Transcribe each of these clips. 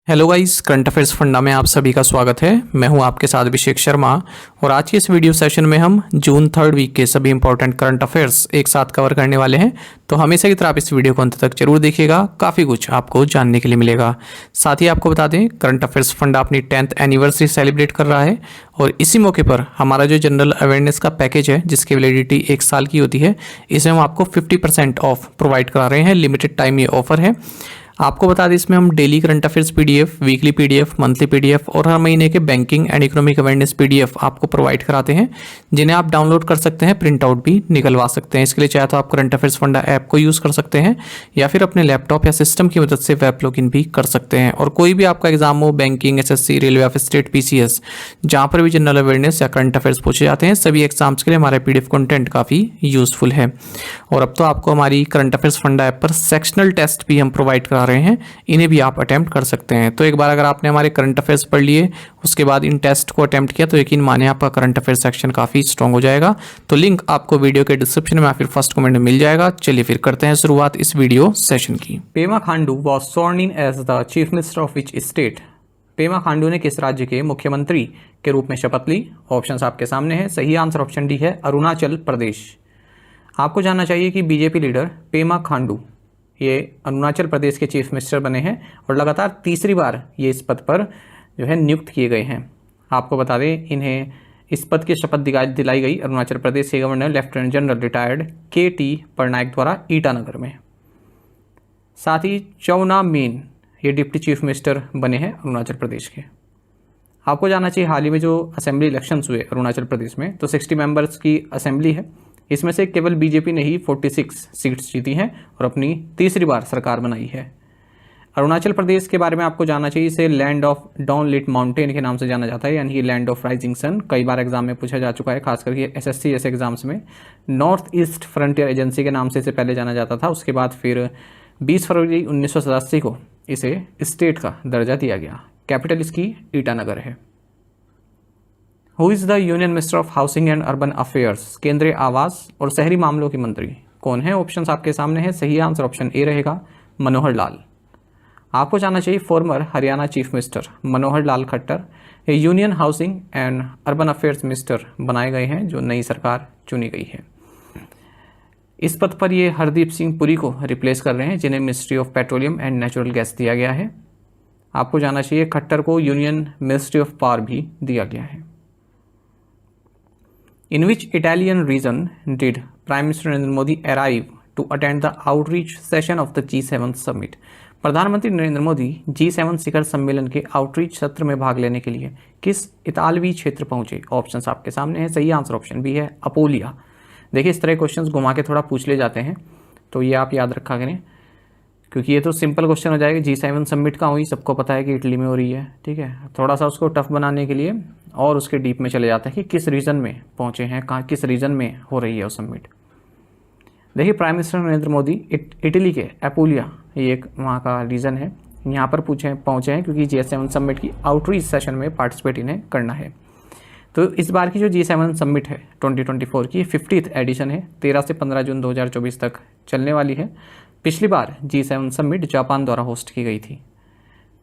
Hello guys, current affairs funda में आप सभी का स्वागत है। मैं हूं आपके साथ अभिषेक शर्मा और आज के इस वीडियो सेशन में हम जून 3rd वीक के सभी इंपॉर्टेंट करंट अफेयर्स एक साथ कवर करने वाले हैं। तो हमेशा की तरह आप इस वीडियो को अंत तक जरूर देखिएगा, काफ़ी कुछ आपको जानने के लिए मिलेगा। साथ ही आपको बता दें, करंट अफेयर्स फंडा अपनी 10th एनिवर्सरी सेलिब्रेट कर रहा है और इसी मौके पर हमारा जो जनरल अवेयरनेस का पैकेज है जिसकी वैलिडिटी 1 साल की होती है, इसे हम आपको 50% ऑफ प्रोवाइड करा रहे हैं। लिमिटेड टाइम ये ऑफर है। आपको बता दें, इसमें हम daily current affairs PDF, weekly PDF, monthly PDF और हर महीने के banking and economic awareness PDF आपको प्रोवाइड कराते हैं, जिन्हें आप डाउनलोड कर सकते हैं, प्रिंट आउट भी निकलवा सकते हैं। इसके लिए चाहे तो आप करंट अफेयर्स फंडा ऐप को यूज़ कर सकते हैं या फिर अपने लैपटॉप या सिस्टम की मदद से वेब लॉगिन भी कर सकते हैं। और कोई भी आपका एग्जाम हो, banking, SSC, railway of state, PCS, जहाँ पर भी जनरल अवेयरनेस या करंट अफेयर्स पूछे जाते हैं, सभी एग्जाम्स के लिए हमारा पीडीएफ कंटेंट काफ़ी यूजफुल है। और अब तो आपको हमारी करंट अफेयर्स फंडा ऐप पर सेक्शनल टेस्ट भी हम प्रोवाइड करा रहे हैं, इन्हें भी आप अटेम्प्ट कर सकते हैं। तो एक बार अगर आपने हमारे करंट अफेयर्स पढ़ लिए, उसके बाद इन टेस्ट को अटेम्प्ट किया, तो यकीन माने आपका करंट अफेयर्स सेक्शन काफ़ी स्ट्रॉन्ग हो जाएगा। तो लिंक आपको वीडियो के डिस्क्रिप्शन में या फिर फर्स्ट कमेंट में मिल जाएगा। चलिए फिर करते हैं शुरुआत इस वीडियो सेशन की। Pema Khandu was sworn in as the chief minister of which state? Pema Khandu ने किस राज्य के मुख्यमंत्री के रूप में शपथ ली? ऑप्शंस आपके सामने हैं। सही आंसर ऑप्शन डी है, अरुणाचल प्रदेश। आपको जानना चाहिए कि बीजेपी लीडर पेमा खांडू ये अरुणाचल प्रदेश के चीफ मिनिस्टर बने हैं और लगातार तीसरी बार ये इस पद पर जो है नियुक्त किए गए हैं। आपको बता दें, इन्हें इस पद की शपथ दिलाई गई अरुणाचल प्रदेश के governor lieutenant general retired K.T.. Patnaik द्वारा ईटानगर में। साथ ही चौना मेन ये डिप्टी चीफ मिनिस्टर बने हैं अरुणाचल प्रदेश के। आपको जानना चाहिए, हाल ही में जो असेंबली इलेक्शंस हुए अरुणाचल प्रदेश में, तो 60 मेंबर्स की असेंबली है। इसमें से केवल बीजेपी ने ही 46 सीट्स जीती हैं और अपनी तीसरी बार सरकार बनाई है। अरुणाचल प्रदेश के बारे में आपको जानना चाहिए, इसे land of dawn lit mountain के नाम से जाना जाता है, यानी कि लैंड ऑफ राइजिंग सन। कई बार एग्जाम में पूछा जा चुका है, खास करके एसएससी जैसे एग्जाम्स में। नॉर्थ ईस्ट फ्रंटियर एजेंसी के नाम से इसे पहले जाना जाता था। उसके बाद फिर 20 फरवरी 1987 को इसे स्टेट का दर्जा दिया गया। कैपिटल इसकी ईटानगर है। Who is the union minister of housing and urban affairs? केंद्रीय आवास और शहरी मामलों के मंत्री कौन है? ऑप्शंस आपके सामने हैं। सही आंसर ऑप्शन ए रहेगा, मनोहर लाल। आपको जानना चाहिए, farmer Haryana chief minister Manohar Lal Khattar ये union housing and urban affairs minister बनाए गए हैं, जो नई सरकार चुनी गई है। इस पद पर ये हरदीप सिंह पुरी को रिप्लेस कर रहे हैं, जिन्हें ministry of petroleum and natural gas दिया गया है। आपको जानना चाहिए, खट्टर को यूनियन मिनिस्ट्री ऑफ पावर भी दिया गया है। In which Italian region did Prime Minister Narendra Modi arrive to attend the outreach session of the G7 summit? प्रधानमंत्री नरेंद्र मोदी G7 शिखर सम्मेलन के आउटरीच सत्र में भाग लेने के लिए किस इतालवी क्षेत्र पहुंचे? ऑप्शंस आपके सामने हैं। सही आंसर ऑप्शन बी है, अपोलिया। देखिए, इस तरह क्वेश्चंस घुमा के थोड़ा पूछ ले जाते हैं, तो ये आप याद रखा करें, क्योंकि ये तो सिंपल क्वेश्चन हो जाएगा। G7 समिट का हुई, सबको पता है कि इटली में हो रही है, ठीक है। थोड़ा सा उसको टफ बनाने के लिए और उसके डीप में चले जाते हैं कि किस रीजन में पहुंचे हैं, कहाँ किस रीजन में हो रही है वो समिट। देखिए, prime minister Narendra Modi Italy के अपोलिया, ये एक वहाँ का रीजन है, यहाँ पर पहुँचे हैं क्योंकि G7 समिट की आउटरीच सेशन में पार्टिसिपेट इन्हें करना है। तो इस बार की जो G7 समिट है 2024 की 50th एडिशन है, 13 से 15 जून 2024 तक चलने वाली है। पिछली बार G7 समिट जापान द्वारा होस्ट की गई थी।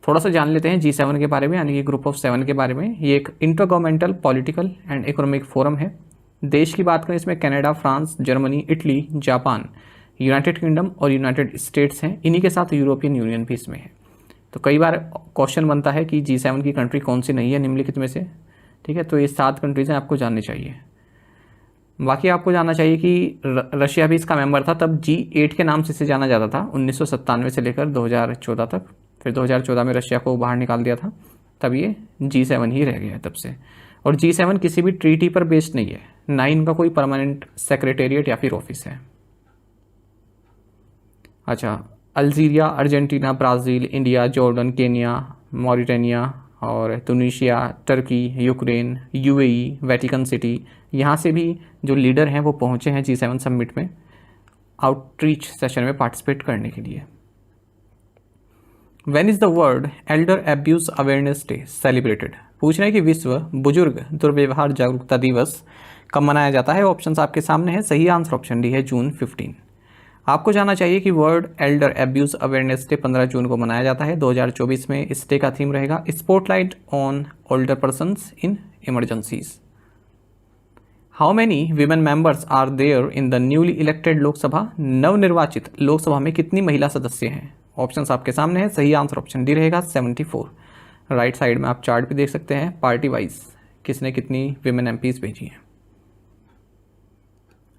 थोड़ा सा जान लेते हैं G7 के बारे में, यानी कि ग्रुप ऑफ 7 के बारे में। ये एक inter governmental political and economic forum है। देश की बात करें, इसमें Canada, France, Germany, Italy, Japan, United kingdom और यूनाइटेड स्टेट्स हैं। इन्हीं के साथ यूरोपियन यूनियन भी इसमें है। तो कई बार क्वेश्चन बनता है कि G7 की कंट्री कौन सी नहीं है निम्नलिखित में से, ठीक है। तो ये 7 कंट्रीज हैं, आपको जाननी चाहिए। बाकी आपको जानना चाहिए कि रशिया भी इसका मेंबर था, तब G8 के नाम से इसे जाना जाता था 1997 से लेकर 2014 तक। फिर 2014 में रशिया को बाहर निकाल दिया था, तब ये G7 ही रह गया तब से। और G7 किसी भी ट्रीटी पर बेस्ड नहीं है, ना इनका कोई परमानेंट सेक्रेटेरिएट या फिर ऑफिस है। अच्छा, Algeria, Argentina, Brazil, India, Jordan, Kenya, Mauritania और Tunisia, Turkey, Ukraine, UAE, Vatican City, यहाँ से भी जो लीडर हैं वो पहुँचे हैं G7 समिट में आउटरीच सेशन में पार्टिसिपेट करने के लिए। When is the world Elder abuse awareness day celebrated? पूछ रहे हैं कि विश्व बुजुर्ग दुर्व्यवहार जागरूकता दिवस कब मनाया जाता है? ऑप्शंस आपके सामने है। सही आंसर ऑप्शन डी है, जून 15। आपको जानना चाहिए कि world Elder abuse awareness day 15 जून को मनाया जाता है। 2024 में इस डे का थीम रहेगा spotlight on older persons in emergencies. How many women members are there in the newly elected Lok Sabha? नवनिर्वाचित लोकसभा में कितनी महिला सदस्य हैं? ऑप्शंस आपके सामने हैं। सही आंसर ऑप्शन डी रहेगा 74। राइट साइड में आप चार्ट भी देख सकते हैं पार्टी वाइज किसने कितनी विमेन एमपीज भेजी हैं।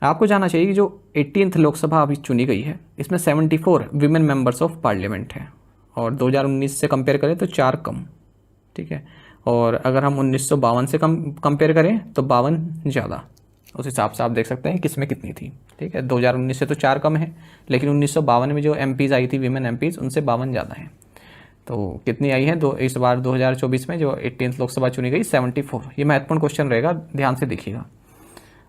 आपको जानना चाहिए कि जो 18th लोकसभा अभी चुनी गई है इसमें 74 विमेन मेंबर्स ऑफ पार्लियामेंट हैं और 2019 से कंपेयर करें तो 4 कम, ठीक है। और अगर हम 1952 से कंपेयर करें तो 52 ज़्यादा। उस हिसाब से आप देख सकते हैं किसमें कितनी थी, ठीक है। 2019 से तो 4 कम है, लेकिन 1952 में जो एमपीज़ आई थी विमेन एमपीज़ उनसे 52 ज़्यादा हैं। तो कितनी आई है इस बार 2024 में जो 18th लोकसभा चुनी गई 74। ये महत्वपूर्ण क्वेश्चन रहेगा, ध्यान से देखिएगा।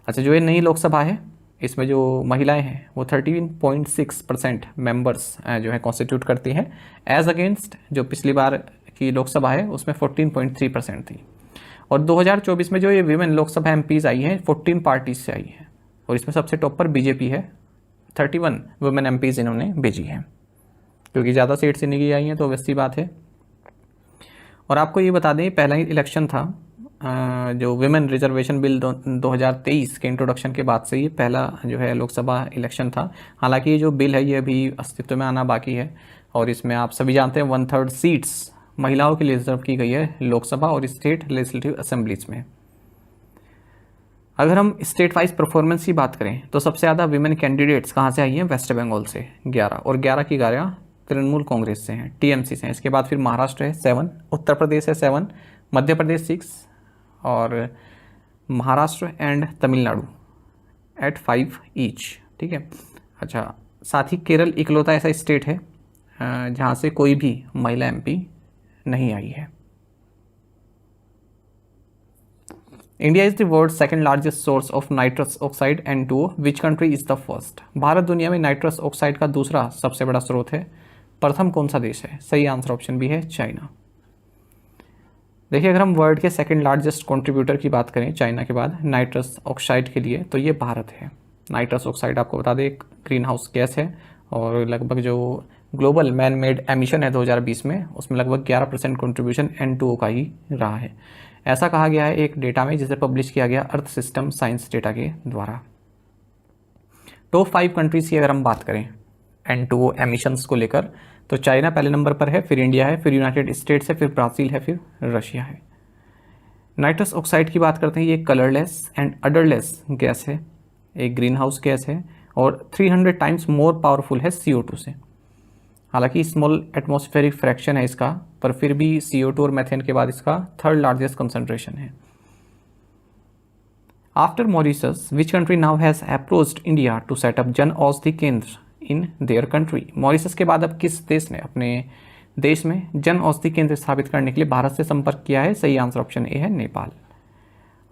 अच्छा, जो ये नई लोकसभा है इसमें जो महिलाएं हैं वो 13.6% मेंबर्स जो है कॉन्स्टिट्यूट करती हैं, एज अगेंस्ट जो पिछली बार की लोकसभा है उसमें 14.3% थी। और 2024 में जो ये विमेन लोकसभा एमपीज़ आई हैं 14 पार्टीज से आई हैं और इसमें सबसे टॉप पर बीजेपी है। 31 वुमेन एमपीज़ इन्होंने भेजी हैं, क्योंकि ज़्यादा सीट्स इन्हीं की आई हैं तो वैसी बात है। और आपको ये बता दें पहला ही इलेक्शन था जो विमेन रिजर्वेशन बिल 2023 के इंट्रोडक्शन के बाद से ये पहला जो है लोकसभा इलेक्शन था। हालांकि ये जो बिल है ये अभी अस्तित्व में आना बाकी है और इसमें आप सभी जानते हैं 1/3 सीट्स महिलाओं के लिए रिजर्व की गई है लोकसभा और स्टेट लेजिस्लेटिव असेंबलीज में। अगर हम स्टेट वाइज परफॉर्मेंस की बात करें तो सबसे ज़्यादा विमेन कैंडिडेट्स कहाँ से आई हैं? वेस्ट बंगाल से 11 और 11 की 11 तृणमूल कांग्रेस से हैं, टीएमसी से हैं। इसके बाद फिर महाराष्ट्र है 7, उत्तर प्रदेश है 7, मध्य प्रदेश 6 और Maharashtra and Tamil Nadu at 5 each, ठीक है। अच्छा, साथ ही केरल इकलौता ऐसा स्टेट है जहाँ से कोई भी महिला एमपी नहीं आई है। India is the world second largest source of nitrous oxide N2O, which country is the first? Bharat दुनिया में नाइट्रस ऑक्साइड का दूसरा सबसे बड़ा स्रोत है, प्रथम कौन सा देश है? सही आंसर ऑप्शन भी है चाइना। देखिए, अगर हम वर्ल्ड के सेकंड लार्जेस्ट कंट्रीब्यूटर की बात करें चाइना के बाद नाइट्रस ऑक्साइड के लिए तो ये भारत है। नाइट्रस ऑक्साइड आपको बता दें एक ग्रीन हाउस गैस है और लगभग जो ग्लोबल मैन मेड एमिशन है 2020 में उसमें लगभग 11% कंट्रीब्यूशन N2O का ही रहा है। ऐसा कहा गया है एक डेटा में जिसे पब्लिश किया गया अर्थ सिस्टम साइंस डेटा के द्वारा। टॉप 5 कंट्रीज की अगर हम बात करें N2O एमिशंस को लेकर तो चाइना पहले नंबर पर है, फिर इंडिया है, फिर यूनाइटेड स्टेट्स है, फिर ब्राज़ील है, फिर रशिया है। नाइट्रस ऑक्साइड की बात करते हैं, ये कलरलेस एंड अडरलेस गैस है, एक ग्रीन हाउस गैस है और 300 टाइम्स मोर पावरफुल है CO2 से। हालांकि स्मॉल एटमॉस्फेरिक फ्रैक्शन है इसका, पर फिर भी CO2 और मेथेन के बाद इसका थर्ड लार्जेस्ट कंसंट्रेशन है। After Mauritius which country now has approached India to set up Jan Aushadhi केंद्र इन देयर कंट्री? मॉरिशस के बाद अब किस देश ने अपने देश में जन औषधि केंद्र स्थापित करने के लिए भारत से संपर्क किया है? सही आंसर ऑप्शन ए है नेपाल।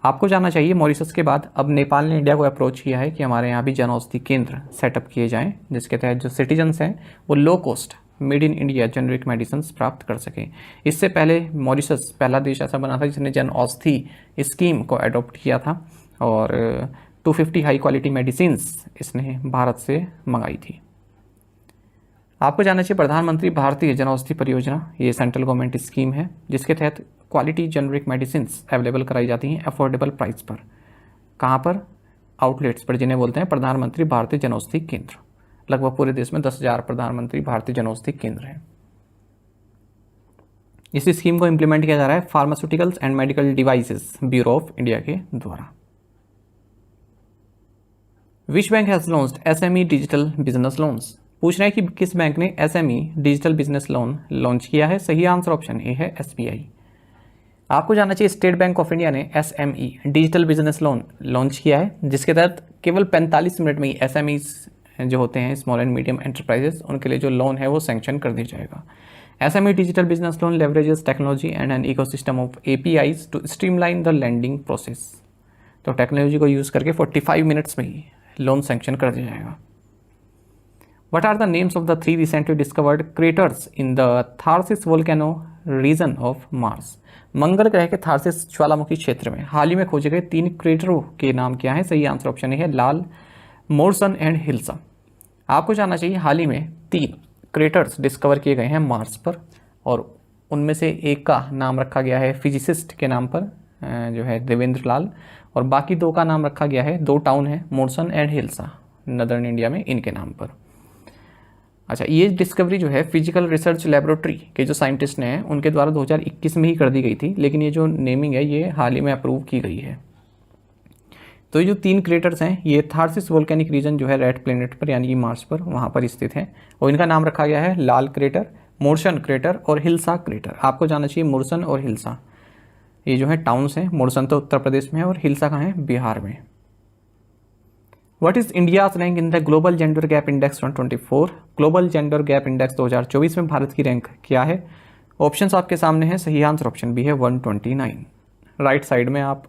आपको जानना चाहिए मॉरिशस के बाद अब नेपाल ने इंडिया को अप्रोच किया है कि हमारे यहाँ भी जन औषधि केंद्र सेटअप किए जाएं, जिसके तहत जो सिटीजन्स हैं वो low cost made in India generic medicine प्राप्त कर सकें। इससे पहले मॉरिशस पहला देश ऐसा बना था जिसने जन औषधि स्कीम को अडॉप्ट किया था और 250 हाई क्वालिटी मेडिसिन इसने भारत से मंगाई थी। आपको जानना चाहिए प्रधानमंत्री भारतीय जन औषधि परियोजना, ये सेंट्रल गवर्नमेंट स्कीम है जिसके तहत क्वालिटी जेनरिक मेडिसिन अवेलेबल कराई जाती हैं अफोर्डेबल प्राइस पर। कहाँ पर? आउटलेट्स पर, जिन्हें बोलते हैं प्रधानमंत्री भारतीय जन औषधि केंद्र। लगभग पूरे देश में 10,000 प्रधानमंत्री भारतीय जन औषधि केंद्र हैं। इस स्कीम को इंप्लीमेंट किया जा रहा है pharmaceuticals and medical devices bureau of India के द्वारा। Which bank has launched SME digital business loans? पूछ रहे हैं कि किस बैंक ने SME digital business loan launch किया है? सही आंसर ऑप्शन ए है SBI। आपको जानना चाहिए स्टेट बैंक ऑफ इंडिया ने SME digital business loan launch किया है, जिसके तहत केवल 45 मिनट में ही SMEs जो होते हैं स्मॉल एंड मीडियम एंटरप्राइजेस उनके लिए जो लोन है वो सैंक्शन कर दिया जाएगा। SME digital business loan leverages technology and an ecosystem of APIs to streamline the lending process. तो टेक्नोलॉजी को यूज़ करके 45 मिनट्स में ही लोन सैंक्शन कर दिया जाएगा। What are the names of the 3 recently discovered craters in the Tharsis volcano region of Mars? मंगल ग्रह के Tharsis ज्वालामुखी क्षेत्र में हाल ही में खोजे गए 3 क्रेटरों के नाम क्या हैं? सही आंसर ऑप्शन है लाल, मोरसन एंड हिल्सा। आपको जानना चाहिए हाल ही में 3 क्रेटर्स डिस्कवर किए गए हैं मार्स पर, और उनमें से एक का नाम रखा गया है फिजिसिस्ट के नाम पर जो है देवेंद्र लाल, और बाकी 2 का नाम रखा गया है, 2 टाउन है Morsan and hilsa northern India में, इनके नाम पर। अच्छा, ये डिस्कवरी जो है फिजिकल रिसर्च लेबोरेटरी के जो साइंटिस्ट हैं उनके द्वारा 2021 में ही कर दी गई थी, लेकिन ये जो नेमिंग है ये हाल ही में अप्रूव की गई है। तो ये जो 3 क्रेटर्स हैं ये थार्सिस वोल्केनिक रीजन जो है रेड प्लेनेट पर यानी कि मार्स पर, वहाँ पर स्थित हैं, और इनका नाम रखा गया है लाल क्रेटर, मोरसन क्रेटर और हिल्सा क्रेटर। आपको जानना चाहिए मोरसन और हिल्सा ये जो है टाउन्स हैं। मोरसन तो उत्तर प्रदेश में है और हिल्सा कहाँ है, बिहार में। What is India's rank in the global gender gap index 2024? Global gender gap index 2024 में भारत की रैंक क्या है? ऑप्शंस आपके सामने हैं। सही आंसर ऑप्शन बी है 129। राइट साइड में आप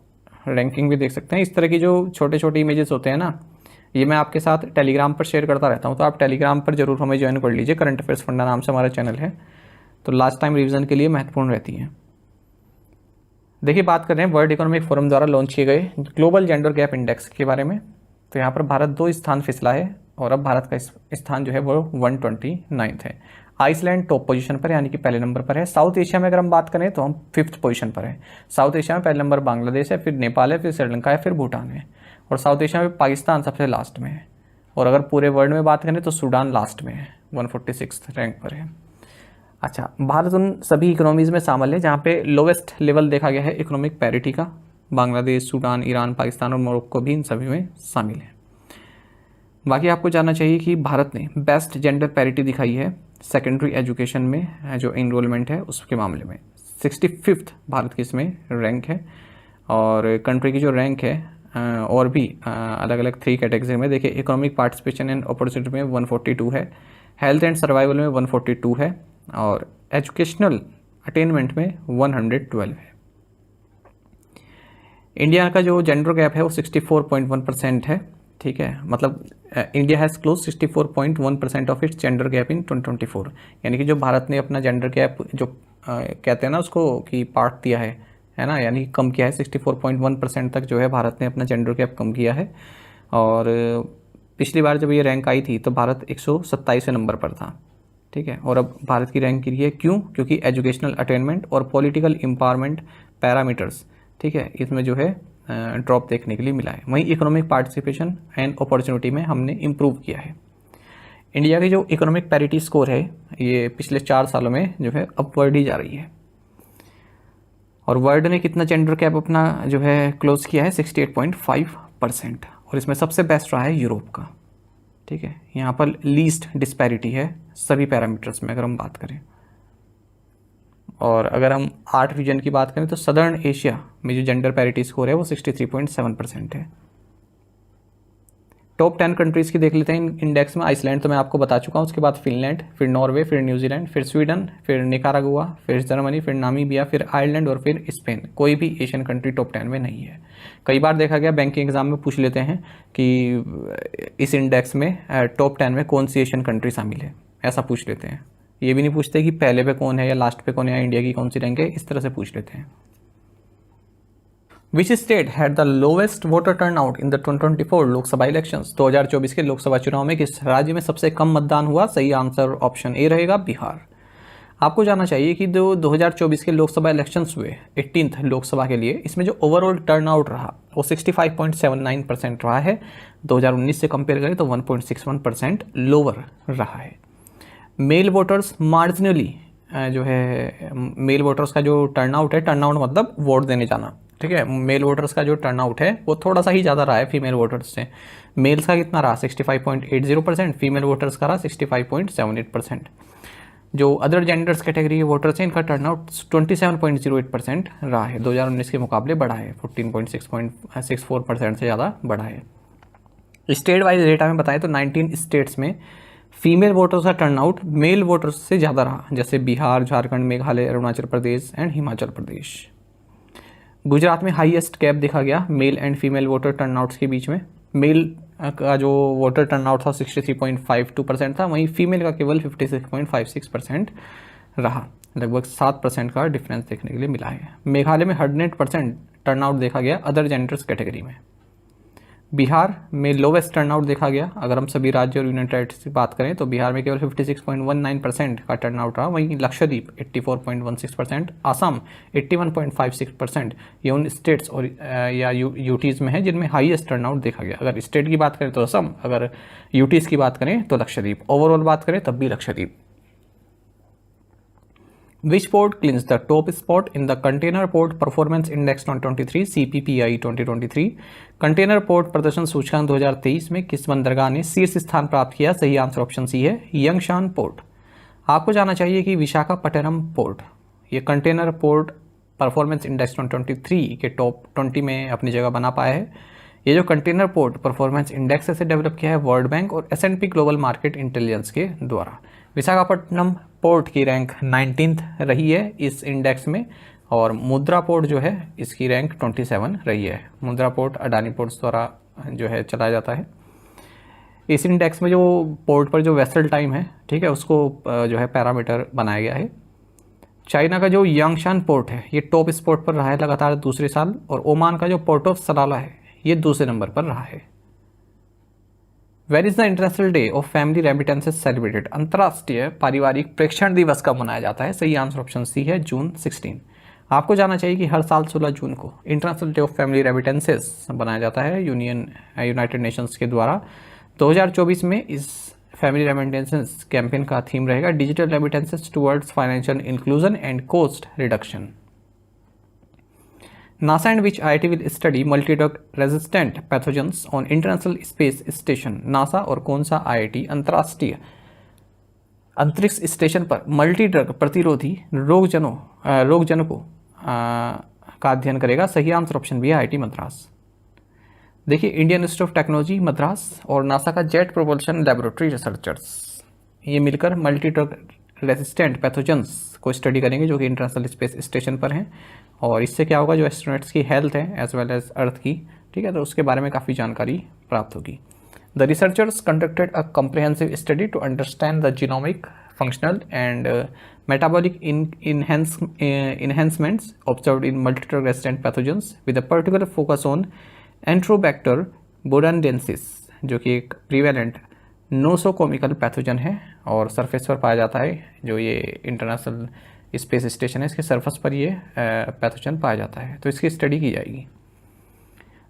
रैंकिंग भी देख सकते हैं। इस तरह की जो छोटे छोटे इमेजेस होते हैं ना, ये मैं आपके साथ टेलीग्राम पर शेयर करता रहता हूँ, तो आप टेलीग्राम पर जरूर हमें ज्वाइन कर लीजिए। करंट अफेयर्स फंडा नाम से हमारा चैनल है, तो लास्ट टाइम रिवीजन के लिए महत्वपूर्ण रहती है। देखिए, बात कर रहे हैं वर्ल्ड इकोनॉमिक फोरम द्वारा लॉन्च किए गए ग्लोबल जेंडर गैप इंडेक्स के बारे में। तो यहाँ पर भारत 2 स्थान फिसला है, और अब भारत का स्थान जो है वो 129 है। आइसलैंड टॉप पोजीशन पर यानी कि पहले नंबर पर है। साउथ एशिया में अगर हम बात करें तो हम 5th पोजीशन पर है। साउथ एशिया में पहले नंबर बांग्लादेश है, फिर नेपाल है, फिर श्रीलंका है, फिर भूटान है, और साउथ एशिया में पाकिस्तान सबसे लास्ट में है। और अगर पूरे वर्ल्ड में बात करें तो सूडान लास्ट में है, 146 रैंक पर है। अच्छा, भारत उन सभी इकोनॉमीज़ में शामिल है जहाँ पे लोवेस्ट लेवल देखा गया है इकोनॉमिक पैरिटी का। बांग्लादेश, सूडान, ईरान, पाकिस्तान और मोरक्को भी इन सभी में शामिल है। बाकी आपको जानना चाहिए कि भारत ने बेस्ट जेंडर पैरिटी दिखाई है सेकेंडरी एजुकेशन में, जो इनरोलमेंट है उसके मामले में 65th भारत की इसमें रैंक है। और कंट्री की जो रैंक है और भी अलग अलग 3 कैटेगरी में देखिए, इकोनॉमिक पार्टिसिपेशन एंड अपॉर्चुनिटी में 142 है, हेल्थ एंड सर्वाइवल में 142 है, और एजुकेशनल अटेनमेंट में 112 है। इंडिया का जो जेंडर गैप है वो 64.1% है। ठीक है, मतलब India has close 64.1% of its gender gap in 2024, यानी कि जो भारत ने अपना जेंडर गैप जो कहते हैं ना उसको कि पार्ट दिया है ना, यानी कम किया है। 64.1% तक जो है भारत ने अपना जेंडर गैप कम किया है। और पिछली बार जब ये रैंक आई थी तो भारत 127वें नंबर पर था। ठीक है, और अब भारत की रैंक गिरी है। क्यों? क्योंकि एजुकेशनल अटेनमेंट और पॉलिटिकल एम्पावरमेंट पैरामीटर्स, ठीक है, इसमें जो है ड्रॉप देखने के लिए मिला है। वहीं इकोनॉमिक पार्टिसिपेशन एंड अपॉर्चुनिटी में हमने इम्प्रूव किया है। इंडिया की जो इकोनॉमिक पैरिटी स्कोर है ये पिछले 4 सालों में जो है अपवर्ड ही जा रही है। और वर्ल्ड ने कितना जेंडर गैप अपना जो है क्लोज किया है? 68.5%, और इसमें सबसे बेस्ट रहा है यूरोप का। ठीक है, यहाँ पर लीस्ट डिस्पैरिटी है सभी पैरामीटर्स में अगर हम बात करें। और अगर हम 8 रीजन की बात करें तो सदर्न एशिया में जो जेंडर पैरिटी स्कोर है वो 63.7% है। टॉप 10 कंट्रीज़ की देख लेते हैं इंडेक्स में। आइसलैंड तो मैं आपको बता चुका हूँ, उसके बाद फिनलैंड, फिर नॉर्वे, फिर न्यूजीलैंड, फिर स्वीडन, फिर निकारागुआ, फिर जर्मनी, फिर नामीबिया, फिर आयरलैंड और फिर स्पेन। कोई भी एशियन कंट्री टॉप 10 में नहीं है। कई बार देखा गया बैंकिंग एग्जाम में पूछ लेते हैं कि इस इंडेक्स में टॉप 10 में कौन सी एशियन कंट्री शामिल है, ऐसा पूछ लेते हैं। ये भी नहीं पूछते कि पहले पे कौन है या लास्ट पे कौन है या इंडिया की कौन सी रैंक है, इस तरह से पूछ लेते हैं। Which state had the lowest voter turnout in the 2024 Lok Sabha elections? 2024 के लोकसभा चुनाव में किस राज्य में सबसे कम मतदान हुआ? सही आंसर ऑप्शन ए रहेगा, बिहार। आपको जानना चाहिए कि जो 2024 के लोकसभा इलेक्शंस हुए 18th लोकसभा के लिए, इसमें जो ओवरऑल टर्नआउट रहा वो 65.79% रहा है। 2019 से कंपेयर करें तो 1.61% लोअर रहा है। मेल वोटर्स मार्जिनली जो है, मेल वोटर्स का जो टर्नआउट है, टर्नआउट मतलब वोट देने जाना, ठीक है, मेल वोटर्स का जो टर्नआउट है वो थोड़ा सा ही ज़्यादा रहा है फीमेल वोटर्स से। मेल्स का कितना रहा? 65.80%, फीमेल वोटर्स का रहा 65.78%। जो अदर जेंडर्स कैटेगरी के वोटर्स हैं इनका टर्नआउट 27.08% रहा है। 2019 के मुकाबले बढ़ा है, 14.64% से ज़्यादा बढ़ा है। स्टेट वाइज डेटा में बताएं तो 19 स्टेट्स में फीमेल वोटर्स का टर्नआउट मेल वोटर्स से ज़्यादा रहा, जैसे बिहार, झारखंड, मेघालय, अरुणाचल प्रदेश एंड हिमाचल प्रदेश। गुजरात में हाईएस्ट गैप देखा गया male and female voter turnouts के बीच में। मेल का जो वोटर टर्नआउट था 63.52% था, वहीं फीमेल का केवल 56.56% रहा। लगभग 7% का डिफरेंस देखने के लिए मिला है। मेघालय में 100% टर्नआउट देखा गया अदर जेंडर्स कैटेगरी में। बिहार में लोवेस्ट टर्नआउट देखा गया। अगर हम सभी राज्य और यूनियन टेरिटरी की बात करें तो बिहार में केवल 56.19% का टर्नआउट रहा। वहीं लक्षद्वीप 84.16%, आसाम 81.56%, ये उन स्टेट्स और या यूटीज़ में है जिनमें हाईएस्ट टर्नआउट देखा गया। अगर स्टेट की बात करें तो असम, अगर यूटीज़ की बात करें तो लक्षद्वीप, ओवरऑल बात करें तब भी Lakshadweep. Which port clinches the top spot in the Container Port Performance Index 2023 CPPI 2023? Container port प्रदर्शन सूचकांक 2023 में किस बंदरगाह ने शीर्ष स्थान प्राप्त किया? सही आंसर ऑप्शन सी है, यंगशान पोर्ट। आपको जानना चाहिए कि विशाखापट्टनम पोर्ट ये कंटेनर पोर्ट परफॉर्मेंस इंडेक्स 2023 के टॉप 20 में अपनी जगह बना पाया है। ये जो कंटेनर पोर्ट परफॉर्मेंस इंडेक्स से डेवलप किया है वर्ल्ड बैंक और S&P ग्लोबल मार्केट इंटेलिजेंस के द्वारा। विशाखापट्टनम पोर्ट की रैंक 19th रही है इस इंडेक्स में, और मुद्रा पोर्ट जो है इसकी रैंक 27 रही है। मुद्रा पोर्ट अडानी पोर्ट्स द्वारा जो है चलाया जाता है। इस इंडेक्स में जो पोर्ट पर जो वेसल टाइम है, ठीक है, उसको जो है पैरामीटर बनाया गया है। चाइना का जो यंगशान पोर्ट है ये टॉप स्पॉट पर रहा है लगातार दूसरे साल, और ओमान का जो पोर्ट ऑफ सलाला है ये दूसरे नंबर पर रहा है। Where is the international day of family remittances celebrated? अंतर्राष्ट्रीय पारिवारिक प्रेषण दिवस कब मनाया जाता है? सही आंसर ऑप्शन सी है, जून 16। आपको जानना चाहिए कि हर साल 16 जून को international day of family remittances बनाया जाता है यूनाइटेड नेशंस के द्वारा। 2024 में इस फैमिली रेमिटेंसेस कैंपेन का थीम रहेगा digital remittances towards financial inclusion and cost reduction. NASA and which IIT will study multi-drug resistant pathogens on International Space Station? NASA और कौन सा IIT अंतर्राष्ट्रीय अंतरिक्ष स्टेशन पर मल्टी ड्रग प्रतिरोधी रोगजनकों का अध्ययन करेगा? सही आंसर ऑप्शन बी है, IIT मद्रास। देखिए, Indian institute of technology Madras और नासा का जेट प्रोपल्शन लेबोरेटरी रिसर्चर्स ये मिलकर मल्टी ड्रग रेसिस्टेंट पैथोजेंस को स्टडी करेंगे जो कि इंटरनेशनल स्पेस स्टेशन पर हैं। और इससे क्या होगा, जो एस्ट्रोनॉट्स की हेल्थ है एज वेल एज अर्थ की, ठीक है, तो उसके बारे में काफ़ी जानकारी प्राप्त होगी। The researchers conducted a comprehensive study to understand the genomic functional and metabolic enhancements observed in multi-drug resistant pathogens with a particular focus on Enterobacter bonadensis, जो कि एक प्रीवेलेंट नोसोकोमिकल पैथोजन है और सरफेस पर पाया जाता है। जो ये इंटरनेशनल स्पेस स्टेशन है इसके सरफेस पर ये पैथोजन पाया जाता है, तो इसकी स्टडी की जाएगी।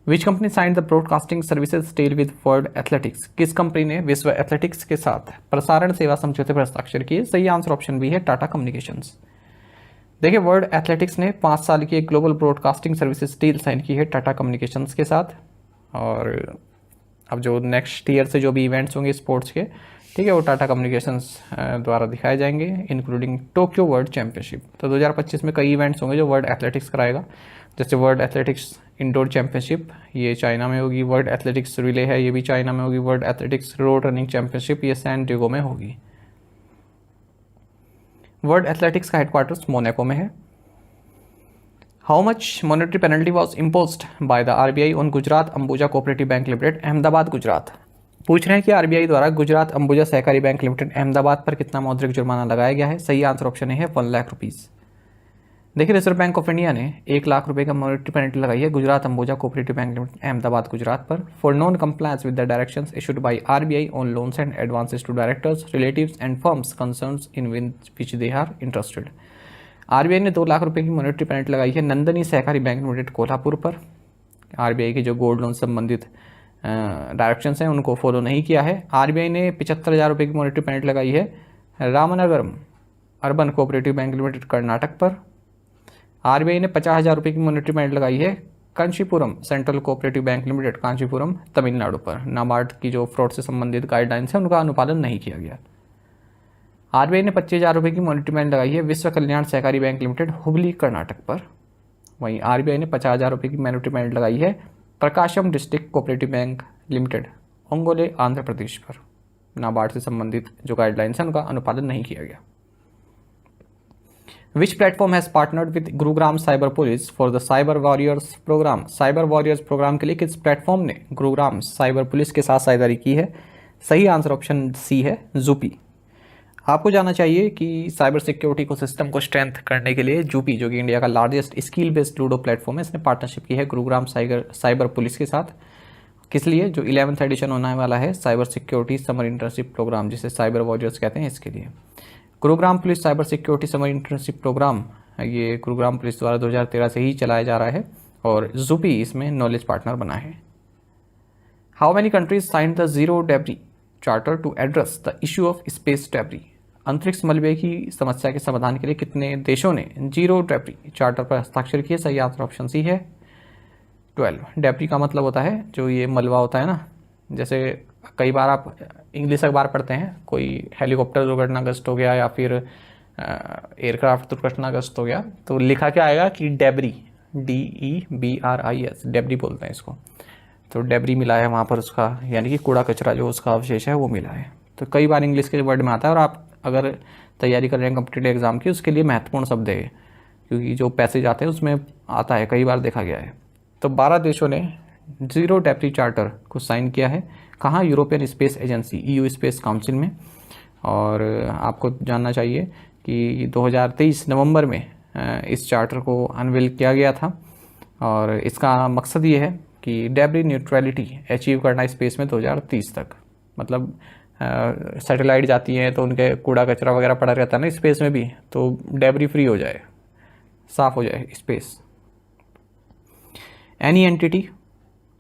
Which company signed the broadcasting services deal with world athletics? किस कंपनी ने विश्व एथलेटिक्स के साथ प्रसारण सेवा समझौते पर हस्ताक्षर किए? सही आंसर ऑप्शन बी है, टाटा कम्युनिकेशंस। देखिए, वर्ल्ड एथलेटिक्स ने 5 साल की एक global broadcasting services deal sign की है टाटा कम्युनिकेशंस के साथ। और अब जो नेक्स्ट ईयर से जो भी इवेंट्स होंगे स्पोर्ट्स के, ठीक है, वो टाटा कम्युनिकेशंस द्वारा दिखाए जाएंगे, इंक्लूडिंग टोक्यो वर्ल्ड चैंपियनशिप। तो 2025 में कई इवेंट्स होंगे जो वर्ल्ड एथलेटिक्स कराएगा, जैसे वर्ल्ड एथलेटिक्स इंडोर चैंपियनशिप ये चाइना में होगी, वर्ल्ड एथलेटिक्स रिले है ये भी चाइना में होगी, world athletics road running championship ये सैन डिएगो में होगी। वर्ल्ड एथलेटिक्स का हेडक्वार्टर्स मोनाको में है। How much monetary penalty was imposed by the RBI on Gujarat Ambuja Cooperative Bank Limited Ahmedabad Gujarat? पूछ रहे हैं कि RBI द्वारा गुजरात अंबुजा सहकारी बैंक लिमिटेड अहमदाबाद पर कितना मौद्रिक जुर्माना लगाया गया है? सही आंसर ऑप्शन है 1 लाख रुपीज़। देखिए, रिजर्व बैंक ऑफ इंडिया ने 1 लाख रुपए का मॉनेटरी पेनल्टी लगाई है Gujarat Ambuja Cooperative Bank Limited Ahmedabad Gujarat पर for non compliance with the directions issued by RBI on loans and advances to directors relatives and firms concerns in which they are interested. RBI ने 2 लाख रुपए की monetary penalty लगाई है नंदनी सहकारी bank limited Kolhapur पर। RBI के जो गोल्ड लोन संबंधित डायरेक्शंस हैं उनको फॉलो नहीं किया है। RBI ने 75,000 रुपये की मॉनेटरी पेनल्टी लगाई है Ramanagaram urban cooperative Bank limited Karnataka पर। RBI ने 50,000 रुपये की मॉनेटरी पेनल्टी लगाई है Kanchipuram central cooperative Bank limited Kanchipuram Tamil Nadu पर। नाबार्ड की जो फ्रॉड से संबंधित गाइडलाइंस है उनका अनुपालन नहीं किया गया। RBI ने 25,000 रुपये की मॉनेटरी पेनल्टी लगाई है विश्व कल्याण सहकारी बैंक लिमिटेड हुबली कर्नाटक पर। वहीं RBI ने 50,000 रुपये की मॉनेटरी पेनल्टी लगाई है Prakasam District Cooperative Bank Limited Ongole Andhra Pradesh पर। नाबार्ड से संबंधित जो गाइडलाइंस हैं उनका अनुपालन नहीं किया गया। Which platform has partnered with Gurugram cyber police for the cyber warriors program? Cyber warriors program के लिए किस प्लेटफॉर्म ने गुरुग्राम साइबर पुलिस के साथ साझेदारी की है? सही आंसर ऑप्शन सी है, जूपी। आपको जानना चाहिए कि साइबर सिक्योरिटी को सिस्टम को स्ट्रेंथ करने के लिए जूपी, जो कि इंडिया का largest skill based ludo platform है, इसने पार्टनरशिप की है गुरुग्राम साइबर पुलिस के साथ। किस लिए? जो 11th एडिशन होने वाला है cyber security summer internship program, जिसे साइबर वॉरियर्स कहते हैं, इसके लिए। Gurugram police cyber security summer internship program, ये गुरुग्राम पुलिस द्वारा 2013 से ही चलाया जा रहा है और ज़ुपी इसमें नॉलेज पार्टनर बना है। How many countries signed the zero debris charter to address the issue of space debris? अंतरिक्ष मलबे की समस्या के समाधान के लिए कितने देशों ने जीरो डेब्री चार्टर पर हस्ताक्षर किए? सही आंसर ऑप्शन सी है 12। डेब्री का मतलब होता है जो ये मलबा होता है ना, जैसे कई बार आप इंग्लिश अखबार पढ़ते हैं, कोई हेलीकॉप्टर दुर्घटनाग्रस्त हो गया या फिर एयरक्राफ्ट दुर्घटनाग्रस्त हो गया, तो लिखा क्या आएगा कि डेब्री, DEBRIS, डेब्री बोलते हैं इसको। तो डेब्री मिला है वहाँ पर उसका, यानी कि कूड़ा कचरा जो उसका अवशेष है वो मिला है। तो कई बार इंग्लिश के वर्ड में आता है और आप अगर तैयारी कर रहे हैं कॉम्पिटिटिव एग्जाम की, उसके लिए महत्वपूर्ण शब्द है, क्योंकि जो पैसेज आते हैं उसमें आता है, कई बार देखा गया है। तो 12 देशों ने जीरो डेब्री चार्टर को साइन किया है। कहाँ? European space agency, EU space council में। और आपको जानना चाहिए कि 2023 नवंबर में इस चार्टर को अनवील किया गया था और इसका मकसद ये है कि डेब्री न्यूट्रलिटी अचीव करना स्पेस में 2030 तक। मतलब सैटेलाइट जाती हैं तो उनके कूड़ा कचरा वगैरह पड़ा रहता है ना स्पेस में भी, तो डेब्री फ्री हो जाए, साफ हो जाए space. Any entity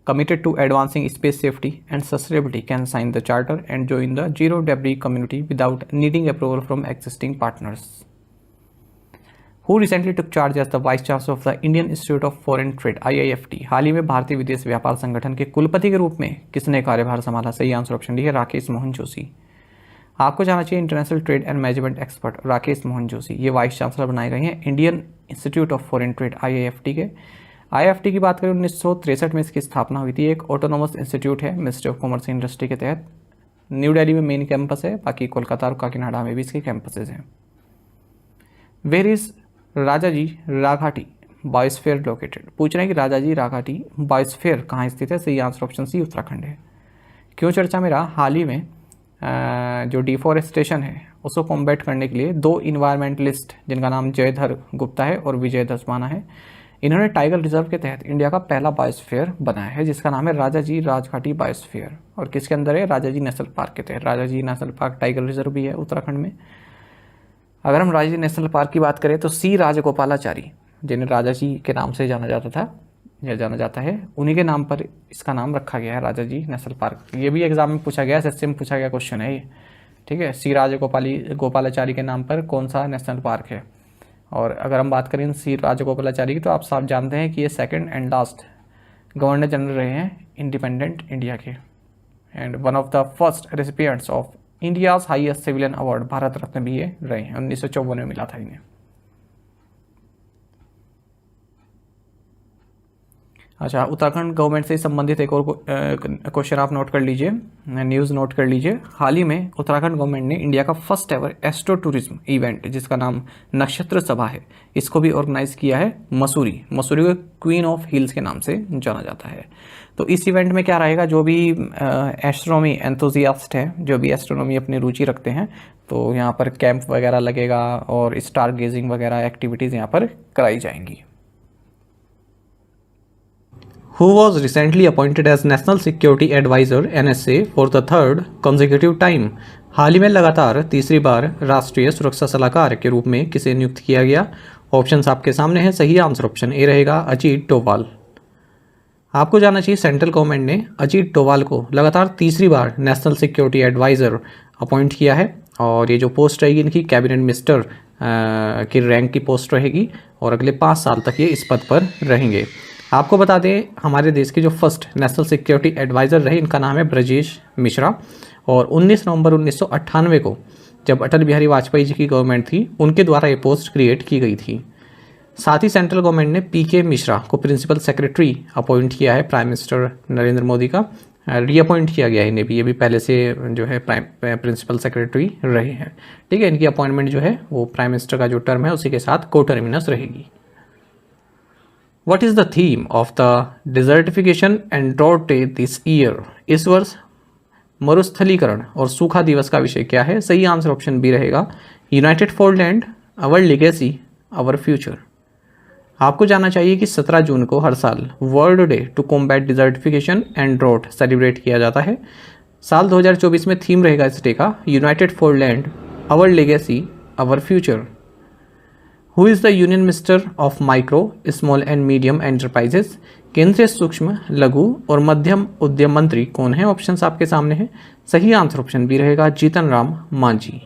committed to advancing space safety and sustainability can sign the charter and join the zero debris community without needing approval from existing partners. Who recently took charge as the vice chancellor of the Indian Institute of Foreign Trade (IIFT)? हाल ही में भारतीय विदेश व्यापार संगठन के कुलपति के रूप में किसने कार्यभार संभाला? सही आंसर ऑप्शन डी है राकेश मोहन जोशी। आपको जानना चाहिए international trade and management expert Rakesh Mohan Joshi ये वाइस चांसलर बनाए गए हैं Indian institute of foreign trade (IIFT) के। IIFT की बात करें 1963 में इसकी स्थापना हुई थी। एक ऑटोनोमस इंस्टीट्यूट है मिनिस्ट्री ऑफ कॉमर्स इंडस्ट्री के तहत। न्यू दिल्ली में मेन कैंपस है, बाकी कोलकाता और काकीनाडा में भी इसके कैंपसेज हैं। Where is Rajaji Raghati biosphere located? पूछ रहे हैं कि राजाजी राघाटी बायोस्फीयर कहाँ स्थित है? सही आंसर ऑप्शन सी उत्तराखंड है। क्यों चर्चा में रहा? हाल ही में जो डिफॉरेस्टेशन है उसको कॉम्बैट करने के लिए 2 इन्वायरमेंटलिस्ट जिनका नाम जयधर गुप्ता है और विजय दसवाना है, इन्होंने टाइगर रिजर्व के तहत इंडिया का पहला बायोस्फीयर बनाया है जिसका नाम है राजाजी राजघाटी बायोस्फीयर। और किसके अंदर है? राजाजी नेशनल पार्क के तहत। Rajaji national park tiger reserve भी है उत्तराखंड में। अगर हम राजाजी नेशनल पार्क की बात करें तो सी राजगोपालाचारी, जिन्हें राजाजी के नाम से जाना जाता था या जाना जाता है, उन्हीं के नाम पर इसका नाम रखा गया है राजाजी नेशनल पार्क। ये भी एग्जाम में पूछा गया, SSC में पूछा गया क्वेश्चन है ये, ठीक है। सी राजगोपालाचारी के नाम पर कौन सा नेशनल पार्क है? और अगर हम बात करें सी राजगोपालाचारी की तो आप साफ जानते हैं कि ये second and last governor general रहे हैं इंडिपेंडेंट इंडिया के, and one of the first recipients of India's highest civilian award Bharat Ratna भी ये रहे हैं। 1954 में मिला था इन्हें। अच्छा, उत्तराखंड गवर्नमेंट से संबंधित एक और क्वेश्चन आप नोट कर लीजिए, न्यूज़ नोट कर लीजिए। हाल ही में उत्तराखंड गवर्नमेंट ने इंडिया का first ever astro tourism event जिसका नाम नक्षत्र सभा है, इसको भी ऑर्गेनाइज किया है मसूरी को क्वीन ऑफ हिल्स के नाम से जाना जाता है। तो इस इवेंट में क्या रहेगा? जो भी एस्ट्रोनॉमी एंथुजियास्ट हैं, जो भी एस्ट्रोनॉमी अपनी रुचि रखते हैं, तो यहाँ पर कैंप वगैरह लगेगा और स्टार गेजिंग वगैरह एक्टिविटीज़ यहाँ पर कराई जाएंगी। Who was recently appointed as National Security Advisor (NSA) for the third consecutive time? हाल ही में लगातार तीसरी बार राष्ट्रीय सुरक्षा सलाहकार के रूप में किसे नियुक्त किया गया? ऑप्शंस आपके सामने हैं। सही आंसर ऑप्शन ए रहेगा अजीत डोभाल। आपको जानना चाहिए सेंट्रल गवर्नमेंट ने अजीत डोभाल को लगातार तीसरी बार नेशनल सिक्योरिटी एडवाइज़र अपॉइंट किया है और ये जो पोस्ट रहेगी इनकी कैबिनेट मिनिस्टर की रैंक की पोस्ट रहेगी और अगले 5 साल तक ये इस पद पर रहेंगे। आपको बता दें हमारे देश के जो फर्स्ट नेशनल सिक्योरिटी एडवाइज़र रहे इनका नाम है ब्रजेश मिश्रा और 19 नवंबर 1998 को जब अटल बिहारी वाजपेयी जी की गवर्नमेंट थी उनके द्वारा ये पोस्ट क्रिएट की गई थी। साथ ही सेंट्रल गवर्नमेंट ने PK मिश्रा को प्रिंसिपल सेक्रेटरी अपॉइंट किया है प्राइम मिनिस्टर नरेंद्र मोदी का, रीअपॉइंट किया गया है इन्हें भी, ये भी पहले से जो है प्रिंसिपल सेक्रेटरी रहे हैं, ठीक है। इनकी अपॉइंटमेंट जो है वो प्राइम मिनिस्टर का जो टर्म है उसी के साथ कोटर्मिनस रहेगी। What is the theme of the desertification and drought day this year? इस वर्ष मरुस्थलीकरण और सूखा दिवस का विषय क्या है? सही आंसर ऑप्शन बी रहेगा united for land, our legacy, our future. आपको जानना चाहिए कि 17 जून को हर साल world day to combat desertification and drought celebrate किया जाता है। साल 2024 में थीम रहेगा इस डे का united for land, our legacy, our future. Who is the union minister of micro, small and medium enterprises? केंद्रीय सूक्ष्म, लघु और मध्यम उद्यम मंत्री कौन है? ऑप्शंस आपके सामने हैं। सही आंसर ऑप्शन बी रहेगा, जीतन राम मांझी।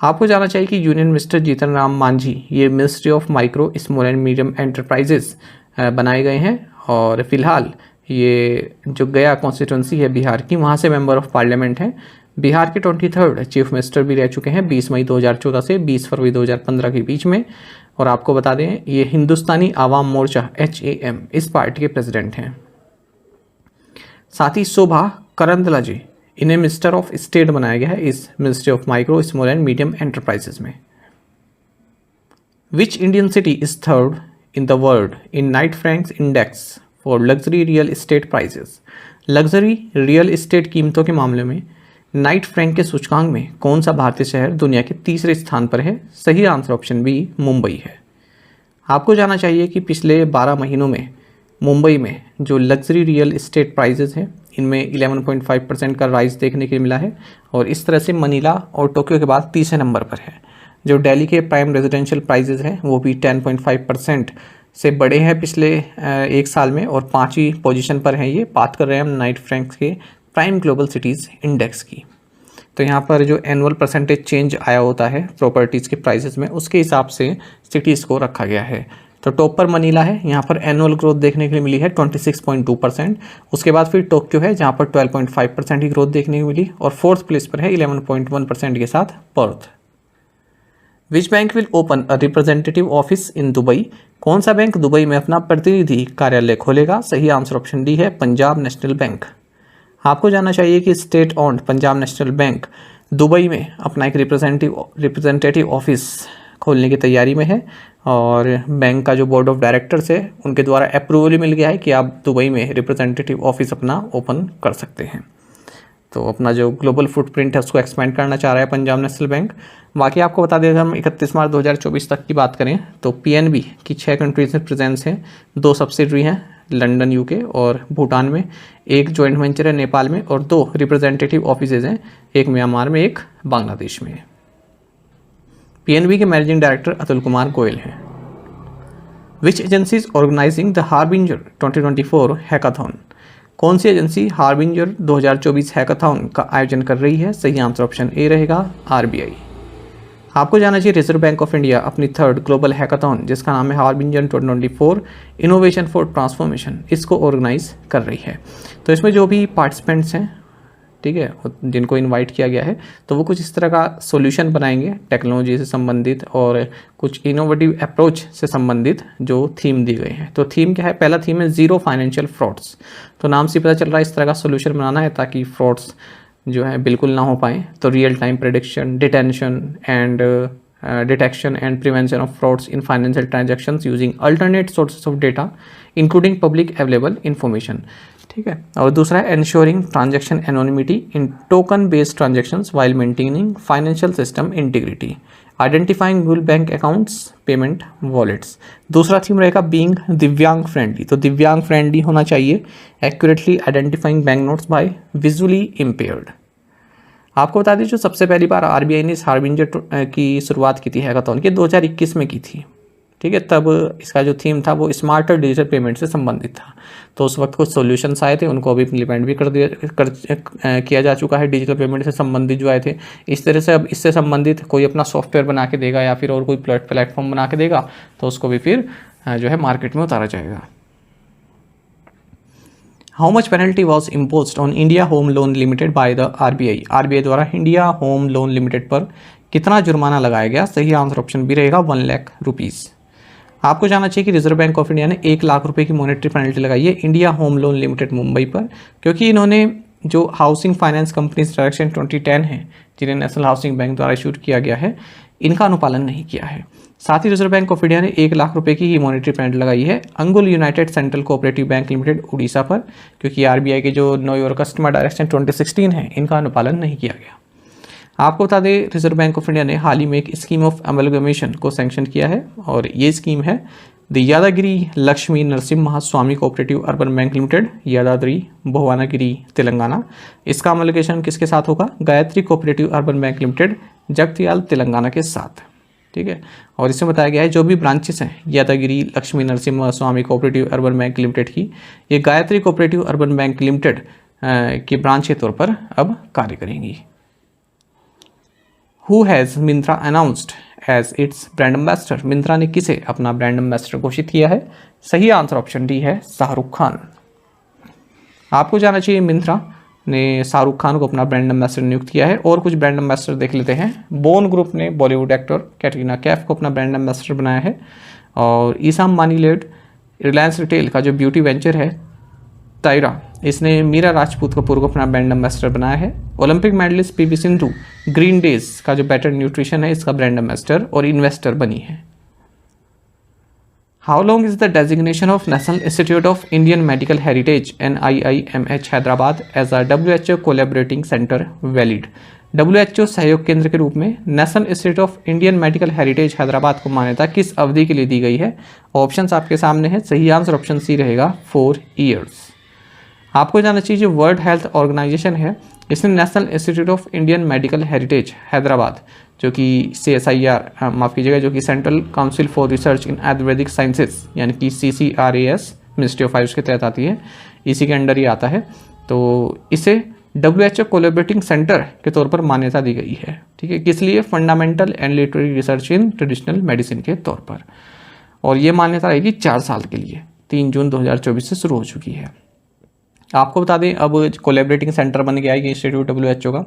आपको जानना चाहिए कि यूनियन मिनिस्टर जीतन राम मांझी ये ministry of micro, small and medium enterprises बनाए गए हैं और फिलहाल ये जो गया कॉन्स्टिट्यूंसी है बिहार की, वहाँ से मेंबर ऑफ पार्लियामेंट हैं। बिहार के 23rd चीफ मिनिस्टर भी रह चुके हैं 20 मई 2014 से 20 फरवरी 2015 के बीच में। और आपको बता दें ये हिंदुस्तानी आवाम मोर्चा HAM इस पार्टी के प्रेसिडेंट हैं। साथ ही शोभा करंदलाजे इन्हें मिनिस्टर ऑफ स्टेट बनाया गया है इस ministry of micro, small and medium enterprises में। Which Indian city is third in the world in Knight Frank's index for luxury real estate prices? Luxury real estate कीमतों के मामले में नाइट फ्रैंक के सूचकांक में कौन सा भारतीय शहर दुनिया के तीसरे स्थान पर है? सही आंसर ऑप्शन बी, मुंबई है। आपको जानना चाहिए कि पिछले 12 महीनों में मुंबई में जो लग्जरी रियल एस्टेट प्राइजेस हैं इनमें 11.5% का राइज देखने के लिए मिला है और इस तरह से मनीला और टोक्यो के बाद तीसरे नंबर पर है। जो दिल्ली के प्राइम रेजिडेंशियल प्राइजेस हैं वो भी 10.5% से बढ़े हैं पिछले एक साल में और 5वीं पोजीशन पर हैं। ये बात कर रहे हैं हम नाइट फ्रैंक्स के प्राइम ग्लोबल सिटीज़ इंडेक्स की। तो यहाँ पर जो एनुअल परसेंटेज चेंज आया होता है प्रॉपर्टीज़ के प्राइसेस में उसके हिसाब से सिटीज़ को रखा गया है। तो टॉप पर मनीला है, यहाँ पर एनुअल ग्रोथ देखने के लिए मिली है 26.2%। उसके बाद फिर टोक्यो है जहाँ पर 12.5% की ग्रोथ देखने को मिली और 4th प्लेस पर है 11.1% के साथ Perth. Which bank will open a representative office in Dubai? कौन सा बैंक दुबई में अपना प्रतिनिधि कार्यालय खोलेगा? सही आंसर ऑप्शन डी है, पंजाब नेशनल बैंक। आपको जानना चाहिए कि state owned Punjab national bank Dubai में अपना एक रिप्रेजेंटेटिव ऑफिस खोलने की तैयारी में है और बैंक का जो बोर्ड ऑफ डायरेक्टर्स है उनके द्वारा अप्रूवल मिल गया है कि आप दुबई में रिप्रेजेंटेटिव ऑफिस अपना ओपन कर सकते हैं। तो अपना जो ग्लोबल फुटप्रिंट है उसको एक्सपेंड करना चाह रहा है पंजाब नेशनल बैंक। बाकी आपको बता दें अगर हम 31 मार्च 2024 तक की बात करें तो PNB की 6 कंट्रीज में प्रेजेंस है, 2 सब्सिडरी हैं लंदन UK और भूटान में, 1 जॉइंट वेंचर है नेपाल में और 2 रिप्रेजेंटेटिव ऑफिसेज हैं, एक म्यांमार में, एक बांग्लादेश में। PNB के मैनेजिंग डायरेक्टर अतुल कुमार गोयल हैं। Which agency is organising the Harbinger 2024 hackathon? कौन सी एजेंसी हार्बिंजर 2024 हैकाथॉन का आयोजन कर रही है? सही आंसर ऑप्शन ए रहेगा, RBI। आपको जानना चाहिए रिजर्व बैंक ऑफ इंडिया अपनी 3rd ग्लोबल हैकाथॉन जिसका नाम है हार्बिंजर 2024 इनोवेशन फॉर ट्रांसफॉर्मेशन इसको ऑर्गेनाइज कर रही है। तो इसमें जो भी पार्टिसिपेंट्स हैं, ठीक है, जिनको इनवाइट किया गया है तो वो कुछ इस तरह का सॉल्यूशन बनाएंगे टेक्नोलॉजी से संबंधित और कुछ इनोवेटिव अप्रोच से संबंधित जो थीम दी गई है। तो थीम क्या है? पहला थीम है जीरो फाइनेंशियल फ्रॉड्स। तो नाम से पता चल रहा है इस तरह का सॉल्यूशन बनाना है ताकि फ्रॉड्स जो है बिल्कुल ना हो पाए। तो real time prediction, detection and prevention of frauds in financial transactions using alternate sources of data including public available information, ठीक है। और दूसरा है ensuring transaction anonymity in token based transactions while maintaining financial system integrity, identifying mule bank accounts, payment wallets. दूसरा theme रहेगा being divyang friendly. तो divyang friendly होना चाहिए, accurately identifying bank notes by visually impaired. आपको बता दें जो सबसे पहली बार RBI ने इस हार्बिंजर की शुरुआत की थी हैकाथॉन की 2021 में की थी, ठीक है। तब इसका जो थीम था वो स्मार्टर डिजिटल पेमेंट से संबंधित था। तो उस वक्त कुछ सॉल्यूशंस आए थे, उनको अभी इम्प्लीमेंट भी किया जा चुका है डिजिटल पेमेंट से संबंधित जो आए थे। इस तरह से अब इससे संबंधित कोई अपना सॉफ्टवेयर बना के देगा या फिर और कोई प्लेटफॉर्म बना के देगा तो उसको भी फिर जो है मार्केट में उतारा जाएगा। How much penalty was imposed on India home loan limited by the RBI द्वारा इंडिया होम लोन लिमिटेड पर कितना जुर्माना लगाया गया? सही आंसर ऑप्शन बी रहेगा, 1 लाख रुपीज़। आपको जानना चाहिए कि रिजर्व बैंक ऑफ इंडिया ने 1 लाख रुपए की मॉनेटरी पेनल्टी लगाई है India home loan limited Mumbai पर, क्योंकि इन्होंने जो हाउसिंग फाइनेंस कंपनीज डायरेक्शन 2010 है जिन्हें नेशनल हाउसिंग बैंक द्वारा इशू किया गया है, इनका अनुपालन नहीं किया है। साथ ही रिजर्व बैंक ऑफ इंडिया ने 1 लाख रुपए की ही मॉनेटरी पेनल्टी लगाई है अंगुल United central cooperative Bank limited Orissa पर, क्योंकि RBI के जो नो योर कस्टमर डायरेक्शन 2016 है इनका अनुपालन नहीं किया गया। आपको बता दें रिजर्व बैंक ऑफ इंडिया ने हाल ही में एक स्कीम ऑफ अमलगमेशन को सैंक्शन किया है और ये स्कीम है the Yadagiri Lakshmi Narasimha Swamy cooperative urban bank Limited, Yadadri Bhuvanagiri Telangana. इसका अमलकेशन किसके साथ होगा? Gayatri cooperative urban bank Limited, Jagtial Telangana के साथ। ठीक है, और इसमें बताया गया है जो भी ब्रांचेस हैं Yadagiri Lakshmi Narasimha Swamy cooperative urban bank limited की, ये Gayatri cooperative urban bank limited की ब्रांच के तौर पर अब कार्य करेंगी। Who has Myntra announced as its brand ambassador, Myntra ने किसे अपना ब्रांड एम्बेसडर घोषित किया है? सही आंसर ऑप्शन डी है शाहरुख खान। आपको जाना चाहिए मिंत्रा ने शाहरुख खान को अपना ब्रांड एम्बेसडर नियुक्त किया है। और कुछ ब्रांड एम्बेसडर देख लेते हैं। बोन ग्रुप ने बॉलीवुड एक्टर कैटरीना कैफ को अपना ब्रांड एम्बेसडर बनाया है। और ईसाम मानी लेड रिलायंस रिटेल का जो ब्यूटी वेंचर है तायरा, इसने मीरा राजपूत कपूर को अपना ब्रांड एम्बेसडर बनाया है। Olympic medallist PV Sindhu green days का जो बेटर न्यूट्रिशन है इसका ब्रांड एम्बेसडर और इन्वेस्टर बनी है। How long is the designation of National Institute of Indian Medical Heritage NIIMH Hyderabad as a WHO collaborating center valid? WHO सहयोग केंद्र के रूप में national institute of Indian medical heritage Hyderabad को मान्यता किस अवधि के लिए दी गई है? ऑप्शंस आपके सामने है। सही आंसर ऑप्शन सी रहेगा 4 years। आपको जानना चाहिए जो वर्ल्ड हेल्थ ऑर्गेनाइजेशन है इसने national institute of Indian medical heritage Hyderabad जो कि CSIR माफ़ कीजिएगा जो कि central council for research in Ayurvedic sciences यानी कि CCRAS मिनिस्ट्री ऑफ आयुष के तहत आती है, इसी के अंडर ही आता है। तो इसे WHO कोलैबोरेटिंग सेंटर के तौर पर मान्यता दी गई है। ठीक है, किस लिए? Fundamental and literary research in traditional medicine के तौर पर। और ये मान्यता रहेगी 4 साल के लिए, 3 जून 2024 से शुरू हो चुकी है। आपको बता दें अब कोलैबोरेटिंग सेंटर बन गया है ये इंस्टीट्यूट WHO का।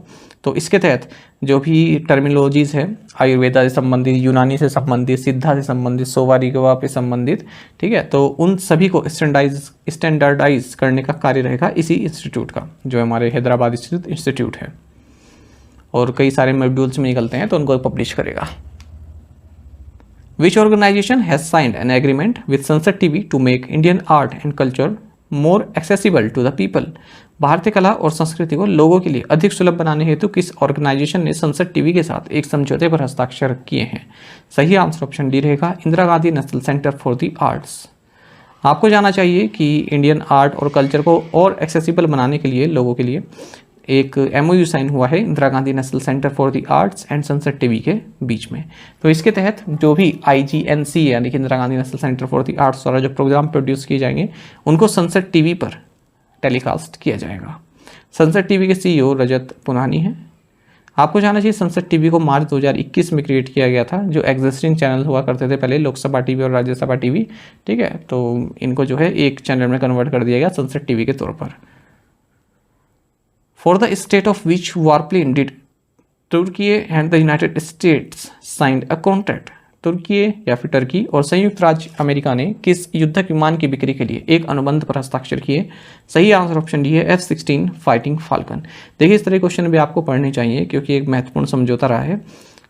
तो इसके तहत जो भी टर्मिनोलॉजीज है आयुर्वेदा से संबंधित, यूनानी से संबंधित, सिद्धा से संबंधित, सोवा रिगवा पे संबंधित, ठीक है, तो उन सभी को स्टैंडर्डाइज करने का कार्य रहेगा इसी इंस्टीट्यूट का जो हमारे हैदराबाद स्थित इंस्टीट्यूट है। और कई सारे मॉड्यूल्स में निकलते हैं तो उनको पब्लिश करेगा। Which organization has signed an agreement with Sunset TV to make Indian art and culture more accessible to the people? भारतीय कला और संस्कृति को लोगों के लिए अधिक सुलभ बनाने हेतु किस ऑर्गेनाइजेशन ने सनसेट टीवी के साथ एक समझौते पर हस्ताक्षर किए हैं? सही आंसर ऑप्शन डी रहेगा Indira Gandhi national centre for the arts. आपको जानना चाहिए कि इंडियन आर्ट और कल्चर को और एक्सेसिबल बनाने के लिए लोगों के लिए एक MOU साइन हुआ है Indira Gandhi national centre for the arts and sunset TV के बीच में। तो इसके तहत जो भी IGNC यानी कि Indira Gandhi national centre for the arts द्वारा जो प्रोग्राम प्रोड्यूस किए जाएंगे उनको सनसेट टीवी पर टेलीकास्ट किया जाएगा। सनसेट टीवी के CEO रजत पुनानी हैं। आपको जानना चाहिए सनसेट टीवी को मार्च 2021 में क्रिएट किया गया था। जो एग्जिस्टिंग चैनल हुआ करते थे पहले लोकसभा टीवी और राज्यसभा टीवी, ठीक है, तो इनको जो है एक चैनल में कन्वर्ट कर दिया गया सनसेट टीवी के तौर पर। For the state of which warplane did Turkey and the United States signed a contract? तुर्की या फिर टर्की और संयुक्त राज्य अमेरिका ने किस युद्धक विमान की बिक्री के लिए एक अनुबंध पर हस्ताक्षर किए? सही आंसर ऑप्शन डी है F-16 फाइटिंग फाल्कन। देखिए इस तरह क्वेश्चन भी आपको पढ़ने चाहिए क्योंकि एक महत्वपूर्ण समझौता रहा है,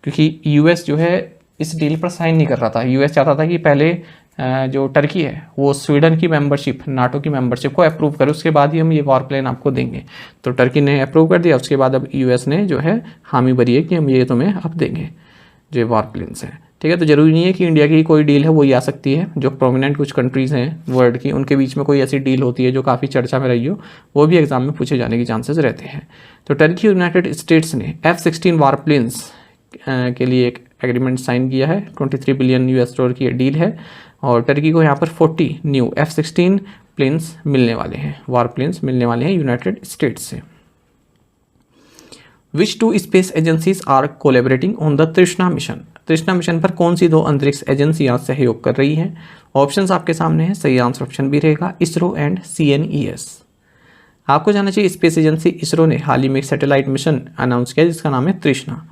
क्योंकि US जो है इस डील पर साइन नहीं कर रहा था। US चाहता था कि पहले जो टर्की है वो स्वीडन की मेंबरशिप, नाटो की मेंबरशिप को अप्रूव करे, उसके बाद ही हम ये वॉर प्लेन आपको देंगे। तो टर्की ने अप्रूव कर दिया, उसके बाद अब US ने जो है हामी भरी है कि हम ये तुम्हें अब देंगे जो वॉर प्लेन्स हैं। ठीक है, तो जरूरी नहीं है कि इंडिया की कोई डील है वही आ सकती है। जो प्रोमिनेंट कुछ कंट्रीज़ हैं वर्ल्ड की उनके बीच में कोई ऐसी डील होती है जो काफ़ी चर्चा में रही हो, वो भी एग्जाम में पूछे जाने के चांसेस रहते हैं। तो टर्की और यूनाइटेड स्टेट्स ने F-16 वॉर प्लेन्स के लिए एक एग्रीमेंट साइन किया है। $23 बिलियन की ये डील है और टर्की को यहाँ पर 40 न्यू F-16 प्लेन्स मिलने वाले हैं, वॉर प्लेन्स मिलने वाले हैं यूनाइटेड स्टेट्स से। Which 2 space agencies are collaborating on the Trishna mission? Trishna mission पर कौन सी 2 अंतरिक्ष एजेंसियां सहयोग कर रही हैं? ऑप्शंस आपके सामने हैं। सही आंसर ऑप्शन बी रहेगा इसरो एंड CNES। आपको जानना चाहिए स्पेस एजेंसी इसरो ने हाल ही में एक सैटेलाइट मिशन अनाउंस किया जिसका नाम है तृष्णा।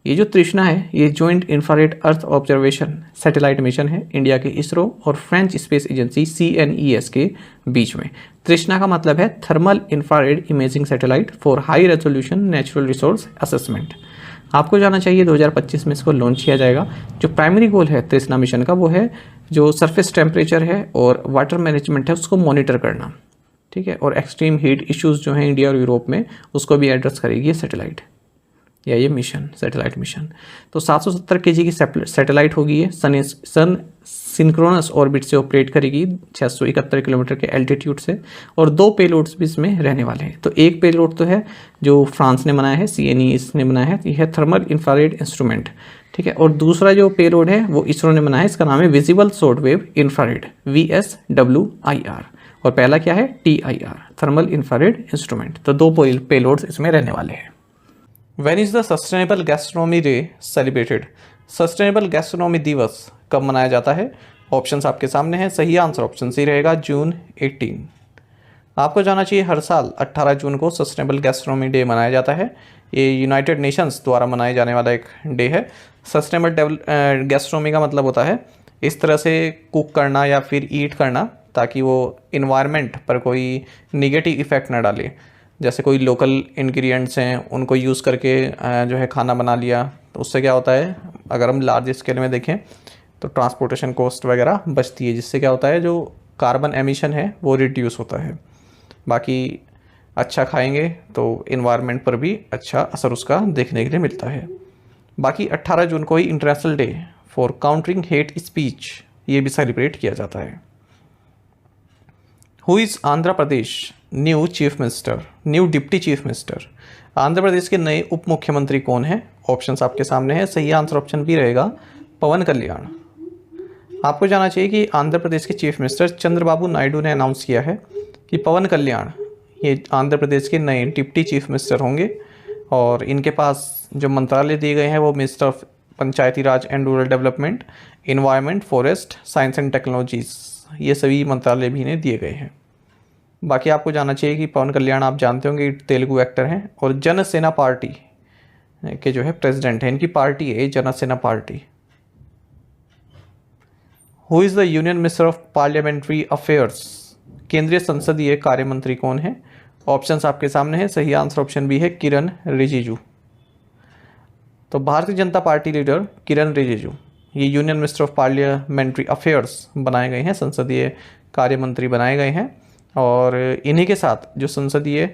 ये जो तृष्णा है ये joint infrared earth observation satellite mission है इंडिया के इसरो और फ्रेंच स्पेस एजेंसी CNES के बीच में। तृष्णा का मतलब है thermal infrared imaging satellite for high resolution natural resource assessment. आपको जानना चाहिए 2025 में इसको लॉन्च किया जाएगा। जो प्राइमरी गोल है तृष्णा मिशन का वो है जो सरफेस टेम्परेचर है और वाटर मैनेजमेंट है उसको मॉनिटर करना, ठीक है, और एक्सट्रीम हीट इश्यूज़ जो हैं इंडिया और यूरोप में उसको भी एड्रेस करेगी ये सैटेलाइट। या ये मिशन, सैटेलाइट मिशन। तो 770 kg की सैटेलाइट होगी ये, सन सिंक्रोनस ऑर्बिट से ऑपरेट करेगी 671 किलोमीटर के एल्टीट्यूड से, और 2 पेलोड्स भी इसमें रहने वाले हैं। तो एक पेलोड तो है जो फ्रांस ने बनाया है, CNE इसने बनाया है, ये है थर्मल इंफ्रारेड इंस्ट्रूमेंट, ठीक है। और दूसरा जो पेलोड है वो इसरो ने बनाया है, इसका नाम है visible short wave infrared, VSWIR, और पहला क्या है TIR, थर्मल इंफ्रारेड इंस्ट्रूमेंट। तो 2 पेलोड्स इसमें रहने वाले हैं। When is the sustainable gastronomy day celebrated? Sustainable gastronomy दिवस कब मनाया जाता है? ऑप्शंस आपके सामने हैं, सही आंसर ऑप्शन सी रहेगा, जून 18। आपको जाना चाहिए हर साल 18 जून को सस्टेनेबल गैस्ट्रोनॉमी डे मनाया जाता है। ये यूनाइटेड नेशंस द्वारा मनाए जाने वाला एक डे है। सस्टेनेबल गैस्ट्रोनॉमी का मतलब होता है इस तरह से कुक करना या फिर ईट करना ताकि वो इन्वायरमेंट पर कोई निगेटिव इफ़ेक्ट ना डाले। जैसे कोई लोकल इंग्रेडिएंट्स हैं उनको यूज़ करके जो है खाना बना लिया, तो उससे क्या होता है, अगर हम लार्ज स्केल में देखें तो ट्रांसपोर्टेशन कॉस्ट वगैरह बचती है, जिससे क्या होता है जो कार्बन एमिशन है वो रिड्यूस होता है। बाकी अच्छा खाएंगे तो इन्वायरमेंट पर भी अच्छा असर उसका देखने के लिए मिलता है। बाकी 18 जून को ही international day for countering hate speech ये भी सेलिब्रेट किया जाता है। Who is Andhra Pradesh new chief minister, new deputy chief minister? Andhra Pradesh के नए उप मुख्यमंत्री कौन है? ऑप्शंस आपके सामने है, सही आंसर ऑप्शन बी रहेगा, पवन कल्याण। आपको जानना चाहिए कि आंध्र प्रदेश के चीफ मिनिस्टर चंद्रबाबू नायडू ने अनाउंस किया है कि पवन कल्याण ये आंध्र प्रदेश के नए डिप्टी चीफ मिनिस्टर होंगे, और इनके पास जो मंत्रालय दिए गए हैं वो minister of Panchayati Raj and rural development, environment, forest, science and technologies, ये सभी मंत्रालय भी इन्हें दिए गए हैं। बाकी आपको जानना चाहिए कि पवन कल्याण आप जानते होंगे तेलुगु एक्टर हैं और जन सेना पार्टी के जो है प्रेसिडेंट हैं। इनकी पार्टी है जन सेना party. Who is the union minister of parliamentary affairs? केंद्रीय संसदीय कार्य मंत्री कौन है? ऑप्शंस आपके सामने हैं, सही आंसर ऑप्शन बी है, किरण रिजिजू। तो भारतीय जनता पार्टी लीडर किरण रिजिजू ये union minister of parliamentary affairs बनाए गए हैं, संसदीय कार्य मंत्री बनाए गए हैं। और इन्हीं के साथ जो संसदीय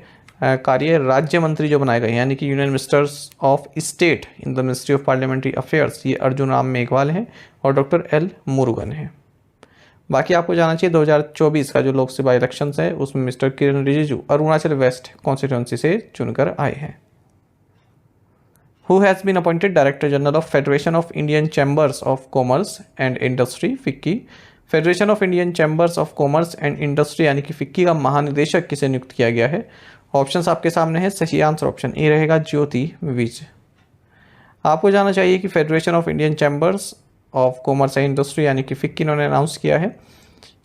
कार्य राज्य मंत्री जो बनाए गए हैं, यानी कि union ministers of state in the ministry of parliamentary affairs, ये अर्जुन राम मेघवाल हैं और डॉक्टर एल मुरुगन हैं। बाकी आपको जानना चाहिए 2024 का जो लोकसभा इलेक्शंस है उसमें मिस्टर किरण रिजिजू अरुणाचल वेस्ट कॉन्स्टिट्यूंसी से चुनकर आए हैं। Who has been appointed Director General of Federation of Indian Chambers of Commerce and Industry FICCI? Federation of Indian chambers of commerce and industry यानी कि फिक्की का महानिदेशक किसे नियुक्त किया गया है? ऑप्शंस आपके सामने है, सही आंसर ऑप्शन ए रहेगा, ज्योति विज। आपको जानना चाहिए कि federation of Indian chambers of commerce and industry यानी कि फिक्की इन्होंने अनाउंस किया है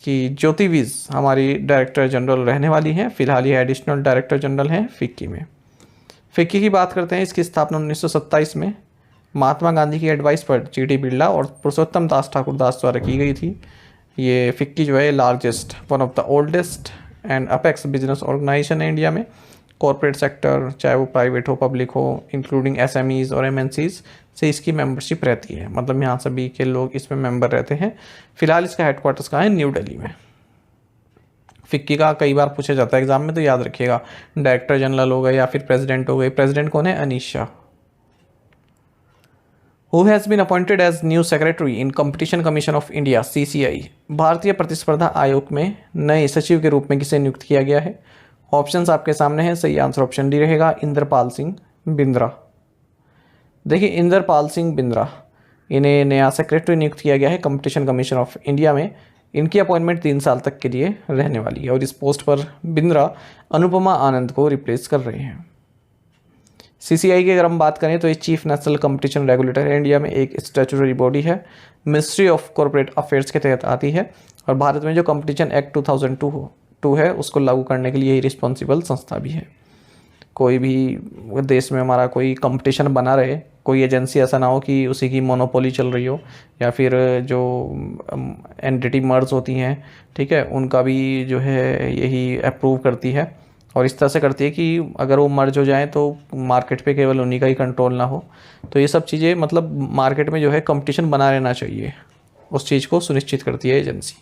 कि ज्योति विज हमारी डायरेक्टर जनरल रहने वाली हैं। फिलहाल ये एडिशनल डायरेक्टर जनरल हैं फिक्की में। फिक्की की बात करते हैं, इसकी स्थापना 1927 में महात्मा गांधी की एडवाइस पर GT बिरला और पुरुषोत्तम दास ठाकुर दास द्वारा की गई थी। ये फिक्की जो है largest, one of the oldest and apex business organization है इंडिया में। कॉर्पोरेट सेक्टर चाहे वो प्राइवेट हो पब्लिक हो, इंक्लूडिंग SMEs और MNCs से इसकी मेंबरशिप रहती है, मतलब यहाँ सभी के लोग इसमें मेंबर रहते हैं। फिलहाल इसका हेडक्वार्टर्स कहाँ है? न्यू दिल्ली में। फिक्की का कई बार पूछा जाता है एग्जाम में, तो याद रखिएगा डायरेक्टर जनरल हो गए या फिर प्रेसिडेंट हो गए। प्रेसिडेंट कौन है? Anish Shah. Who has been appointed as new secretary in Competition Commission of India CCI? भारतीय प्रतिस्पर्धा आयोग में नए सचिव के रूप में किसे नियुक्त किया गया है? ऑप्शंस आपके सामने हैं, सही आंसर ऑप्शन डी रहेगा, इंद्रपाल सिंह बिंद्रा। देखिए इंद्रपाल सिंह बिंद्रा इन्हें नया सेक्रेटरी नियुक्त किया गया है कंपटीशन कमीशन ऑफ इंडिया में। इनकी अपॉइंटमेंट 3 साल तक के लिए रहने वाली है और इस पोस्ट पर बिंद्रा अनुपमा आनंद को रिप्लेस कर रहे हैं। CCI की अगर हम बात करें तो ये चीफ नेशनल कंपटीशन रेगुलेटर है इंडिया में, एक स्टैट्यूटरी बॉडी है, मिनिस्ट्री ऑफ कॉर्पोरेट अफेयर्स के तहत आती है और भारत में जो कंपटीशन एक्ट 2002 है उसको लागू करने के लिए ही रिस्पॉन्सिबल संस्था भी है। कोई भी देश में हमारा कोई कंपटीशन बना रहे, कोई एजेंसी ऐसा ना हो कि उसी की मोनोपोली चल रही हो, या फिर जो एंटिटी मर्ज होती हैं, ठीक है, उनका भी जो है यही अप्रूव करती है और इस तरह से करती है कि अगर वो मर्ज हो जाए तो मार्केट पे केवल उन्हीं का ही कंट्रोल ना हो। तो ये सब चीज़ें मतलब मार्केट में जो है कंपटीशन बना रहना चाहिए, उस चीज़ को सुनिश्चित करती है एजेंसी।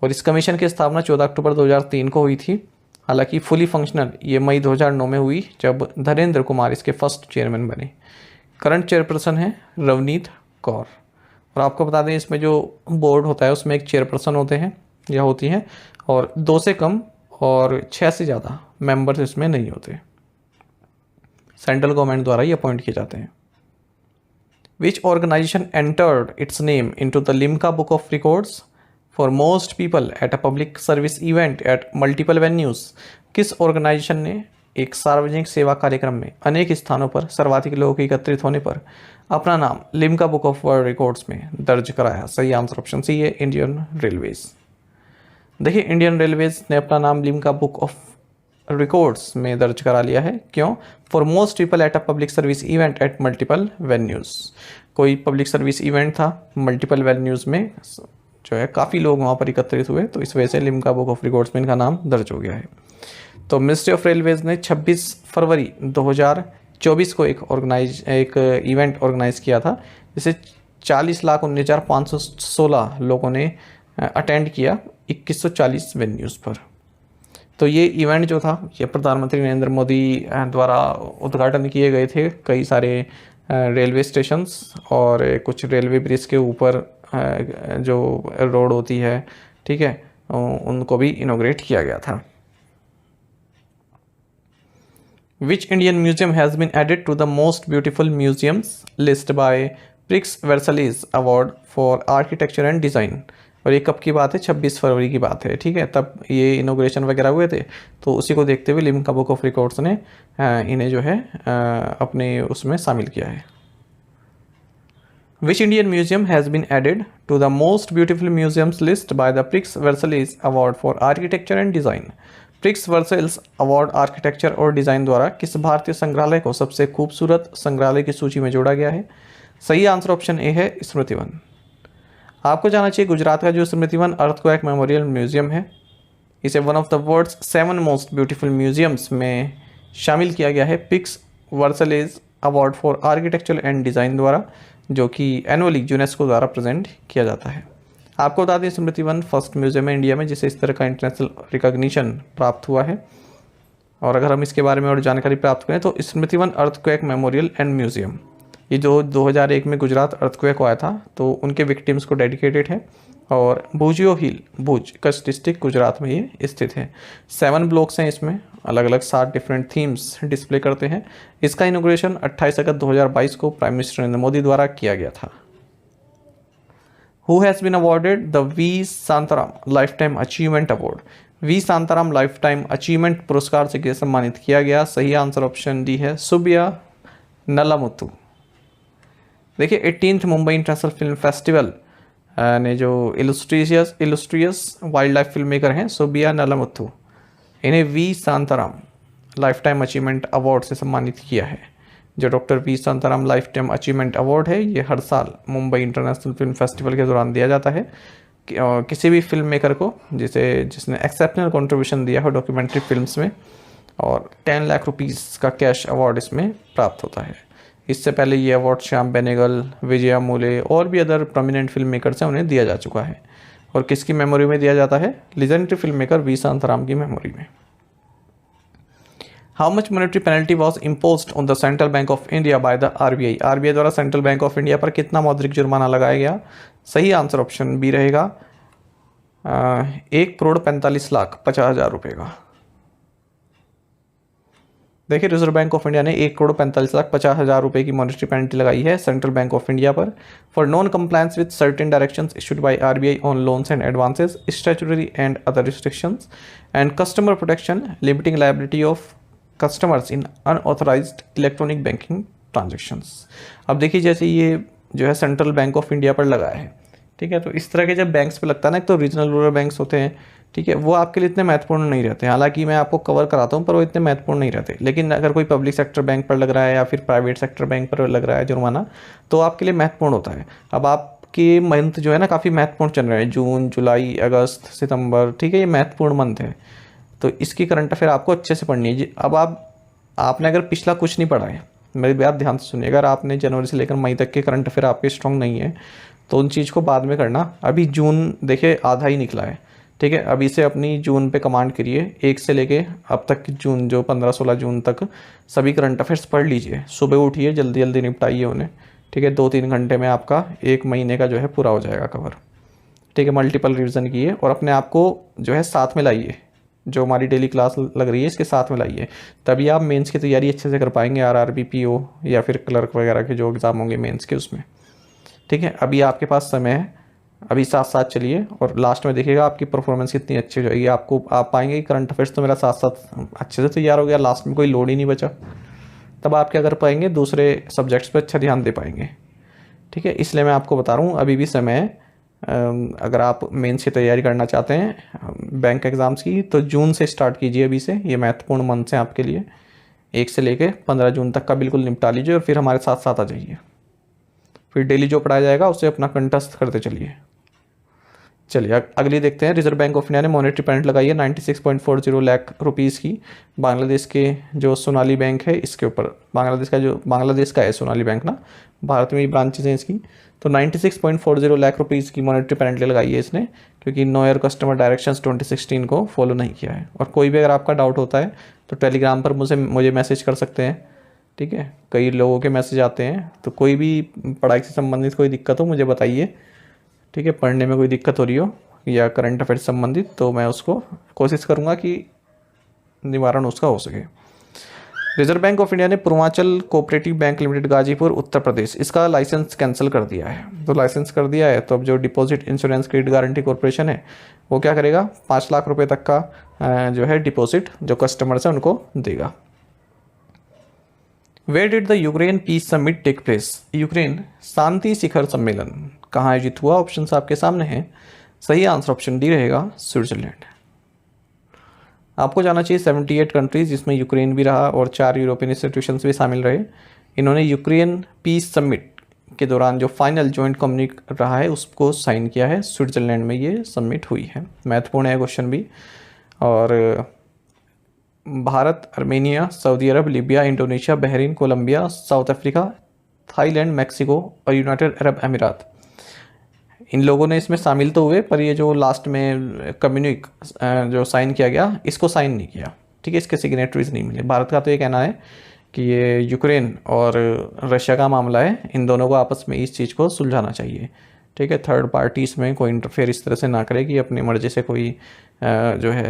और इस कमीशन की स्थापना 14 अक्टूबर 2003 को हुई थी हालांकि फुली फंक्शनल ये मई 2009 में हुई जब धीरेन्द्र कुमार इसके फर्स्ट चेयरमैन बने। करंट चेयरपर्सन है रवनीत कौर। और आपको बता दें इसमें जो बोर्ड होता है उसमें एक चेयरपर्सन होते हैं या होती हैं, और 2 से कम और 6 से ज़्यादा मेंबर्स इसमें नहीं होते। सेंट्रल गवर्नमेंट द्वारा ये अपॉइंट किए जाते हैं। Which organization entered its name into the Limca Book of Records for most people at a public service event at multiple venues? किस ऑर्गेनाइजेशन ने एक सार्वजनिक सेवा कार्यक्रम में अनेक स्थानों पर सर्वाधिक लोगों के एकत्रित होने पर अपना नाम Limca book of world records में दर्ज कराया? सही आंसर ऑप्शन सी है, इंडियन रेलवेज। देखिए, इंडियन रेलवेज ने अपना नाम लिम्का बुक ऑफ रिकॉर्ड्स में दर्ज करा लिया है। क्यों? For most people at a public service event at multiple venues. कोई पब्लिक सर्विस इवेंट था, मल्टीपल वेन्यूज़ में जो है काफ़ी लोग वहाँ पर एकत्रित हुए, तो इस वजह से लिम्का बुक ऑफ रिकॉर्ड्स में इनका नाम दर्ज हो गया है। तो मिनिस्ट्री ऑफ रेलवेज ने 26 फरवरी 2024 को एक इवेंट ऑर्गेनाइज किया था, जिसे 40,19,516 लोगों ने अटेंड किया 2140 वेन्यूज़ पर। तो ये इवेंट जो था ये प्रधानमंत्री नरेंद्र मोदी द्वारा उद्घाटन किए गए थे। कई सारे रेलवे स्टेशंस और कुछ रेलवे ब्रिज के ऊपर जो रोड होती है, ठीक है, उनको भी इनॉग्रेट किया गया था। Which Indian museum has been added to the most beautiful museums list by Prix Versailles award for architecture and design? और ये कब की बात है? 26 फरवरी की बात है, ठीक है। तब ये इनोग्रेशन वगैरह हुए थे, तो उसी को देखते हुए लिम्का बुक ऑफ रिकॉर्ड्स ने इन्हें जो है अपने उसमें शामिल किया है। Which Indian museum has been added to the most beautiful museums list by the Prix Versailles award for architecture and design? Prix Versailles award architecture और डिज़ाइन द्वारा किस भारतीय संग्रहालय को सबसे खूबसूरत संग्रहालय की सूची में जोड़ा गया है? सही आंसर ऑप्शन ए है, स्मृति वन। आपको जानना चाहिए गुजरात का जो Smriti Van earthquake memorial museum है, इसे one of the world's 7 most beautiful museums में शामिल किया गया है Prix Versailles award for architecture and design द्वारा, जो कि एनुअली यूनेस्को द्वारा प्रेजेंट किया जाता है। आपको बता दें स्मृति वन फर्स्ट म्यूजियम है इंडिया में जिसे इस तरह का इंटरनेशनल रिकॉग्निशन प्राप्त हुआ है। और अगर हम इसके बारे में और जानकारी प्राप्त करें तो Smriti Van earthquake memorial and museum ये जो 2001 में गुजरात अर्थक्वेक आया था तो उनके विक्टिम्स को डेडिकेटेड है, और भुजियो हिल भुज कच्छ डिस्ट्रिक्ट गुजरात में ये स्थित है। 7 ब्लॉक्स हैं, इसमें अलग अलग 7 डिफरेंट थीम्स डिस्प्ले करते हैं। इसका इनॉग्रेशन 28 अगस्त 2022 को प्राइम मिनिस्टर नरेंद्र मोदी द्वारा किया गया था। Who has been awarded the V Shantaram lifetime achievement award? V Shantaram lifetime achievement पुरस्कार से सम्मानित किया गया? सही आंसर ऑप्शन डी है, सुबिया नलामुथु। देखिए 18th Mumbai international film festival ने जो illustrious wildlife film maker हैं सुबिया नलामुथु, इन्हें V Shantaram lifetime achievement award से सम्मानित किया है। जो doctor V Shantaram lifetime achievement award है ये हर साल मुंबई इंटरनेशनल फिल्म फेस्टिवल के दौरान दिया जाता है किसी भी फिल्म मेकर को जिसने एक्सेप्शनल कंट्रीब्यूशन दिया हो डॉक्यूमेंट्री फिल्म्स में, और 10 लाख रुपीज़ का कैश अवार्ड इसमें प्राप्त होता है। इससे पहले ये अवार्ड श्याम बेनेगल, विजया मूले और भी अदर प्रोमिनेंट फिल्म मेकर्स हैं उन्हें दिया जा चुका है। और किसकी मेमोरी में दिया जाता है? Legendary film maker V Shantaram की मेमोरी में। How much monetary penalty was imposed on the central bank of India by the RBI? RBI द्वारा सेंट्रल बैंक ऑफ इंडिया पर कितना मौद्रिक जुर्माना लगाया गया? सही आंसर ऑप्शन बी रहेगा, 1,45,50,00,000 रुपये का। देखिए रिजर्व बैंक ऑफ इंडिया ने 1,45,50,00,000 रुपये की मॉनेटरी पेनल्टी लगाई है सेंट्रल बैंक ऑफ इंडिया पर for non compliance with certain directions issued by RBI on loans and advances, statutory and other restrictions and customer protection limiting liability of customers in unauthorised electronic banking transactions. अब देखिए जैसे ये जो है central bank of India पर लगा है, ठीक है, तो इस तरह के जब बैंक्स पे लगता है ना, एक तो रीजनल रूरल बैंक्स होते हैं, ठीक है, वो आपके लिए इतने महत्वपूर्ण नहीं रहते। हालांकि मैं आपको कवर कराता हूँ पर वो इतने महत्वपूर्ण नहीं रहते। लेकिन अगर कोई पब्लिक सेक्टर बैंक पर लग रहा है या फिर प्राइवेट सेक्टर बैंक पर लग रहा है जुर्माना, तो आपके लिए महत्वपूर्ण होता है। अब आपके मंथ जो है ना काफ़ी महत्वपूर्ण चल रहे हैं, जून, जुलाई, अगस्त, सितंबर, ठीक है, ये महत्वपूर्ण मंथ है, तो इसकी करंट अफेयर आपको अच्छे से पढ़नी है। अब आपने अगर पिछला कुछ नहीं पढ़ा है, मेरी बात ध्यान से सुनिए, अगर आपने जनवरी से लेकर मई तक के करंट अफेयर आपके स्ट्रॉन्ग नहीं है तो उन चीज़ को बाद में करना। अभी जून देखिए आधा ही निकला है, ठीक है, अभी से अपनी जून पे कमांड करिए, 1 से लेके अब तक की जून, जो 15-16 जून तक सभी करंट अफेयर्स पढ़ लीजिए। सुबह उठिए, जल्दी जल्दी निपटाइए उन्हें। ठीक है, 2-3 घंटे में आपका 1 महीने का जो है पूरा हो जाएगा कवर। ठीक है, मल्टीपल रिवीजन किए और अपने आप को जो है साथ में लाइए, जो हमारी डेली क्लास लग रही है इसके साथ में लाइए, तभी आप मेंस की तैयारी अच्छे से कर पाएंगे, आरआरबी, पीओ या फिर क्लर्क वगैरह के जो एग्ज़ाम होंगे मेंस के उसमें। ठीक है, अभी आपके पास समय है, अभी साथ साथ चलिए और लास्ट में देखिएगा आपकी परफॉर्मेंस कितनी अच्छी हो जाएगी। आप पाएंगे कि करंट अफेयर्स तो मेरा साथ साथ अच्छे से तैयार हो गया, लास्ट में कोई लोड ही नहीं बचा। तब आप क्या कर पाएंगे, दूसरे सब्जेक्ट्स पर अच्छा ध्यान दे पाएंगे। ठीक है, इसलिए मैं आपको बता रहा हूँ अभी भी समय है। अगर आप मेंस की तैयारी करना चाहते हैं बैंक एग्ज़ाम्स की, तो जून से स्टार्ट कीजिए अभी से। ये महत्वपूर्ण मंथ्स हैं आपके लिए। 1 से लेके 15 जून तक का बिल्कुल निपटा लीजिए और फिर हमारे साथ साथ आ जाइए। फिर डेली जो पढ़ाया जाएगा उसे अपना कंठस्थ करते चलिए। चलिए अगली देखते हैं। रिजर्व बैंक ऑफ इंडिया ने मॉनेटरी पेमेंट लगाई है 96.40 लाख रुपीज़ की बांग्लादेश के जो सोनाली बैंक है इसके ऊपर। बांग्लादेश का है सोनाली बैंक ना, भारत में ही ब्रांचेज हैं इसकी। तो 96.40 लाख रुपीज़ की मॉनेटरी पेनल्टी लगाई है इसने, क्योंकि नो ईयर कस्टमर डायरेक्शंस 2016 को फॉलो नहीं किया है। और कोई भी अगर आपका डाउट होता है तो टेलीग्राम पर मुझे मैसेज कर सकते हैं। ठीक है, कई लोगों के मैसेज आते हैं, तो कोई भी पढ़ाई से संबंधित कोई दिक्कत हो मुझे बताइए। ठीक है, पढ़ने में कोई दिक्कत हो रही हो या करंट अफेयर संबंधित, तो मैं उसको कोशिश करूँगा कि निवारण उसका हो सके। रिजर्व बैंक ऑफ इंडिया ने Purvanchal Cooperative Bank Limited Ghazipur Uttar Pradesh इसका लाइसेंस कैंसिल कर दिया है। तो लाइसेंस कर दिया है, तो अब जो deposit insurance credit guarantee corporation है वो क्या करेगा, 5 लाख रुपए तक का जो है डिपॉजिट जो कस्टमर्स है उनको देगा। Where did the Ukraine peace summit take place? Ukraine शांति शिखर सम्मेलन कहाँ आयोजित हुआ? ऑप्शन आपके सामने हैं। सही आंसर ऑप्शन डी रहेगा, स्विट्जरलैंड। आपको जाना चाहिए 78 कंट्रीज, जिसमें यूक्रेन भी रहा और 4 यूरोपियन इंस्टीट्यूशंस भी शामिल रहे। इन्होंने यूक्रेन पीस समिट के दौरान जो फाइनल जॉइंट कम्युनिके रहा है उसको साइन किया है। स्विट्जरलैंड में ये समिट हुई है। महत्वपूर्ण है क्वेश्चन भी। और Bharat, Armenia, Saudi Arabia, Libya, Indonesia, Bahrain, Colombia, South Africa, Thailand, Mexico और यूनाइटेड अरब अमीरात, इन लोगों ने इसमें शामिल तो हुए, पर ये जो लास्ट में कम्युनिक जो साइन किया गया इसको साइन नहीं किया। ठीक है, इसके सिग्नेटरीज नहीं मिले। भारत का तो ये कहना है कि ये यूक्रेन और रशिया का मामला है, इन दोनों को आपस में इस चीज़ को सुलझाना चाहिए। ठीक है, थर्ड पार्टी इसमें कोई इंटरफेयर इस तरह से ना करे कि अपनी मर्जी से कोई जो है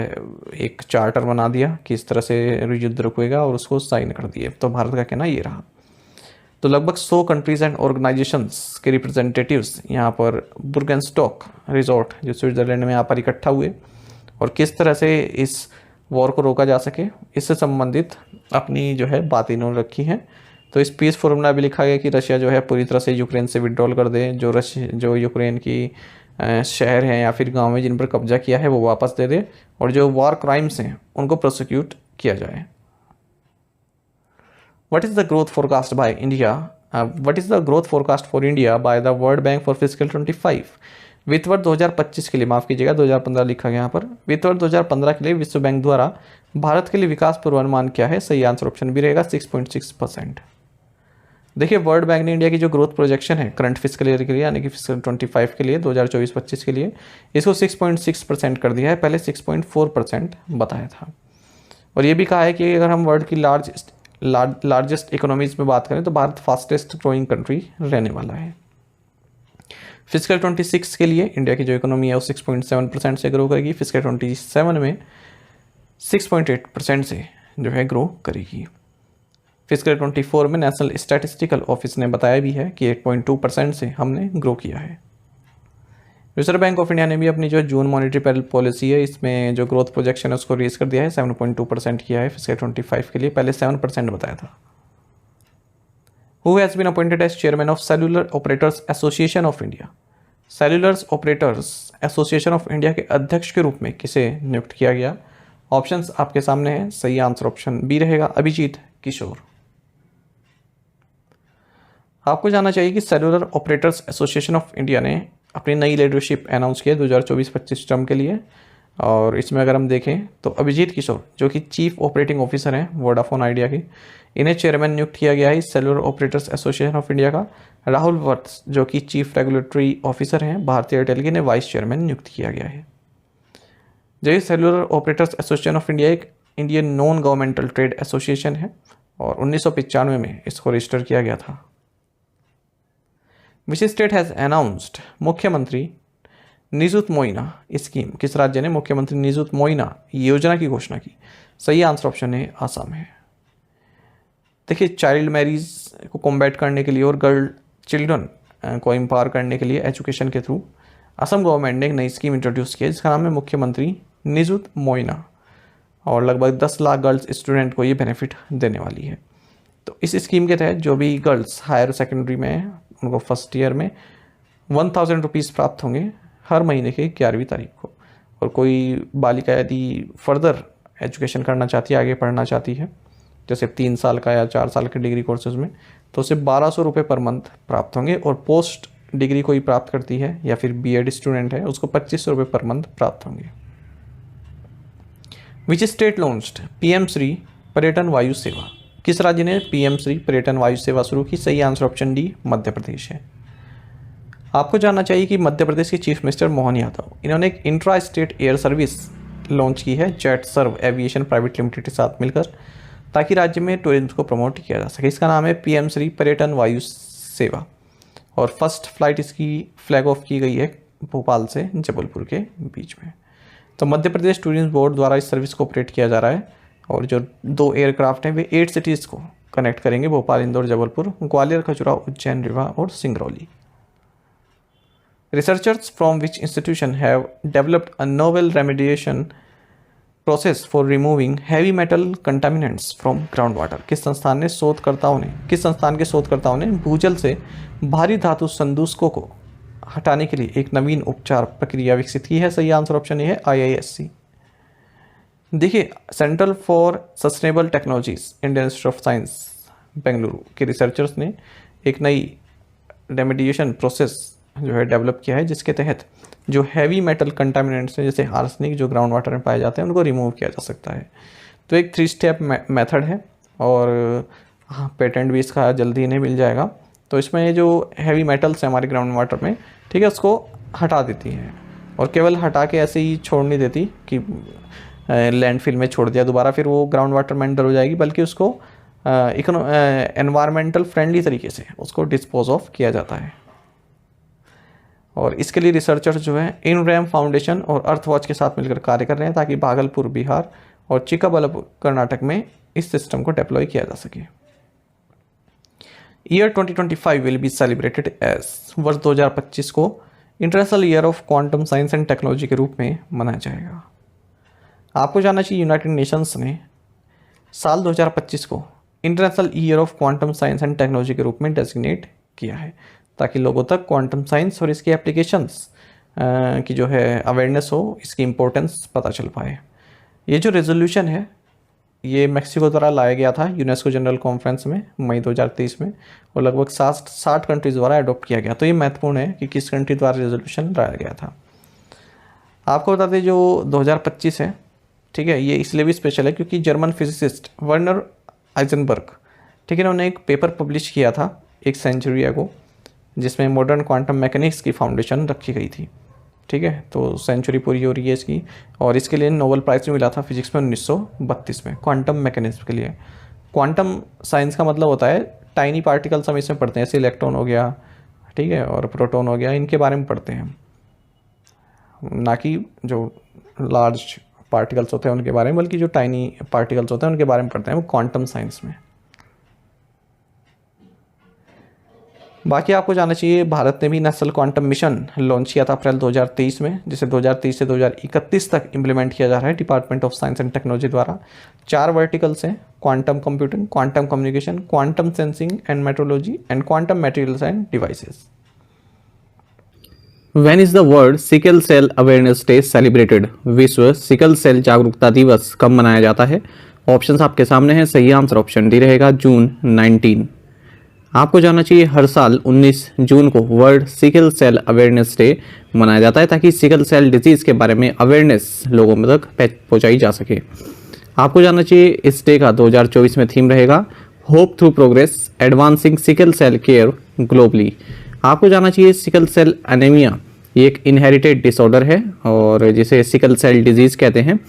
एक चार्टर बना दिया कि इस तरह से युद्ध रुकेगा और उसको साइन कर दिए। तो भारत का कहना ये रहा। तो लगभग 100 कंट्रीज एंड ऑर्गेनाइजेशंस के रिप्रेजेंटेटिव्स यहाँ पर बुर्गेनस्टॉक रिजॉर्ट जो स्विट्जरलैंड में यहाँ पर इकट्ठा हुए और किस तरह से इस वॉर को रोका जा सके इससे संबंधित अपनी जो है बात इन्होंने रखी है। तो इस पीस फॉर्मूला भी लिखा गया कि रशिया जो है पूरी तरह से यूक्रेन से विड्रॉल कर दे, जो यूक्रेन की शहर हैं या फिर गाँव में जिन पर कब्जा किया है वो वापस दे दे, और जो वॉर क्राइम्स हैं उनको प्रोसिक्यूट किया जाए। What is the growth forecast by India? What is the growth forecast for India by the World Bank for fiscal 25? वित्त वर्ष 2025 के लिए, माफ़ कीजिएगा 2015 लिखा गया यहाँ पर। वित्त वर्ष 2015 के लिए विश्व बैंक द्वारा भारत के लिए विकास पूर्वानुमान क्या है? सही आंसर ऑप्शन भी रहेगा 6.6%। देखिए, वर्ल्ड बैंक ने इंडिया की जो ग्रोथ प्रोजेक्शन है करंट फिस्कल ईयर के लिए यानी कि फिस्कल 25 के लिए 2024-25 के लिए इसको 6.6% कर दिया है। पहले 6.4% बताया था। और ये भी कहा है कि अगर हम वर्ल्ड की लार्जेस्ट इकोनॉमीज में बात करें तो भारत फास्टेस्ट ग्रोइंग कंट्री रहने वाला है। फिस्कल 26 के लिए इंडिया की जो इकोनॉमी है वो 6.7% से ग्रो करेगी। फिस्कल 27 में 6.8% से जो है ग्रो करेगी। फिस्कल 24 में नेशनल स्टैटिस्टिकल ऑफिस ने बताया भी है कि 8.2% से हमने ग्रो किया है। रिजर्व बैंक ऑफ इंडिया ने भी अपनी जो जून मॉनेटरी पॉलिसी है इसमें जो ग्रोथ प्रोजेक्शन है उसको रेज कर दिया है, 7.2% किया है फिस्कल 25 के लिए, पहले 7% बताया था। Who has been appointed as chairman of cellular operators association of India? Cellular operators association of India के अध्यक्ष के रूप में किसे नियुक्त किया गया? ऑप्शंस आपके सामने हैं। सही आंसर ऑप्शन बी रहेगा, अभिजीत किशोर। आपको जानना चाहिए कि cellular operators association of India ने अपनी नई लीडरशिप अनाउंस किया 2024-25 टर्म के लिए। और इसमें अगर हम देखें तो अभिजीत किशोर जो कि चीफ ऑपरेटिंग ऑफिसर हैं वोडाफोन आइडिया के, इन्हें चेयरमैन नियुक्त किया गया है cellular operators association of India का। राहुल वत्स जो कि चीफ रेगुलेटरी ऑफिसर हैं भारतीय एयरटेल के, इन्हें वाइस चेयरमैन नियुक्त किया गया है। जो Cellular operators association of India एक Indian non governmental trade association है और 1995 में इसको रजिस्टर किया गया था। विच स्टेट हैज़ अनाउंस्ड मुख्यमंत्री निजुत मोइना स्कीम, किस राज्य ने मुख्यमंत्री निजुत मोइना योजना की घोषणा की? सही आंसर ऑप्शन है आसाम है। देखिए, चाइल्ड मैरिज को कॉम्बैट करने के लिए और गर्ल चिल्ड्रन को एम्पावर करने के लिए एजुकेशन के थ्रू असम गवर्नमेंट ने एक नई स्कीम इंट्रोड्यूस की है जिसका नाम है मुख्यमंत्री निजुत मोइना और लगभग 10 लाख गर्ल्स स्टूडेंट को ये बेनिफिट देने वाली है। तो इस स्कीम के तहत जो भी गर्ल्स हायर सेकेंडरी में हैं उनको फर्स्ट ईयर में 1000 रुपीज़ प्राप्त होंगे हर महीने के 11वीं तारीख को। और कोई बालिका यदि फर्दर एजुकेशन करना चाहती है, आगे पढ़ना चाहती है, जैसे 3 साल का या 4 साल के डिग्री कोर्सेज में, तो उसे 1200 रुपये पर मंथ प्राप्त होंगे। और पोस्ट डिग्री कोई प्राप्त करती है या फिर बीएड स्टूडेंट है उसको 2500 रुपये पर मंथ प्राप्त होंगे। Which state launched PM Shri पर्यटन वायु सेवा, किस राज्य ने पीएम श्री पर्यटन वायु सेवा शुरू की? सही answer option D Madhya Pradesh है। आपको जानना चाहिए कि मध्य प्रदेश के चीफ मिनिस्टर मोहन यादव, इन्होंने एक intra state air service launch की है जेट सर्व एविएशन प्राइवेट लिमिटेड के साथ मिलकर, ताकि राज्य में टूरिज्म को प्रमोट किया जा सके। इसका नाम है पीएम श्री पर्यटन वायु सेवा और फर्स्ट फ्लाइट इसकी फ्लैग ऑफ की गई है भोपाल से जबलपुर के बीच में। तो मध्य प्रदेश टूरिज्म बोर्ड द्वारा इस सर्विस को ऑपरेट किया जा रहा है और जो 2 एयरक्राफ्ट हैं वे 8 सिटीज़ को कनेक्ट करेंगे, भोपाल, इंदौर, जबलपुर, ग्वालियर, खजुराहो, उज्जैन, रीवा और Singrauli. Researchers from which institution have developed a novel remediation process for removing heavy metal contaminants from ground water, किस संस्थान के शोधकर्ताओं ने भूजल से भारी धातु संदूषकों को हटाने के लिए एक नवीन उपचार प्रक्रिया विकसित की है? सही आंसर ऑप्शन है IISc। देखिए, central for sustainable technologies Indian institute of science Bengaluru के रिसर्चर्स ने एक नई रेमेडिएशन प्रोसेस जो है डेवलप किया है जिसके तहत जो हैवी मेटल कंटामिनेंट्स हैं जैसे आर्सेनिक जो ग्राउंड वाटर में पाए जाते हैं उनको रिमूव किया जा सकता है। तो एक 3 स्टेप मेथड है और पेटेंट भी इसका जल्दी इन्हें मिल जाएगा। तो इसमें ये जो हैवी मेटल्स हैं हमारे ग्राउंड वाटर में, ठीक है, उसको हटा देती हैं और केवल हटा के ऐसे ही छोड़ नहीं देती कि लैंडफिल में छोड़ दिया दोबारा फिर वो ग्राउंड वाटर में एंटर हो जाएगी, बल्कि उसको एनवायरमेंटल फ्रेंडली तरीके से उसको डिस्पोज ऑफ किया जाता है। और इसके लिए रिसर्चर्स जो है इनरैम फाउंडेशन और अर्थवॉच के साथ मिलकर कार्य कर रहे हैं ताकि भागलपुर बिहार और चिक्काबल्लापुर कर्नाटक में इस सिस्टम को डिप्लॉय किया जा सके। Year 2025 will be celebrated as, वर्ष 2025 को international year of quantum science and technology के रूप में मनाया जाएगा। आपको जानना चाहिए यूनाइटेड नेशंस ने साल 2025 को international year of quantum science and technology के रूप में डेजिग्नेट किया है ताकि लोगों तक क्वांटम साइंस और इसकी एप्लीकेशंस की जो है अवेयरनेस हो, इसकी इम्पोर्टेंस पता चल पाए। ये जो रेजोल्यूशन है ये मैक्सिको द्वारा लाया गया था यूनेस्को जनरल कॉन्फ्रेंस में मई 2023 में और लगभग 60 कंट्रीज़ द्वारा अडॉप्ट किया गया। तो ये महत्वपूर्ण है कि किस कंट्री द्वारा रेजोल्यूशन लाया गया था। आपको बता दें जो 2025 है, ठीक है, ये इसलिए भी स्पेशल है क्योंकि जर्मन फिजिसिस्ट वर्नर आइजनबर्ग, ठीक है, उन्होंने एक पेपर पब्लिश किया था 1 सेंचुरी अगो जिसमें मॉडर्न क्वांटम मैकेनिक्स की फाउंडेशन रखी गई थी। ठीक है, तो सेंचुरी पूरी हो रही है इसकी और इसके लिए नोबेल प्राइज़ भी मिला था फिजिक्स में 1932 में क्वांटम मैकेनिज्म के लिए। क्वांटम साइंस का मतलब होता है टाइनी पार्टिकल्स हम इसमें पढ़ते हैं, जैसे इलेक्ट्रॉन हो गया, ठीक है, और प्रोटॉन हो गया, इनके बारे में पढ़ते हैं, ना कि जो लार्ज पार्टिकल्स होते हैं उनके बारे में, बल्कि जो टाइनी पार्टिकल्स होते हैं उनके बारे में पढ़ते हैं वो क्वांटम साइंस में। बाकी आपको जानना चाहिए भारत ने भी नेशनल क्वांटम मिशन लॉन्च किया था अप्रैल 2023 में, जिसे 2023 से 2031 तक इम्प्लीमेंट किया जा रहा है department of science and technology द्वारा। 4 वर्टिकल्स हैं, quantum computing, quantum communication, quantum sensing and metrology and quantum materials end devices. When is the World Sickle Cell Awareness Day celebrated? विश्व सिकल सेल जागरूकता दिवस कब मनाया जाता है? ऑप्शंस आपके सामने हैं, सही आंसर ऑप्शन डी रहेगा जून 19। आपको जानना चाहिए हर साल 19 जून को world sickle cell awareness day मनाया जाता है ताकि सिकल सेल डिजीज़ के बारे में अवेयरनेस लोगों में तक पहुंचाई जा सके। आपको जानना चाहिए इस डे का 2024 में थीम रहेगा hope through progress advancing sickle cell care globally. आपको जानना चाहिए सिकल सेल एनीमिया ये एक इनहेरिटेड डिसऑर्डर है और जिसे सिकल सेल डिजीज़ कहते हैं।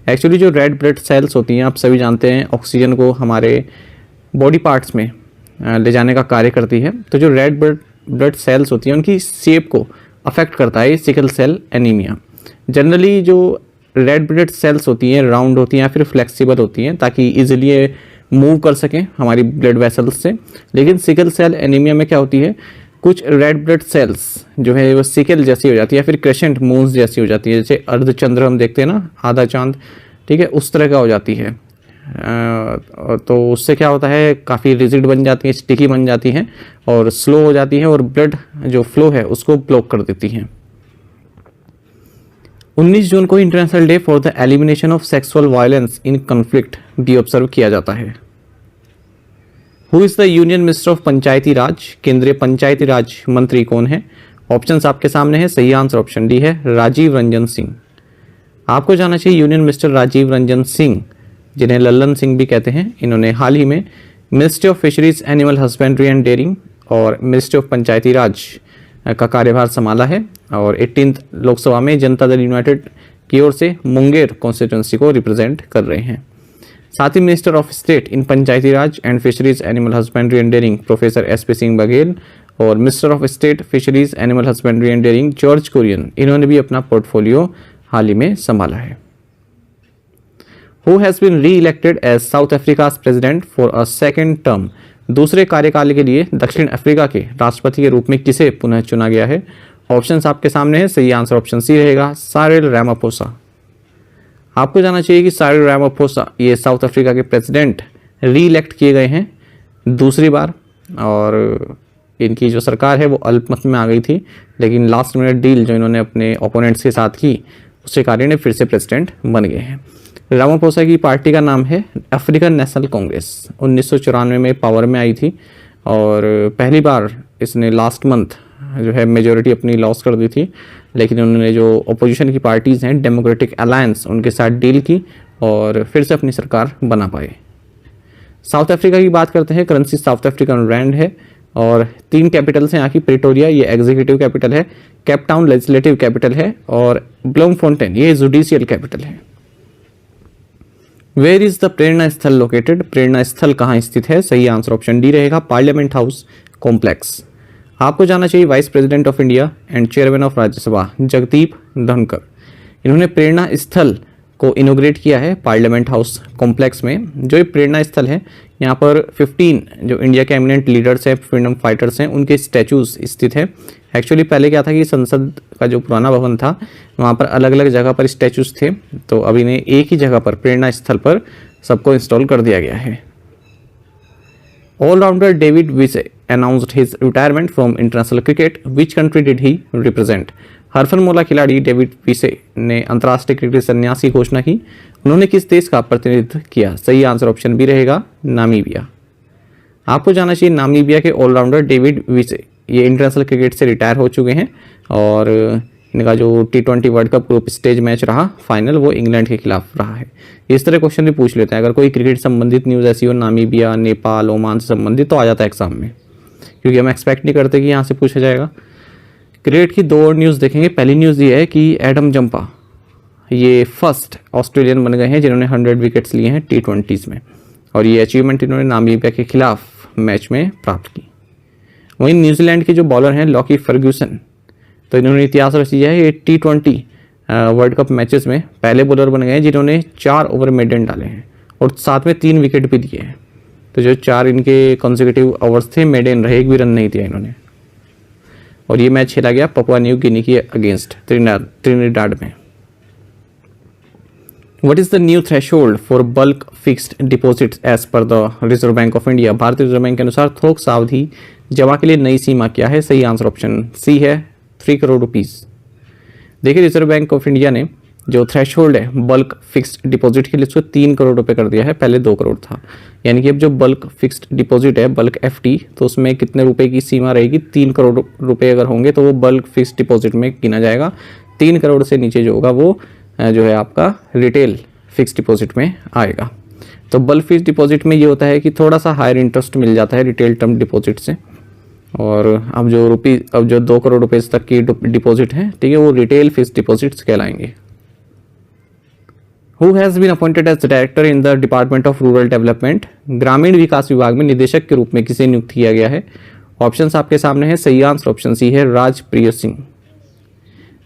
एक्चुअली जो रेड ब्लड सेल्स होती हैं, आप सभी जानते हैं, ऑक्सीजन को हमारे बॉडी पार्ट्स में ले जाने का कार्य करती है। तो जो रेड ब्लड सेल्स होती हैं उनकी शेप को अफेक्ट करता है सिकल सेल एनीमिया। जनरली जो रेड ब्लड सेल्स होती हैं राउंड होती हैं या फिर फ्लेक्सिबल होती हैं ताकि इजीली मूव कर सकें हमारी ब्लड वेसल्स से। लेकिन सिकल सेल एनीमिया में क्या होती है, कुछ रेड ब्लड सेल्स जो है वो सिकल जैसी हो जाती है या फिर क्रेसेंट मून्स जैसी हो जाती है, जैसे अर्धचंद्र हम देखते हैं ना, आधा चांद, ठीक है, उस तरह का हो जाती है। तो उससे क्या होता है, काफ़ी रिजिड बन जाती है, स्टिकी बन जाती हैं और स्लो हो जाती हैं और ब्लड जो फ्लो है उसको ब्लॉक कर देती हैं। 19 जून को international day for the elimination of sexual violence in conflict भी ऑब्जर्व किया जाता है। Who is the union minister of Panchayati Raj? केंद्रीय पंचायती राज मंत्री कौन है? ऑप्शंस आपके सामने है। सही आंसर ऑप्शन डी है, राजीव रंजन सिंह। आपको जाना चाहिए यूनियन मिनिस्टर राजीव रंजन सिंह, जिन्हें लल्लन सिंह भी कहते हैं, इन्होंने हाल ही में ministry of fisheries, animal husbandry and dairying और मिनिस्ट्री ऑफ पंचायती राज का कार्यभार संभाला है और 18th लोकसभा में जनता दल यूनाइटेड की ओर से मुंगेर कॉन्स्टिट्यूंसी को रिप्रेजेंट कर रहे हैं। साथ ही minister of state in Panchayati Raj and fisheries, animal husbandry and dairying professor SP Singh Baghel और minister of state fisheries, animal husbandry and dairying George Kurian, इन्होंने भी अपना पोर्टफोलियो हाल ही में संभाला है। Who has been re-elected as South Africa's president for a second term? दूसरे कार्यकाल के लिए दक्षिण अफ्रीका के राष्ट्रपति के रूप में किसे पुनः चुना गया है? ऑप्शंस आपके सामने है। सही आंसर ऑप्शन सी रहेगा, साइरिल रामाफोसा। आपको जानना चाहिए कि साइरिल रामाफोसा ये साउथ अफ्रीका के प्रेसिडेंट री-इलेक्ट किए गए हैं दूसरी बार और इनकी जो सरकार है वो अल्पमत में आ गई थी, लेकिन लास्ट मिनट डील जो इन्होंने अपने ओपोनेंट्स के साथ की उसके कारण ये फिर से प्रेसिडेंट बन गए हैं। रामाफोसा की पार्टी का नाम है अफ्रीकन नेशनल कांग्रेस। 1994 में पावर में आई थी और पहली बार इसने लास्ट मंथ जो है मेजोरिटी अपनी लॉस कर दी थी, लेकिन उन्होंने जो अपोजिशन की पार्टीज़ हैं डेमोक्रेटिक अलायंस, उनके साथ डील की और फिर से अपनी सरकार बना पाए। साउथ अफ्रीका की बात करते हैं, करेंसी साउथ अफ्रीकन रैंड है और 3 कैपिटल्स हैं यहाँ की। प्रिटोरिया ये एग्जीक्यूटिव कैपिटल है, केप टाउन लेजिस्लेटिव कैपिटल है और ब्लूमफोंटेन ये जुडिशियल कैपिटल है। वेयर इज द प्रेरणा स्थल लोकेटेड? प्रेरणा स्थल कहाँ स्थित है? सही आंसर ऑप्शन डी रहेगा, पार्लियामेंट हाउस कॉम्प्लेक्स। आपको जानना चाहिए vice president of India and chairman of Rajya Sabha Jagdeep Dhankhar, इन्होंने प्रेरणा स्थल को इनोग्रेट किया है पार्लियामेंट हाउस कॉम्प्लेक्स में। जो ये प्रेरणा स्थल है यहाँ पर 15 जो इंडिया के एमिनेंट लीडर्स हैं, फ्रीडम फाइटर्स हैं, उनके स्टैचूज स्थित है। एक्चुअली पहले क्या था कि संसद का जो पुराना भवन था वहाँ पर अलग अलग जगह पर स्टैचूज थे, तो अभी ने एक ही जगह पर प्रेरणा स्थल पर सबको इंस्टॉल कर दिया गया है। Allrounder David Wiese announced his retirement from international cricket, which country did he represent? हरफनमौला खिलाड़ी डेविड विसे ने अंतर्राष्ट्रीय क्रिकेट संन्यास की घोषणा की, उन्होंने किस देश का प्रतिनिधित्व किया? सही आंसर ऑप्शन बी रहेगा, नामीबिया। आपको जानना चाहिए नामीबिया के ऑलराउंडर डेविड विसे ये इंटरनेशनल क्रिकेट से रिटायर हो चुके हैं और इनका जो T20 world cup group stage match रहा फाइनल वो इंग्लैंड के खिलाफ रहा है। इस तरह क्वेश्चन भी पूछ लेते हैं, अगर कोई क्रिकेट संबंधित न्यूज़ ऐसी हो नामीबिया, नेपाल, ओमान से संबंधित तो आ जाता है एग्जाम में, क्योंकि हम एक्सपेक्ट नहीं करते कि यहाँ से पूछा जाएगा। क्रिकेट की 2 और न्यूज़ देखेंगे। पहली न्यूज़ ये है कि एडम जंपा ये फर्स्ट ऑस्ट्रेलियन बन गए हैं जिन्होंने 100 विकेट्स लिए हैं T20s में और ये अचीवमेंट इन्होंने नामीबिया के खिलाफ मैच में प्राप्त की। वहीं न्यूजीलैंड के जो बॉलर हैं लॉकी फर्ग्यूसन, तो इन्होंने इतिहास रच दिया है। ये T20 वर्ल्ड कप मैचेस में पहले बॉलर बन गए हैं जिन्होंने 4 ओवर मेडन डाले हैं और साथ में 3 विकेट भी दिए हैं। तो जो 4 इनके कॉन्सिक्यूटिव ओवर्स थे मेडन रहे, एक भी रन नहीं दिया इन्होंने। और ये मैच खेला गया पपुआ न्यू गिनी के अगेंस्ट त्रिनिडाद में। What is the new threshold for bulk fixed deposits as per the Reserve Bank of India? भारतीय रिजर्व बैंक के अनुसार थोक सावधि जमा के लिए नई सीमा क्या है? सही आंसर ऑप्शन सी है, 3 करोड़ रुपीस। देखिए रिजर्व बैंक ऑफ इंडिया ने जो थ्रेशोल्ड है बल्क फिक्स्ड डिपॉजिट के लिए उसको 3 करोड़ रुपए कर दिया है, पहले 2 करोड़ था। यानी कि अब जो बल्क फिक्स्ड डिपॉजिट है बल्क FD, तो उसमें कितने रुपए की सीमा रहेगी? 3 करोड़ रुपए अगर होंगे तो वो बल्क फिक्स्ड डिपॉजिट में गिना जाएगा। 3 करोड़ से नीचे जो होगा वो जो है आपका रिटेल फिक्स डिपॉजिट में आएगा। तो बल्क फिक्स डिपॉजिट में ये होता है कि थोड़ा सा हायर इंटरेस्ट मिल जाता है रिटेल टर्म डिपॉजिट से और अब जो 2 करोड़ रुपए तक की डिपॉजिट है, ठीक है, वो रिटेल फिक्स्ड डिपॉजिट्स कहलाएंगे। Who has been appointed as director in the department of rural development, ग्रामीण विकास विभाग में निदेशक के रूप में किसे नियुक्त किया गया है? ऑप्शंस आपके सामने है। सही आंसर ऑप्शन सी है, राजप्रिय सिंह।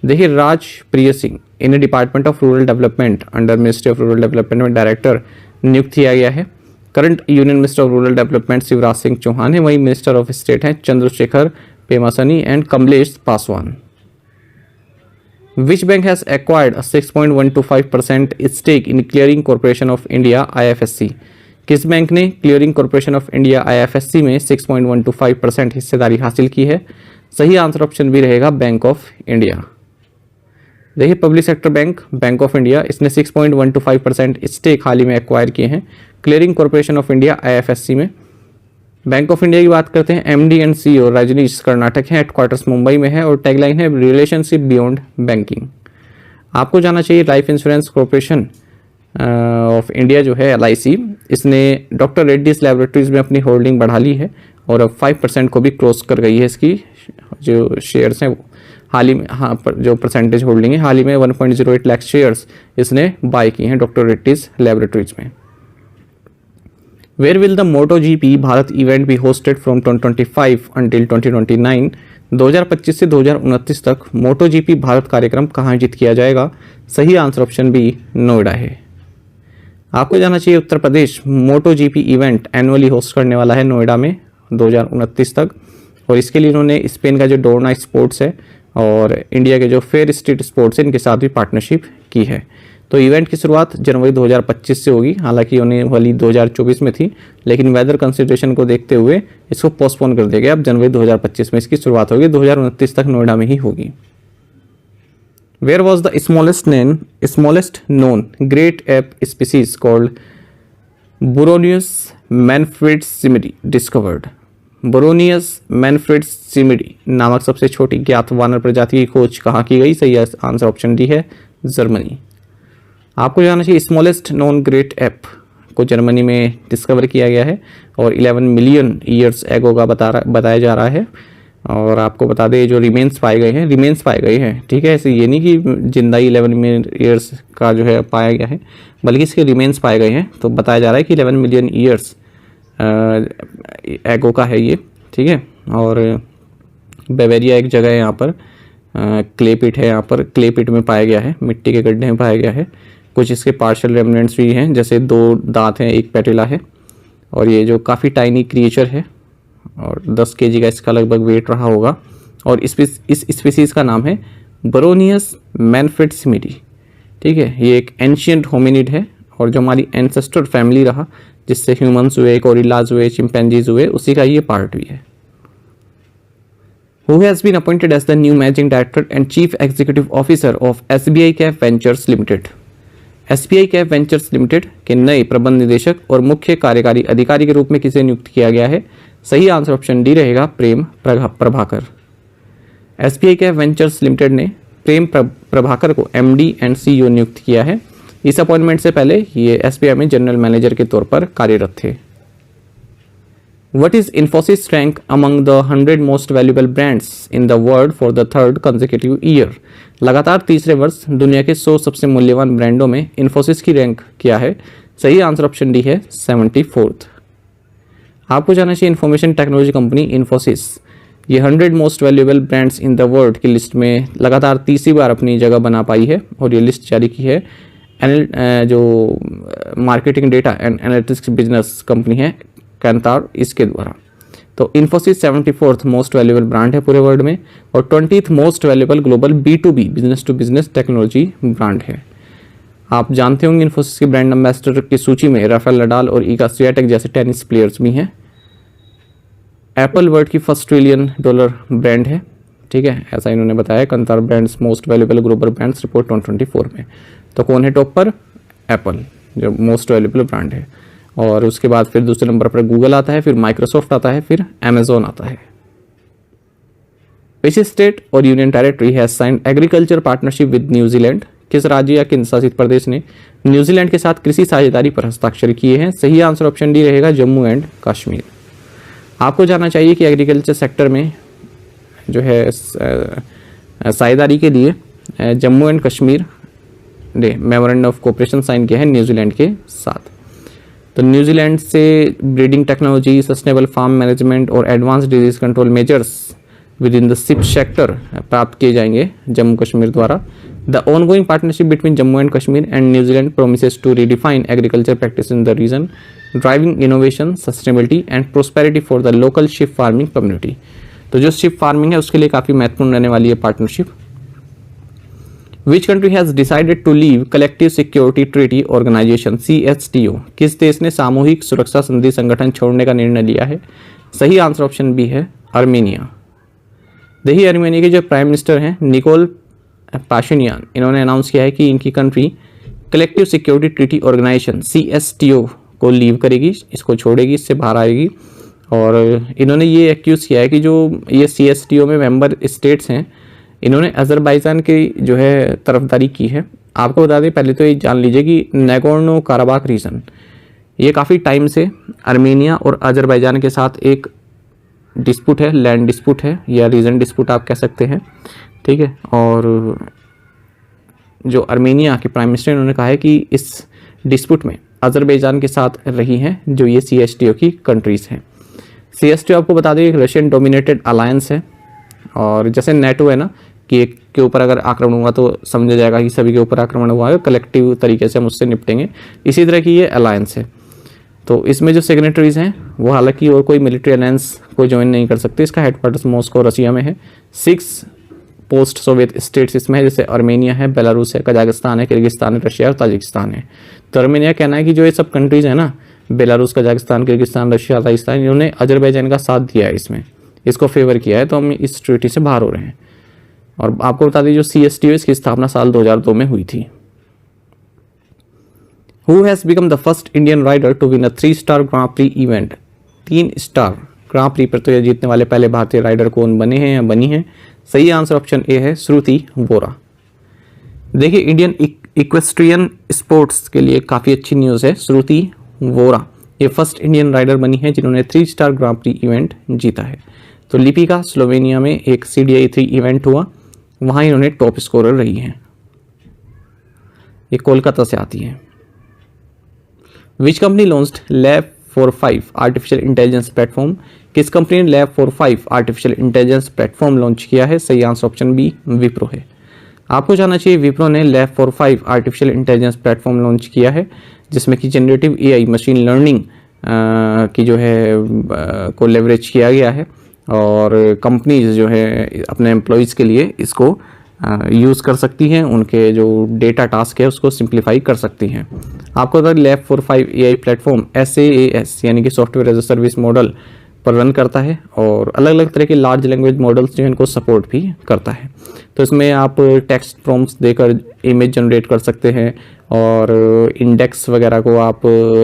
देखिए, Rajpriya Singh in department of rural development under ministry of rural development में डायरेक्टर नियुक्त किया गया है। Current union minister of rural development Shivraj Singh Chouhan है, वहीं मिनिस्टर ऑफ स्टेट हैं Chandrashekhar Pemmasani and Kamlesh Paswan. Which bank has acquired a 6.125% stake in Clearing Corporation of India (IFSC)? किस bank ने clearing corporation of India (IFSC) में 6.125% हिस्सेदारी हासिल की है? सही आंसर ऑप्शन भी रहेगा, बैंक ऑफ इंडिया। देखिए, public sector bank of India, इसने 6.125% स्टेक हाल ही में एक्वायर किए हैं clearing corporation of India (IFSC) में। बैंक ऑफ इंडिया की बात करते हैं, MD and CEO Rajneesh Karnatak है, हेडक्वार्टर्स मुंबई में है और टैगलाइन है रिलेशनशिप बियॉन्ड बैंकिंग। आपको जाना चाहिए life insurance corporation of India जो है LIC, इसने डॉक्टर रेड्डीज लैबोरेटरीज में अपनी होल्डिंग बढ़ा ली है और अब 5% को भी क्रॉस कर गई है। इसकी जो शेयर्स हैं हाल ही में, जो परसेंटेज होल्डिंग है, हाल ही में 1.08 लाख शेयर्स इसने बाय किए हैं डॉक्टर रेड्डीज लैबोरेटरीज में। Where will the MotoGP Bharat event be hosted from 2025 until 2029? 2025 से 2029 तक MotoGP भारत कार्यक्रम कहाँ आयोजित किया जाएगा? सही आंसर ऑप्शन बी, नोएडा है। आपको जाना चाहिए Uttar Pradesh MotoGP event annually host करने वाला है नोएडा में 2029 तक, और इसके लिए इन्होंने स्पेन का जो डोरना स्पोर्ट्स है और इंडिया के जो फेयर स्ट्रीट स्पोर्ट्स है, इनके साथ भी पार्टनरशिप की है। तो इवेंट की शुरुआत जनवरी 2025 से होगी, हालांकि होने वाली 2024 में थी, लेकिन वेदर कंसिडरेशन को देखते हुए इसको पोस्टपोन कर दिया गया। अब जनवरी 2025 में इसकी शुरुआत होगी, 2029 तक नोएडा में ही होगी। Where was the smallest known great ape species called Buronius manfreds discovered? Buronius manfreds नामक सबसे छोटी ज्ञात वानर प्रजाति की खोज कहाँ की गई? सही आंसर ऑप्शन डी है, जर्मनी। आपको जानना चाहिए स्मॉलेस्ट नॉन ग्रेट एप को जर्मनी में डिस्कवर किया गया है और 11 मिलियन ईयर्स एगो का बताया जा रहा है। और आपको बता दें, जो रिमेन्स पाए गए हैं, ठीक है, ऐसे ये नहीं कि जिंदा 11 मिलियन ईयर्स का जो है पाया गया है, बल्कि इसके रिमेन्स पाए गए हैं। तो बताया जा रहा है कि 11 मिलियन ईयर्स एगो का है ये, ठीक है। और बेवेरिया एक जगह है यहाँ पर, क्ले पिट है, यहाँ पर क्ले पिट में पाया गया है, मिट्टी के गड्ढे में पाया गया है। कुछ इसके पार्शियल रेमनेंट्स भी हैं, जैसे 2 दांत हैं, 1 पैटेला है, और ये जो काफ़ी टाइनी क्रिएचर है और 10 kg का इसका लगभग वेट रहा होगा। और इस स्पीसीज़ का नाम है बुरोनियस मैनफ्रेड्स, ठीक है। ये एक एंशियंट होमिनिड है और जो हमारी एंसेस्टर फैमिली रहा, जिससे ह्यूमंस हुए, गोरिल्लाज हुए, चिंपैंजीज हुए, उसी का ये पार्ट भी है। Who has been appointed as the new managing director and chief executive officer of SBI Cap Ventures Limited? SBI Cap Ventures Limited के नए प्रबंध निदेशक और मुख्य कार्यकारी अधिकारी के रूप में किसे नियुक्त किया गया है? सही आंसर ऑप्शन डी रहेगा, प्रेम Prabhakar. SBI Cap Ventures Limited ने प्रेम प्रभाकर को MD एंड CEO नियुक्त किया है। इस अपॉइंटमेंट से पहले ये SBI में जनरल मैनेजर के तौर पर कार्यरत थे। What is Infosys rank among the 100 most valuable brands in the world for the third consecutive year? लगातार तीसरे वर्ष दुनिया के 100 सबसे मूल्यवान ब्रांडों में इन्फोसिस की रैंक क्या है? सही आंसर ऑप्शन डी है, 74th। आपको जानना चाहिए इंफॉर्मेशन टेक्नोलॉजी कंपनी इन्फोसिस ये 100 most valuable brands in the world की लिस्ट में लगातार तीसरी बार अपनी जगह बना पाई है, और ये लिस्ट जारी की है जो marketing data and analytics business company है कैंतार, इसके द्वारा। तो Infosys 74th most valuable brand है पूरे वर्ल्ड में और 20th most valuable global B2B business to business technology brand है। आप जानते होंगे इन्फोसिस के ब्रांड एम्बेसडर की सूची में राफेल नडाल और ईगा स्वियाटेक जैसे टेनिस प्लेयर्स भी हैं। एप्पल वर्ल्ड की फर्स्ट $1 ट्रिलियन ब्रांड है, ठीक है, ऐसा इन्होंने बताया Kantar BrandZ most valuable global brands report 2024 में। तो कौन है टॉप पर? एप्पल, जो मोस्ट वैल्यूएबल ब्रांड है। और उसके बाद फिर दूसरे नंबर पर गूगल आता है, फिर माइक्रोसॉफ्ट आता है, फिर अमेजोन आता है। विच स्टेट और union territory has signed agriculture partnership with New Zealand? किस राज्य या केंद्र शासित प्रदेश ने न्यूजीलैंड के साथ कृषि साझेदारी पर हस्ताक्षर किए हैं? सही आंसर ऑप्शन डी रहेगा, जम्मू एंड कश्मीर। आपको जानना चाहिए कि एग्रीकल्चर सेक्टर में जो है साझेदारी के लिए जम्मू एंड कश्मीर ने मेमोरेंडम ऑफ कोऑपरेशन साइन किया है न्यूजीलैंड के साथ। तो न्यूजीलैंड से breeding technology, sustainable farm management और advance disease control measures within the sheep sector प्राप्त किए जाएंगे जम्मू कश्मीर द्वारा। The ongoing partnership between Jammu and Kashmir and New Zealand promises to redefine agriculture practice in the region, driving innovation, sustainability and prosperity for the local sheep farming community. तो जो ship farming है उसके लिए काफ़ी महत्वपूर्ण रहने वाली है partnership. Which country has decided to leave collective security treaty organisation CSTO? किस देश ने सामूहिक सुरक्षा संधि संगठन छोड़ने का निर्णय लिया है? सही आंसर ऑप्शन बी है अर्मेनिया। देखिए अर्मेनिया के जो प्राइम मिनिस्टर हैं निकोल पाशिनियान, इन्होंने अनाउंस किया है कि इनकी country collective security treaty organisation CSTO को लीव करेगी, इसको छोड़ेगी, इससे बाहर आएगी। और इन्होंने ये एक्यूज़ किया है कि जो ये CSTO में मेंबर स्टेट्स हैं इन्होंने अज़रबैजान की जो है तरफदारी की है। आपको बता दें, पहले तो ये जान लीजिए कि नैगोर्नो काराबाख रीजन ये काफ़ी टाइम से अर्मेनिया और अज़रबैजान के साथ एक डिस्प्यूट है, लैंड डिस्प्यूट है या रीजन डिस्प्यूट आप कह सकते हैं, ठीक है। और जो अर्मेनिया के प्राइम मिनिस्टर इन्होंने कहा है कि इस डिस्प्यूट में अज़रबैजान के साथ रही हैं जो ये CSTO की कंट्रीज़ हैं। CSTO आपको बता दें एक रशियन डोमिनेटेड अलायंस है, और जैसे नेटो है ना कि एक के ऊपर अगर आक्रमण हुआ तो समझा जाएगा कि सभी के ऊपर आक्रमण हुआ है, कलेक्टिव तरीके से हम उससे निपटेंगे, इसी तरह की ये अलायंस है। तो इसमें जो सिग्नेटरीज हैं वो हालांकि और कोई मिलिट्री अलायंस को ज्वाइन नहीं कर सकते। इसका हेडक्वार्टर्स मॉस्को रशिया में है। 6 पोस्ट सोवियत स्टेट्स इसमें है, जैसे अर्मेनिया है, बेलारूस है, कजाकिस्तान है, किर्गिस्तान है, रशिया और ताजिकिस्तान है। तो अर्मेनिया कहना है कि जो ये सब कंट्रीज़ है ना, Belarus, Kazakhstan, Kyrgyzstan, Russia, Tajikistan, इन्होंने अजरबैजान का साथ दिया है, इसमें इसको फेवर किया है, तो हम इस ट्रीटी से बाहर हो रहे हैं। और आपको बता दें जो CSTO इसकी स्थापना साल 2002 में हुई थी। Who has become the first Indian rider to win a 3-star Grand Prix event? 3 star grand pre प्रतियोगिता जीतने वाले पहले भारतीय राइडर कौन बने हैं या बनी हैं? सही आंसर ऑप्शन ए है श्रुति वोरा। देखिए इंडियन इक्वेस्ट्रियन स्पोर्ट्स के लिए काफ़ी अच्छी न्यूज़ है। श्रुति वोरा ये फर्स्ट इंडियन राइडर बनी है जिन्होंने 3-स्टार ग्रां प्री इवेंट जीता है। तो लिपिका स्लोवेनिया में एक CDI 3 इवेंट हुआ, वहाँ इन्होंने टॉप स्कोरर रही हैं। ये कोलकाता से आती है। Which company launched lab 45 artificial intelligence platform? किस कंपनी ने lab 45 artificial intelligence platform launch किया है? सही आंसर ऑप्शन बी विप्रो है। आपको जानना चाहिए विप्रो ने lab 45 artificial intelligence platform launch किया है जिसमें कि जनरेटिव AI मशीन लर्निंग की जो है को लेवरेज किया गया है, और कंपनीज जो है अपने एम्प्लॉयज़ के लिए इसको यूज़ कर सकती हैं, उनके जो डेटा टास्क है उसको सिंप्लीफाई कर सकती हैं। आपको बता दें लैब 45 AI प्लेटफॉर्म SaaS यानी कि software as a service model पर रन करता है, और अलग अलग तरह के लार्ज लैंग्वेज मॉडल्स जो हैं इनको सपोर्ट भी करता है। तो इसमें आप टेक्स्ट प्रॉम्प्ट्स देकर इमेज जनरेट कर सकते हैं, और इंडेक्स वगैरह को आप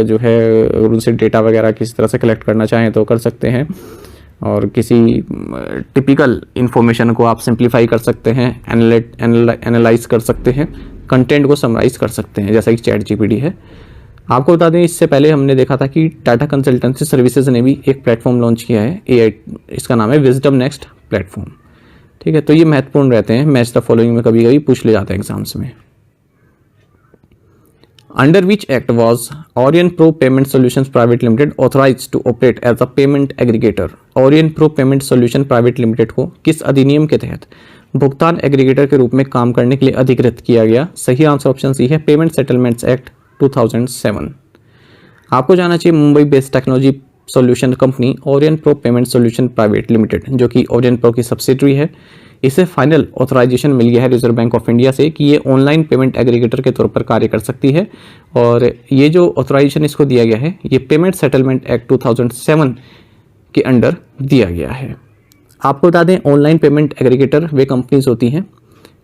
जो है उनसे डेटा वगैरह किसी तरह से कलेक्ट करना चाहें तो कर सकते हैं, और किसी टिपिकल इन्फॉर्मेशन को आप सिंप्लीफाई कर सकते हैं, एनालाइज कर सकते हैं, कंटेंट को समराइज कर सकते हैं, जैसा कि ChatGPT है। आपको बता दें इससे पहले हमने देखा था कि टाटा कंसल्टेंसी सर्विसेज ने भी एक प्लेटफॉर्म लॉन्च किया है AI, इसका नाम है विजडम नेक्स्ट प्लेटफॉर्म। ठीक है, तो ये महत्वपूर्ण रहते हैं, मैच द फॉलोइंग में कभी कभी पूछ ले जाते हैं एग्जाम्स में। Under which act was Orion Pro payment solutions private limited authorised to operate as a payment aggregator? Orion Pro payment solution private limited को किस अधिनियम के तहत भुगतान एग्रीगेटर के रूप में काम करने के लिए अधिकृत किया गया? सही आंसर ऑप्शन सी है पेमेंट सेटलमेंट्स एक्ट 2007। आपको जाना चाहिए Mumbai based technology solution company Orion Pro payment solution private limited, जो कि ओरियन प्रो की सब्सिडरी है, इसे फाइनल ऑथराइजेशन मिल गया है रिजर्व बैंक ऑफ इंडिया से कि ये ऑनलाइन पेमेंट एग्रीगेटर के तौर पर कार्य कर सकती है। और ये जो ऑथराइजेशन इसको दिया गया है ये पेमेंट सेटलमेंट एक्ट 2007 के अंडर दिया गया है। आपको बता दें ऑनलाइन पेमेंट एग्रीगेटर वे कंपनीज होती हैं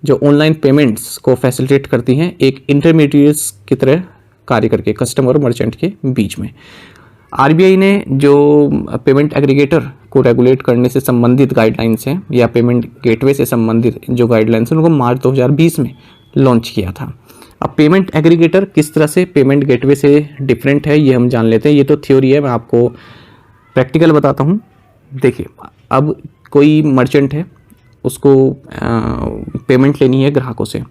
जो ऑनलाइन पेमेंट्स को फैसिलिटेट करती हैं एक इंटरमीडिएट्स की तरह कार्य करके कस्टमर और मर्चेंट के बीच में। RBI ने जो पेमेंट एग्रीगेटर को रेगुलेट करने से संबंधित गाइडलाइंस हैं या पेमेंट गेटवे से संबंधित जो गाइडलाइंस हैं उनको मार्च 2020 में लॉन्च किया था। अब पेमेंट एग्रीगेटर किस तरह से पेमेंट गेटवे से डिफरेंट है ये हम जान लेते हैं। ये तो थ्योरी है, मैं आपको प्रैक्टिकल बताता हूँ। देखिए, अब कोई मर्चेंट है, उसको पेमेंट लेनी है ग्राहकों से।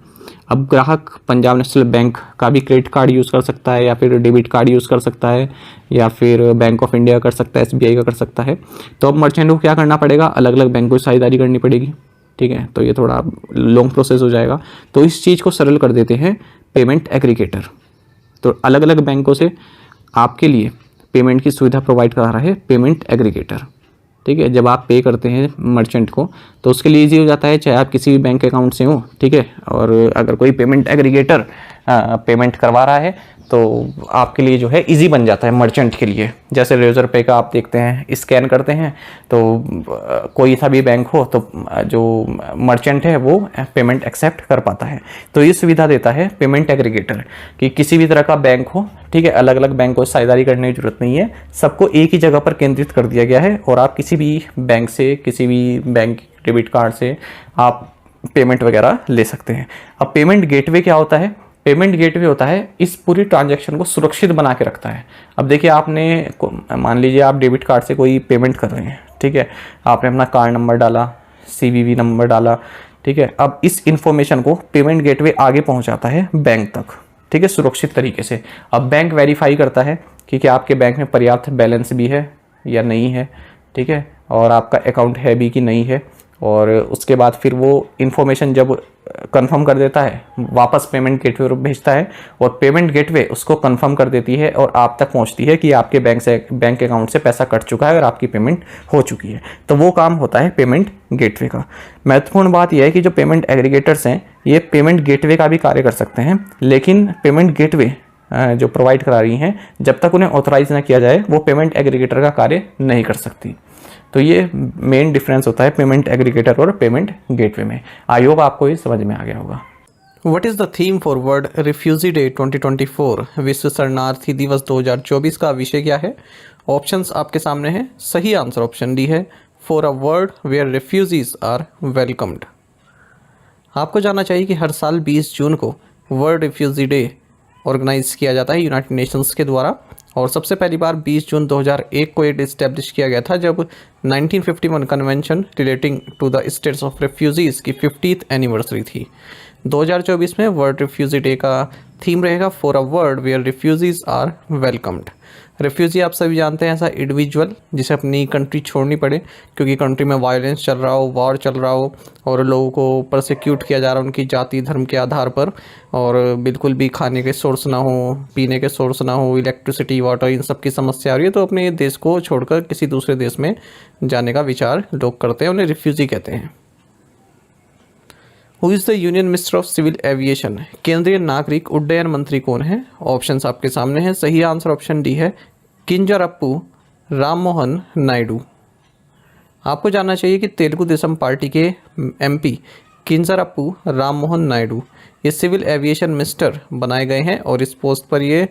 अब ग्राहक पंजाब नेशनल बैंक का भी क्रेडिट कार्ड यूज़ कर सकता है, या फिर डेबिट कार्ड यूज़ कर सकता है, या फिर बैंक ऑफ इंडिया कर सकता है, SBI का कर सकता है। तो अब मर्चेंट को क्या करना पड़ेगा, अलग अलग बैंकों से साझेदारी करनी पड़ेगी। ठीक है, तो ये थोड़ा लॉन्ग प्रोसेस हो जाएगा। तो इस चीज़ को सरल कर देते हैं पेमेंट एग्रीगेटर। तो अलग अलग बैंकों से आपके लिए पेमेंट की सुविधा प्रोवाइड करा रहा है पेमेंट एग्रीगेटर। ठीक है, जब आप पे करते हैं मर्चेंट को तो उसके लिए ईजी हो जाता है, चाहे आप किसी भी बैंक अकाउंट से हो। ठीक है, और अगर कोई पेमेंट एग्रीगेटर पेमेंट करवा रहा है तो आपके लिए जो है इजी बन जाता है मर्चेंट के लिए। जैसे रेजर पे का आप देखते हैं, स्कैन करते हैं तो कोई सा भी बैंक हो तो जो मर्चेंट है वो पेमेंट एक्सेप्ट कर पाता है। तो ये सुविधा देता है पेमेंट एग्रीगेटर कि किसी भी तरह का बैंक हो, ठीक है, अलग अलग बैंकों से साझेदारी करने की जरूरत नहीं है, सबको एक ही जगह पर केंद्रित कर दिया गया है और आप किसी भी बैंक से, किसी भी बैंक डेबिट कार्ड से आप पेमेंट वगैरह ले सकते हैं। अब पेमेंट गेटवे क्या होता है? पेमेंट गेटवे होता है इस पूरी ट्रांजैक्शन को सुरक्षित बना के रखता है। अब देखिए, आपने मान लीजिए आप डेबिट कार्ड से कोई पेमेंट कर रहे हैं, ठीक है, आपने अपना कार्ड नंबर डाला, CVV नंबर डाला, ठीक है। अब इस इंफॉर्मेशन को पेमेंट गेटवे आगे पहुंचाता है बैंक तक, ठीक है, सुरक्षित तरीके से। अब बैंक वेरीफाई करता है कि क्या आपके बैंक में पर्याप्त बैलेंस भी है या नहीं है, ठीक है, और आपका अकाउंट है भी कि नहीं है। और उसके बाद फिर वो इन्फॉर्मेशन जब कंफर्म कर देता है वापस पेमेंट गेटवे पर भेजता है और पेमेंट गेटवे उसको कंफर्म कर देती है और आप तक पहुंचती है कि आपके बैंक अकाउंट से पैसा कट चुका है और आपकी पेमेंट हो चुकी है। तो वो काम होता है पेमेंट गेटवे का। महत्वपूर्ण बात यह है कि जो पेमेंट एग्रीगेटर्स हैं ये पेमेंट गेटवे का भी कार्य कर सकते हैं, लेकिन पेमेंट गेटवे जो प्रोवाइड करा रही हैं जब तक उन्हें ऑथराइज ना किया जाए वो पेमेंट एग्रीगेटर का कार्य नहीं कर सकती। तो ये मेन डिफरेंस होता है पेमेंट एग्रीगेटर और पेमेंट गेटवे में। आई होप आपको ये समझ में आ गया होगा। What is the theme for world refugee day 2024? विश्व शरणार्थी दिवस 2024 का विषय क्या है? ऑप्शंस आपके सामने हैं। सही आंसर ऑप्शन डी है, for a world where refugees are welcomed. आपको जानना चाहिए कि हर साल 20 जून को वर्ल्ड रिफ्यूजी डे ऑर्गेनाइज किया जाता है यूनाइटेड नेशंस के द्वारा, और सबसे पहली बार 20 जून 2001 को ये इस्टेब्लिश किया गया था जब 1951 convention relating to the status of refugees की 50th एनिवर्सरी थी। 2024 में वर्ल्ड रिफ्यूजी डे का थीम रहेगा for a world where refugees are welcomed. Refugee आप सभी जानते हैं ऐसा इंडिविजुअल जिसे अपनी कंट्री छोड़नी पड़े क्योंकि कंट्री में वायलेंस चल रहा हो, वॉर चल रहा हो और लोगों को परसिक्यूट किया जा रहा हो उनकी जाति धर्म के आधार पर, और बिल्कुल भी खाने के सोर्स ना हो, पीने के सोर्स ना हो, इलेक्ट्रिसिटी, वाटर, इन सब की समस्या आ रही है, तो अपने देश को छोड़कर किसी दूसरे देश में जाने का विचार लोग करते हैं, उन्हें रिफ्यूजी कहते हैं। Who is the union minister of civil aviation? केंद्रीय नागरिक उड्डयन मंत्री कौन है? ऑप्शंस आपके सामने हैं। सही आंसर ऑप्शन डी है, किंजराप्पू राममोहन नायडू। आपको जानना चाहिए कि तेलुगु देशम पार्टी के MP किंजराप्पू राममोहन नायडू ये सिविल एविएशन मिनिस्टर बनाए गए हैं और इस पोस्ट पर ये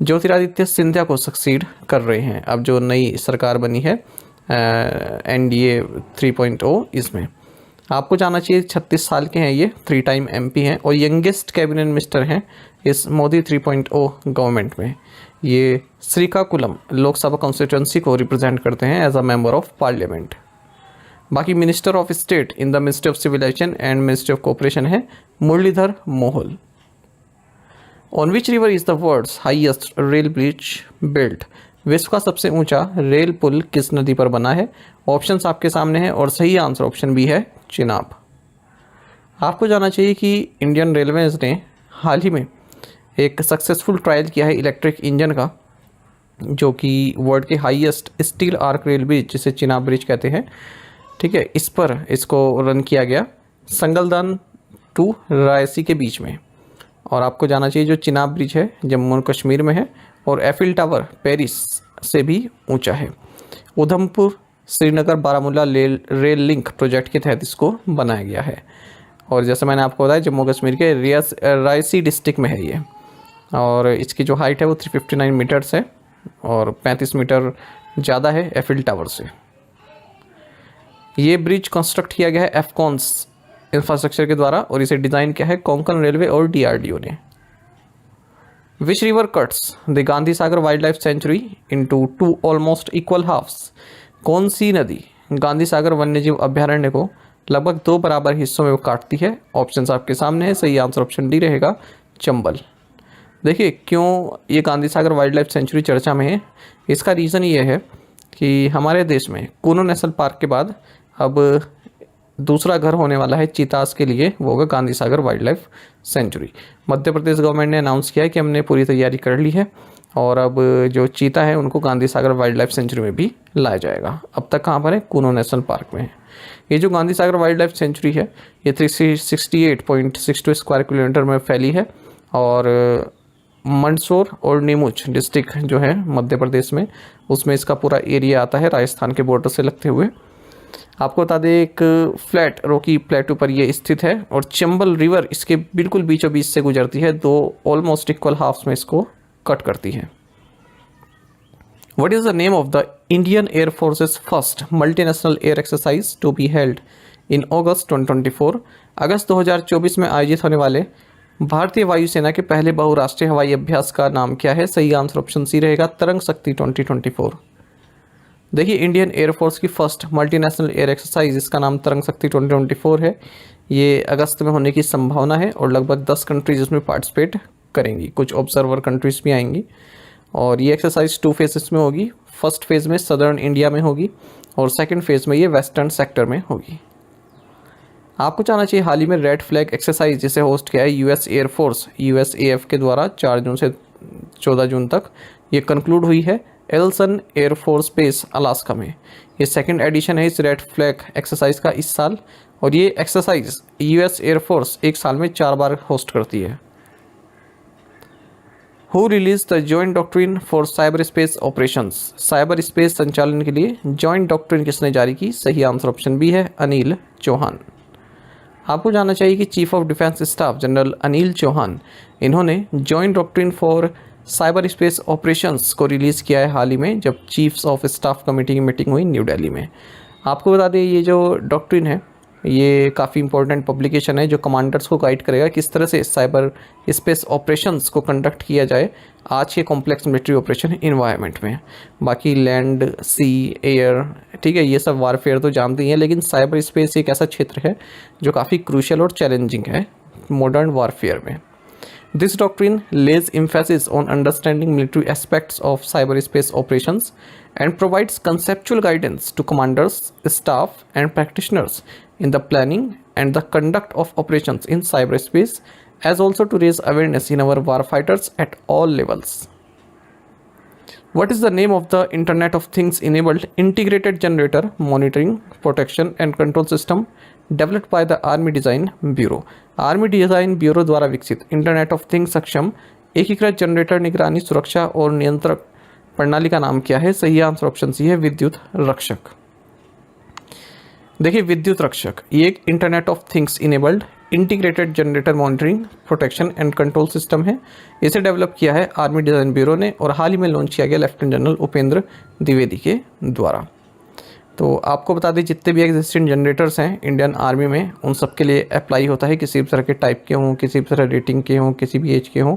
ज्योतिरादित्य सिंधिया को सक्सीड कर रहे हैं। अब जो नई सरकार बनी है NDA 3.0, इसमें आपको जानना चाहिए 36 साल के हैं ये, 3 टाइम MP हैं और यंगेस्ट कैबिनेट मिनिस्टर हैं इस मोदी 3.0 गवर्नमेंट में। ये श्रीकाकुलम लोकसभा कॉन्स्टिट्यूंसी को रिप्रेजेंट करते हैं as a member of parliament. बाकी minister of state in the ministry of civil aviation and ministry of cooperation है Murlidhar Mohol. On which river is the world's highest rail bridge built? विश्व का सबसे ऊंचा रेल पुल किस नदी पर बना है? ऑप्शंस आपके सामने हैं और सही आंसर ऑप्शन बी है, चिनाब। आपको जानना चाहिए कि इंडियन रेलवेज ने हाल ही में एक सक्सेसफुल ट्रायल किया है इलेक्ट्रिक इंजन का, जो कि वर्ल्ड के highest steel arc rail bridge जिसे चिनाब ब्रिज कहते हैं, ठीक है, इस पर इसको रन किया गया संगलदान टू रायसी के बीच में। और आपको जानना चाहिए जो चिनाब ब्रिज है जम्मू और कश्मीर में है और एफिल टावर पेरिस से भी ऊंचा है। Udhampur Srinagar Baramulla rail link project के तहत इसको बनाया गया है और जैसे मैंने आपको बताया जम्मू कश्मीर के रायसी डिस्ट्रिक्ट में है ये, और इसकी जो हाइट है वो 359 मीटर्स है और 35 मीटर ज़्यादा है एफिल टावर से। ये ब्रिज कंस्ट्रक्ट किया गया है एफकॉन्स इंफ्रास्ट्रक्चर के द्वारा और इसे डिज़ाइन किया है कोंकण रेलवे और DRDO ने। Which river cuts the Gandhi Sagar wildlife sanctuary into 2 almost equal halves? कौन सी नदी गांधी सागर वन्यजीव अभयारण्य को लगभग 2 बराबर हिस्सों में काटती है? ऑप्शंस आपके सामने है, सही आंसर ऑप्शन डी रहेगा चंबल। देखिए क्यों ये Gandhi Sagar wildlife century चर्चा में है, इसका रीज़न ये है कि हमारे देश में कूनो नेशनल पार्क के बाद अब दूसरा घर होने वाला है चीतास के लिए, वो होगा Gandhi Sagar wildlife century. Madhya Pradesh government ने अनाउंस किया है कि हमने पूरी तैयारी कर ली है और अब जो चीता है उनको Gandhi Sagar wildlife century में भी लाया जाएगा। अब तक कहाँ पर है? कूनो नेशनल पार्क में है। ये जो Gandhi Sagar wildlife century है ये 368.62 स्क्वायर किलोमीटर में फैली है और मंदसौर और नीमुच डिस्ट्रिक्ट जो है मध्य प्रदेश में, उसमें इसका पूरा एरिया आता है, राजस्थान के बॉर्डर से लगते हुए। आपको बता दें एक फ्लैट रॉकी प्लेटू पर ये स्थित है और चंबल रिवर इसके बिल्कुल बीचों बीच से गुजरती है, दो ऑलमोस्ट इक्वल हाफ्स में इसको कट करती है। What is the name of the Indian Air Force's first multinational air exercise to be held in August 2024? अगस्त 2024 में आयोजित होने वाले भारतीय वायुसेना के पहले बहुराष्ट्रीय हवाई अभ्यास का नाम क्या है? सही आंसर ऑप्शन सी रहेगा तरंग शक्ति 2024। देखिए इंडियन एयरफोर्स की फर्स्ट मल्टीनेशनल एयर एक्सरसाइज, इसका नाम तरंग शक्ति 2024 है। ये अगस्त में होने की संभावना है और लगभग 10 कंट्रीज इसमें पार्टिसिपेट करेंगी, कुछ ऑब्जर्वर कंट्रीज भी आएंगी। और ये एक्सरसाइज 2 फेजेस में होगी। फर्स्ट फेज़ में सदर्न इंडिया में होगी और सेकंड फेज़ में ये वेस्टर्न सेक्टर में होगी। आपको जानना चाहिए हाल ही में रेड फ्लैग एक्सरसाइज जिसे होस्ट किया है यूएस एयरफोर्स USAF के द्वारा 4 जून से 14 जून तक ये कंक्लूड हुई है एल्सन एयरफोर्स बेस अलास्का में। ये सेकंड एडिशन है इस रेड फ्लैग एक्सरसाइज का इस साल और ये एक्सरसाइज US एयरफोर्स एक साल में 4 बार होस्ट करती है। Who release the joint doctrine for cyber space operations? Cyber space संचालन के लिए जॉइंट डॉक्ट्रिन किसने जारी की? सही आंसर ऑप्शन बी है अनिल चौहान। आपको जानना चाहिए कि chief of defence staff general Anil Chauhan, इन्होंने joint doctrine for cyber space operations को रिलीज़ किया है हाल ही में, जब चीफ्स ऑफ स्टाफ कमेटी की मीटिंग हुई न्यू दिल्ली में। आपको बता दें ये जो डॉक्ट्रिन है ये काफ़ी इंपॉर्टेंट पब्लिकेशन है जो कमांडर्स को गाइड करेगा किस तरह से साइबर स्पेस ऑपरेशंस को कंडक्ट किया जाए आज के कॉम्प्लेक्स मिलिट्री ऑपरेशन इन्वायरमेंट में। बाकी लैंड, सी, एयर, ठीक है, ये सब वारफेयर तो जानते ही हैं, लेकिन साइबर स्पेस एक ऐसा क्षेत्र है जो काफ़ी क्रूशियल और चैलेंजिंग है मॉडर्न वारफेयर में। This doctrine lays emphasis on understanding military aspects of cyberspace operations and provides conceptual guidance to commanders, staff, and practitioners in the planning and the conduct of operations in cyberspace, as also to raise awareness in our warfighters at all levels. What is the name of the Internet of Things enabled integrated generator monitoring, protection and control system developed by the Army Design Bureau? Army design bureau द्वारा विकसित internet of things सक्षम एकीकृत generator निगरानी, सुरक्षा और नियंत्रक प्रणाली का नाम क्या है? सही आंसर ऑप्शन सी है विद्युत रक्षक। देखिए विद्युत रक्षक ये एक internet of things enabled integrated generator monitoring, protection and control system है। इसे डेवलप किया है आर्मी डिज़ाइन ब्यूरो ने और हाल ही में लॉन्च किया गया लेफ्टिनेंट जनरल उपेंद्र द्विवेदी के द्वारा। तो आपको बता दें जितने भी एग्जिस्टिंग जनरेटर्स हैं इंडियन आर्मी में उन सब के लिए अप्लाई होता है, किसी भी तरह के टाइप के हों, किसी भी तरह रेटिंग के हों, किसी भी एज के हों।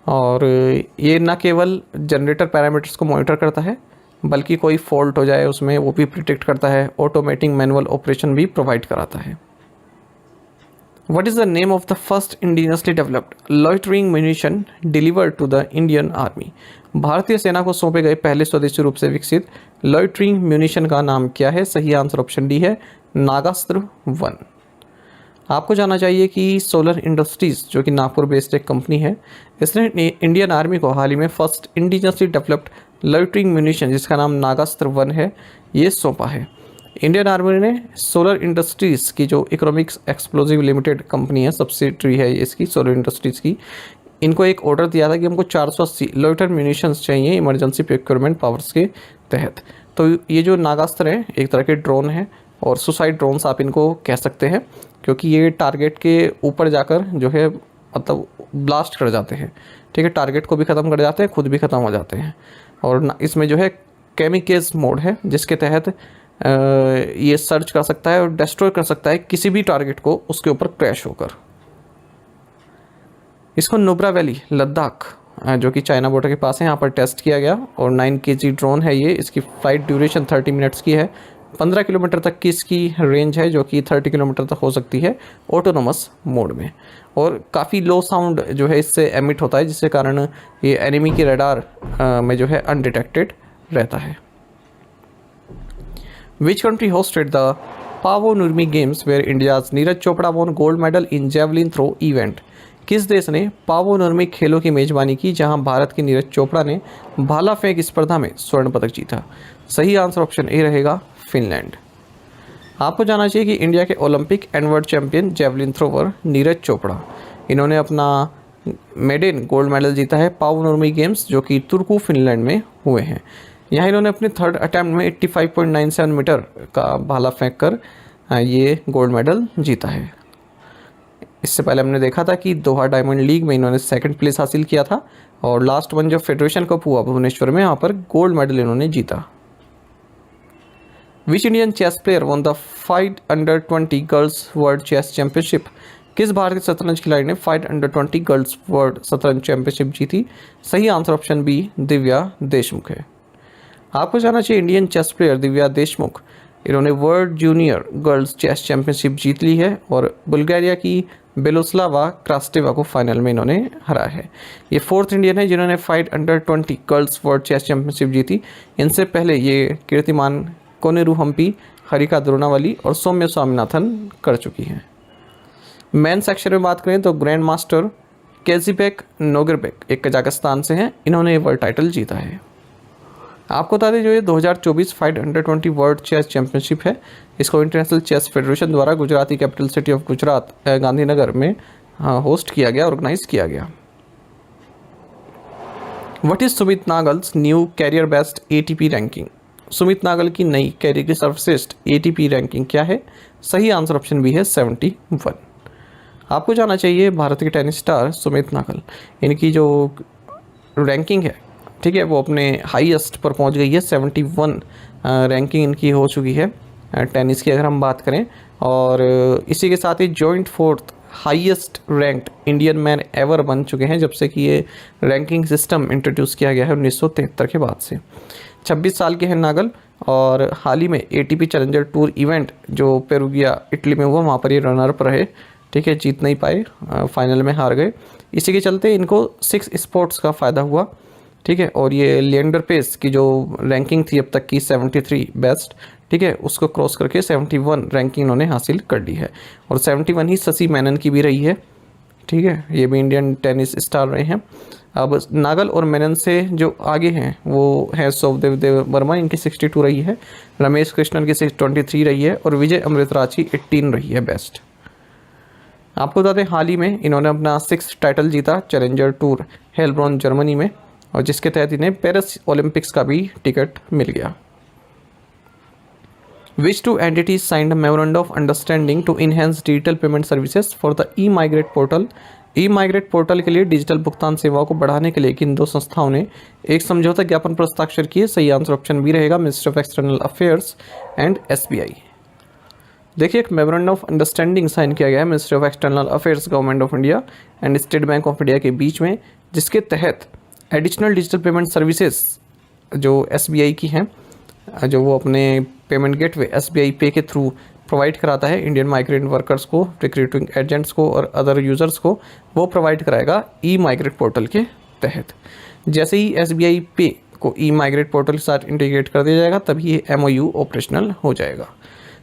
और ये न केवल जनरेटर पैरामीटर्स को मॉनिटर करता है बल्कि कोई फॉल्ट हो जाए उसमें वो भी प्रिडिक्ट करता है, ऑटोमेटिक मैनुअल ऑपरेशन भी प्रोवाइड कराता है। What is the name of the first indigenously developed loitering munition delivered to the Indian Army? भारतीय सेना को सौंपे गए पहले स्वदेशी रूप से विकसित लॉइटरिंग म्यूनिशन का नाम क्या है? सही आंसर ऑप्शन डी है नागास्त्र 1। आपको जानना चाहिए कि सोलर इंडस्ट्रीज जो कि नागपुर बेस्ड एक कंपनी है, इसने इंडियन आर्मी को हाल ही में first indigenously developed loitering munition जिसका नाम नागास्त्र 1 है ये सौंपा है। इंडियन आर्मी ने सोलर इंडस्ट्रीज़ की जो इकोनॉमिक्स एक्सप्लोजिव लिमिटेड कंपनी है, सब्सिडरी है इसकी सोलर इंडस्ट्रीज़ की, इनको एक ऑर्डर दिया था कि हमको 480 लॉइटर म्यूनिशंस चाहिए इमरजेंसी प्रोक्योरमेंट पावर्स के तहत। तो ये जो नागास्त्र है एक तरह के ड्रोन है और सुसाइड ड्रोन्स आप इनको कह सकते हैं क्योंकि ये टारगेट के ऊपर जाकर जो है मतलब ब्लास्ट कर जाते हैं, ठीक है, टारगेट को भी ख़त्म कर जाते हैं, खुद भी ख़त्म हो जाते हैं। और इसमें जो है केमिकेज मोड है जिसके तहत ये सर्च कर सकता है और डिस्ट्रॉय कर सकता है किसी भी टारगेट को उसके ऊपर क्रैश होकर। इसको नुब्रा वैली लद्दाख जो कि चाइना बॉर्डर के पास है, यहाँ पर टेस्ट किया गया। और 9 kg ड्रोन है ये, इसकी फ़्लाइट ड्यूरेशन 30 मिनट्स की है। 15 किलोमीटर तक की इसकी रेंज है, जो कि 30 किलोमीटर तक हो सकती है ऑटोनोमस मोड में। और काफ़ी लो साउंड जो है इससे एमिट होता है, जिसके कारण ये एनिमी की रडार में जो है अनडिटेक्टेड रहता है। Which country hosted the Paavo Nurmi games where India's Neeraj Chopra won gold medal in javelin throw event? किस देश ने पावो नुर्मी खेलों की मेजबानी की, जहां भारत की नीरज चोपड़ा ने भाला फेंक स्पर्धा में स्वर्ण पदक जीता? सही आंसर ऑप्शन ए रहेगा, फिनलैंड। आपको जानना चाहिए कि इंडिया के Olympic and world champion javelin thrower Neeraj Chopra, इन्होंने अपना मेडन गोल्ड मेडल जीता है पावो नुर्मी गेम्स, जो कि तुर्कू फिनलैंड में हुए हैं। यहाँ इन्होंने अपने थर्ड अटैम्प्ट में 85.97 मीटर का भाला फेंक कर ये गोल्ड मेडल जीता है। इससे पहले हमने देखा था कि दोहा डायमंड लीग में इन्होंने सेकंड प्लेस हासिल किया था, और लास्ट वन जो फेडरेशन कप हुआ भुवनेश्वर में, यहाँ पर गोल्ड मेडल इन्होंने जीता। Which Indian chess player won the 5 under 20 girls world chess championship? किस भारतीय शतरंज खिलाड़ी ने 5 अंडर 20 गर्ल्स वर्ल्ड शतरंज चैंपियनशिप जीती? सही answer option B, Divya Deshmukh है। आपको जानना चाहिए Indian chess player Divya Deshmukh, इन्होंने world junior girls chess championship जीत ली है, और बुल्गारिया की बेलोस्लावा क्रास्टेवा को फाइनल में इन्होंने हराया है। ये 4th इंडियन है जिन्होंने 5 under 20 girls world chess championship जीती। इनसे पहले ये कीर्तिमान कोनेरू हम्पी, हरिका द्रोणावली और सौम्य स्वामीनाथन कर चुकी हैं। मेन सेक्शन में बात करें तो ग्रैंड मास्टर केजिबेक नोगरबेक एक कजाकिस्तान से हैं, इन्होंने वर्ल्ड टाइटल जीता है। आपको बता दें जो ये 2024 5 अंडर 20 वर्ल्ड चेस चैंपियनशिप है, इसको इंटरनेशनल चेस फेडरेशन द्वारा Gujarati capital city of Gujarat Gandhinagar में होस्ट किया गया, ऑर्गेनाइज किया गया। What is Sumit Nagal's new career best ATP ranking? Sumit Nagal की नई कैरियर की सर्वश्रेष्ठ एटीपी रैंकिंग क्या है? सही आंसर ऑप्शन बी है, 71। आपको जानना चाहिए भारत के टेनिस स्टार सुमित नागल, इनकी जो रैंकिंग है, ठीक है, वो अपने हाईएस्ट पर पहुंच गई है। 71 रैंकिंग इनकी हो चुकी है टेनिस की अगर हम बात करें। और इसी के साथ ही joint 4th highest ranked Indian man ever बन चुके हैं, जब से कि ये रैंकिंग सिस्टम इंट्रोड्यूस किया गया है 1973 के बाद से। 26 साल के हैं नागल, और हाल ही में एटीपी चैलेंजर टूर इवेंट जो पेरुगिया इटली में हुआ, वहाँ पर ये रनर अप रहे, ठीक है, जीत नहीं पाए, फाइनल में हार गए। इसी के चलते इनको 6 स्पोर्ट्स का फ़ायदा हुआ, ठीक है। और ये लिएंडर पेस की जो रैंकिंग थी अब तक की 73 बेस्ट, ठीक है, उसको क्रॉस करके 71 रैंकिंग इन्होंने हासिल कर ली है। और 71 ही शशि मेनन की भी रही है, ठीक है, ये भी इंडियन टेनिस स्टार रहे हैं। अब नागल और मेनन से जो आगे हैं वो है सौदेव वर्मा, इनकी 62 रही है, रमेश कृष्णन की 23 रही है, और विजय अमृतराज की 18 रही है बेस्ट। आपको बता दें हाल ही में इन्होंने अपना 6th टाइटल जीता चैलेंजर टूर हेलब्रॉन जर्मनी में, और जिसके तहत इन्हें पेरिस ओलंपिक्स का भी टिकट मिल गया। Which two entities signed a memorandum of understanding to enhance digital payment services for the e-migrate portal? E-migrate portal के लिए डिजिटल भुगतान सेवाओं को बढ़ाने के लिए किन दो संस्थाओं ने एक समझौता ज्ञापन पर हस्ताक्षर किए? सही आंसर ऑप्शन बी रहेगा, ministry of external affairs and SBI. देखिए एक मेमोरेंडम ऑफ अंडरस्टैंडिंग साइन किया गया है ministry of external affairs government of India and state bank of India के बीच में, जिसके तहत एडिशनल डिजिटल पेमेंट सर्विसेज जो एसबीआई की हैं, जो वो अपने पेमेंट गेटवे एसबीआई पे के थ्रू प्रोवाइड कराता है इंडियन माइग्रेंट वर्कर्स को, रिक्रूटिंग एजेंट्स को और अदर यूज़र्स को, वो प्रोवाइड कराएगा ई माइग्रेट पोर्टल के तहत। जैसे ही एसबीआई पे को ई माइग्रेट पोर्टल के साथ इंटीग्रेट कर दिया जाएगा तभी ये एमओयू ऑपरेशनल हो जाएगा।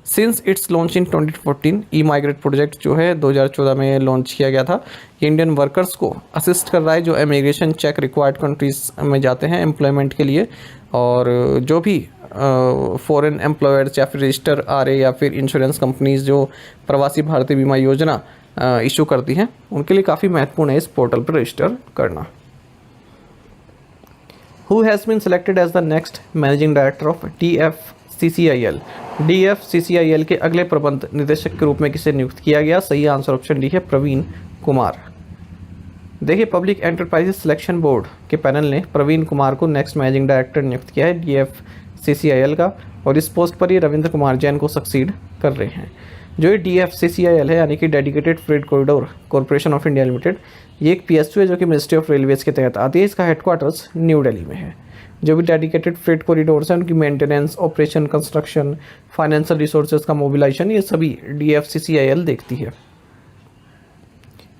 Since it's launch in 2014, E migrate project जो है 2014 में लॉन्च किया गया था। ये इंडियन वर्कर्स को असिस्ट कर रहा है जो इमिग्रेशन चेक रिक्वायर्ड कंट्रीज़ में जाते हैं एम्प्लॉयमेंट के लिए, और जो भी फॉरेन एम्प्लॉयर्स या फिर रजिस्टर आरए या फिर इंश्योरेंस कंपनीज जो प्रवासी भारतीय बीमा योजना इशू करती हैं, उनके लिए काफ़ी महत्वपूर्ण है इस पोर्टल पर रजिस्टर करना। Who has been selected as the next managing director of DFCCIL? DFCCIL के अगले प्रबंध निदेशक के रूप में किसे नियुक्त किया गया? सही आंसर ऑप्शन डी है, प्रवीण कुमार। देखिए पब्लिक एंटरप्राइजेस सिलेक्शन बोर्ड के पैनल ने प्रवीण कुमार को नेक्स्ट मैनेजिंग डायरेक्टर नियुक्त किया है DFCCIL का, और इस पोस्ट पर ये रविंद्र कुमार जैन को सक्सीड कर रहे हैं। जो ये DFCCIL है यानी कि dedicated freight corridor corporation of India limited, ये एक PSU है जो कि मिनिस्ट्री ऑफ रेलवेज के तहत आती है। इसका हेडक्वार्टर्स न्यू दिल्ली में है। जो भी डेडिकेटेड फ्रेट कॉरिडोर्स हैं उनकी maintenance, operation, construction, financial resources का मोबिलाइजेशन, ये सभी DFCCIL देखती है।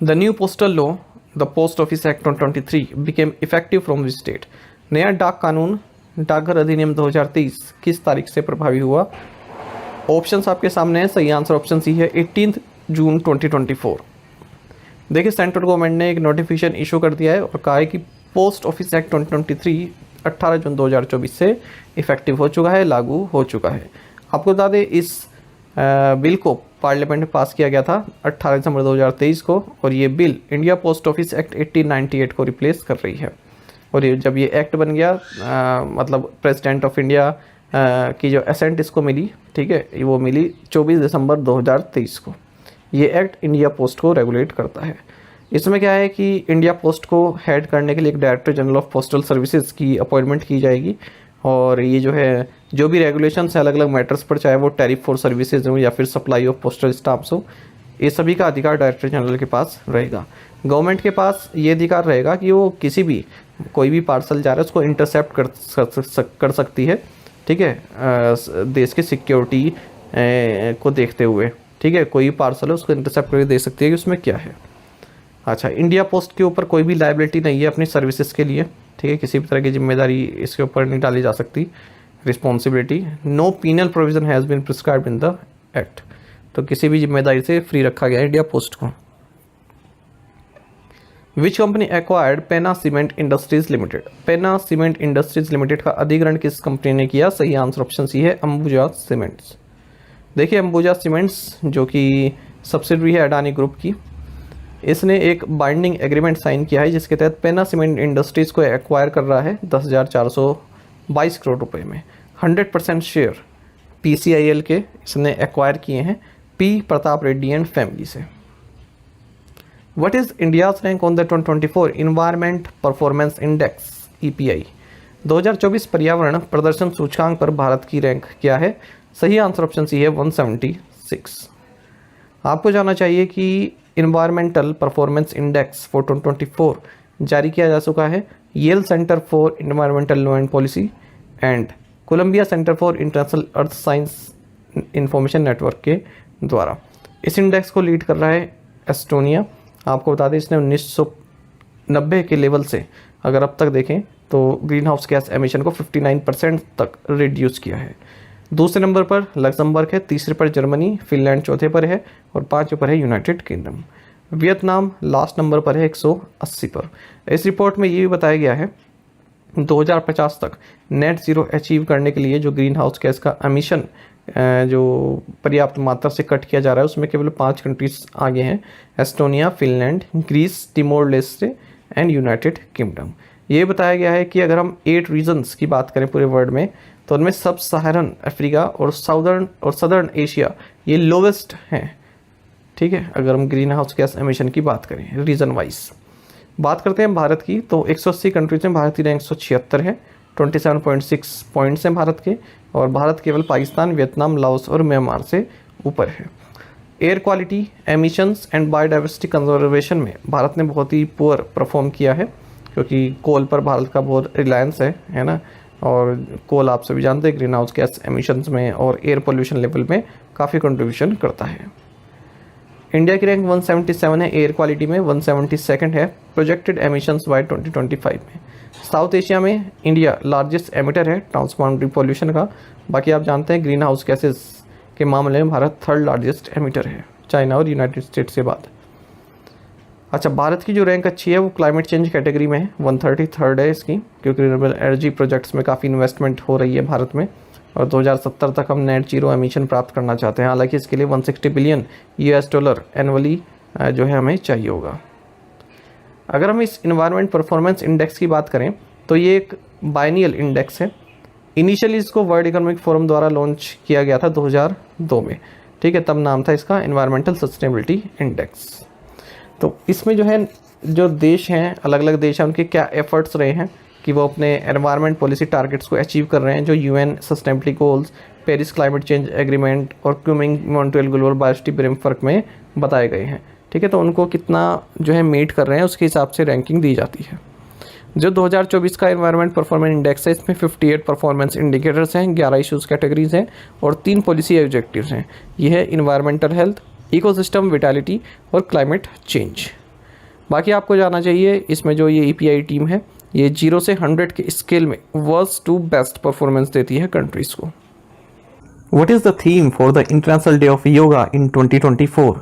The new postal law, the post office act 2023 became effective from which date? नया डाक कानून, डाकघर अधिनियम 2023 किस तारीख से प्रभावी हुआ? ऑप्शंस आपके सामने है। सही आंसर ऑप्शन सी है 18 जून 2024। देखिए, सेंट्रल गवर्नमेंट ने एक नोटिफिकेशन इशू कर दिया है और कहा है कि पोस्ट ऑफिस एक्ट 2023 18 जून 2024 से इफेक्टिव हो चुका है, लागू हो चुका है। आपको बता दें, इस बिल को पार्लियामेंट में पास किया गया था 18 दिसंबर 2023 को, और ये bill India post office act 1898 को रिप्लेस कर रही है। और ये जब ये एक्ट बन गया, मतलब प्रेसिडेंट ऑफ इंडिया की जो असेंट इसको मिली, ठीक है, वो मिली 24 दिसंबर 2023 को। ये एक्ट इंडिया पोस्ट को रेगुलेट करता है। इसमें क्या है कि इंडिया पोस्ट को हेड करने के लिए एक director general of postal services की अपॉइंटमेंट की जाएगी, और ये जो है जो भी रेगुलेशंस है अलग अलग मैटर्स पर, चाहे वो टैरिफ फॉर सर्विसेज हो या फिर सप्लाई ऑफ पोस्टल स्टाम्प्स हो, ये सभी का अधिकार डायरेक्टर जनरल के पास रहेगा। गवर्नमेंट के पास ये अधिकार रहेगा कि वो किसी भी कोई भी पार्सल जा रहा है उसको इंटरसेप्ट कर सकती है, ठीक है, देश की सिक्योरिटी को देखते हुए, ठीक है, कोई पार्सल है उसको इंटरसेप्ट करके दे सकती है कि उसमें क्या है। अच्छा, इंडिया पोस्ट के ऊपर कोई भी लायबिलिटी नहीं है अपनी सर्विसेज के लिए, ठीक है, किसी भी तरह की जिम्मेदारी इसके ऊपर नहीं डाली जा सकती, responsibility. No penal provision has been prescribed in the act, तो किसी भी जिम्मेदारी से फ्री रखा गया है इंडिया पोस्ट को। विच कंपनी एक्वायर्ड पेना सीमेंट इंडस्ट्रीज लिमिटेड? पेना सीमेंट इंडस्ट्रीज लिमिटेड का अधिग्रहण किस कंपनी ने किया? सही आंसर ऑप्शन सी है अंबुजा सीमेंट्स। देखिए, अंबुजा सीमेंट्स जो कि सब्सिडरी है अडानी ग्रुप की, इसने एक बाइंडिंग एग्रीमेंट साइन किया है जिसके तहत पेना सीमेंट इंडस्ट्रीज़ को एक्वायर कर रहा है 10,422 करोड़ रुपए में। 100% शेयर PCIL के इसने एक्वायर किए हैं P Pratap Reddy and family से। What is India's rank on the 2024 environment performance index EPI? 2024 पर्यावरण प्रदर्शन सूचकांक पर भारत की रैंक क्या है? सही आंसर ऑप्शन सी है 176। आपको जानना चाहिए कि इन्वायरमेंटल परफॉर्मेंस इंडेक्स फॉर 2024 जारी किया जा चुका है Yale centre for environmental law and policy and Columbia centre for international earth science information network के द्वारा। इस इंडेक्स को लीड कर रहा है एस्टोनिया। आपको बता दें, इसने 1990 के लेवल से अगर अब तक देखें तो ग्रीन हाउस गैस एमिशन को 59% तक रिड्यूस किया है। दूसरे नंबर पर लक्समबर्ग है, तीसरे पर जर्मनी, फिनलैंड चौथे पर है और पांचवें पर है United kingdom. Vietnam last number पर है 180 पर। इस रिपोर्ट में ये भी बताया गया है 2050 तक नेट ज़ीरो अचीव करने के लिए जो ग्रीन हाउस गैस का एमिशन जो पर्याप्त मात्रा से कट किया जा रहा है उसमें केवल 5 कंट्रीज आगे हैं, Estonia, Finland, Greece, Timor Leste and United Kingdom. ये बताया गया है कि अगर हम 8 रीजन्स की बात करें पूरे वर्ल्ड में तो उनमें सब सहारन अफ्रीका और सदर्न एशिया ये लोवेस्ट हैं, ठीक है, अगर हम ग्रीन हाउस गैस एमिशन की बात करें रीजन वाइज। बात करते हैं भारत की, तो 180 कंट्रीज में भारत की रैंक 176 है, 27.6 पॉइंट्स हैं भारत के, और भारत केवल पाकिस्तान, वियतनाम, लाओस और म्यांमार से ऊपर है। Air quality, emissions and biodiversity conservation में भारत ने बहुत ही पुअर परफॉर्म किया है, क्योंकि कोल पर भारत का बहुत रिलायंस है ना, और कोल आप सभी जानते हैं ग्रीन हाउस गैस एमिशंस में और एयर पोल्यूशन लेवल में काफ़ी कंट्रीब्यूशन करता है। इंडिया की रैंक 177 है, एयर क्वालिटी में 172 है, प्रोजेक्टेड एमिशंस बाय 2025 में। साउथ एशिया में इंडिया लार्जेस्ट एमिटर है ट्रांसबाउंडरी पोल्यूशन का। बाकी आप जानते हैं ग्रीन हाउस गैसेस के मामले में भारत 3rd लार्जेस्ट एमिटर है, चाइना और यूनाइटेड स्टेट्स के बाद। अच्छा, भारत की जो रैंक अच्छी है वो क्लाइमेट चेंज कैटेगरी में है, 133rd है इसकी, क्योंकि रिन्यूएबल एनर्जी प्रोजेक्ट्स में काफ़ी इन्वेस्टमेंट हो रही है भारत में, और 2070 तक हम नेट जीरो एमिशन प्राप्त करना चाहते हैं। हालांकि इसके लिए $160 बिलियन एनुअली जो है हमें चाहिए होगा। अगर हम इस इन्वायरमेंट परफॉर्मेंस इंडेक्स की बात करें तो ये एक बाइनियल इंडेक्स है। इनिशियली इसको वर्ल्ड इकोनॉमिक फोरम द्वारा लॉन्च किया गया था 2002 में, ठीक है, तब नाम था इसका इन्वायरमेंटल सस्टेनेबिलिटी इंडेक्स। तो इसमें जो है जो देश हैं, अलग अलग देश हैं, उनके क्या एफर्ट्स रहे हैं कि वो अपने एनवायरनमेंट पॉलिसी टारगेट्स को अचीव कर रहे हैं, जो UN sustainability goals, Paris climate change agreement और क्यूमिंग मॉन्ट्रियल ग्लोबल बायोसिटी फ्रेमवर्क में बताए गए हैं। ठीक है, तो उनको कितना जो है मीट कर रहे हैं उसके हिसाब से रैंकिंग दी जाती है। जो 2024 का एनवायरनमेंट परफॉर्मेंस इंडेक्स है, इसमें 58 परफॉर्मेंस इंडिकेटर्स हैं, 11 इश्यूज़ कैटेगरीज हैं और 3 पॉलिसी ऑब्जेक्टिव्स हैं। ये है इन्वायरमेंटल हेल्थ, इकोसिस्टम विटालिटी और क्लाइमेट चेंज। बाकी आपको जाना चाहिए इसमें जो ये EPI टीम है ये 0 से 100 के स्केल में वर्स्ट टू बेस्ट परफॉर्मेंस देती है कंट्रीज़ को। What is the theme for the International Day of Yoga in 2024?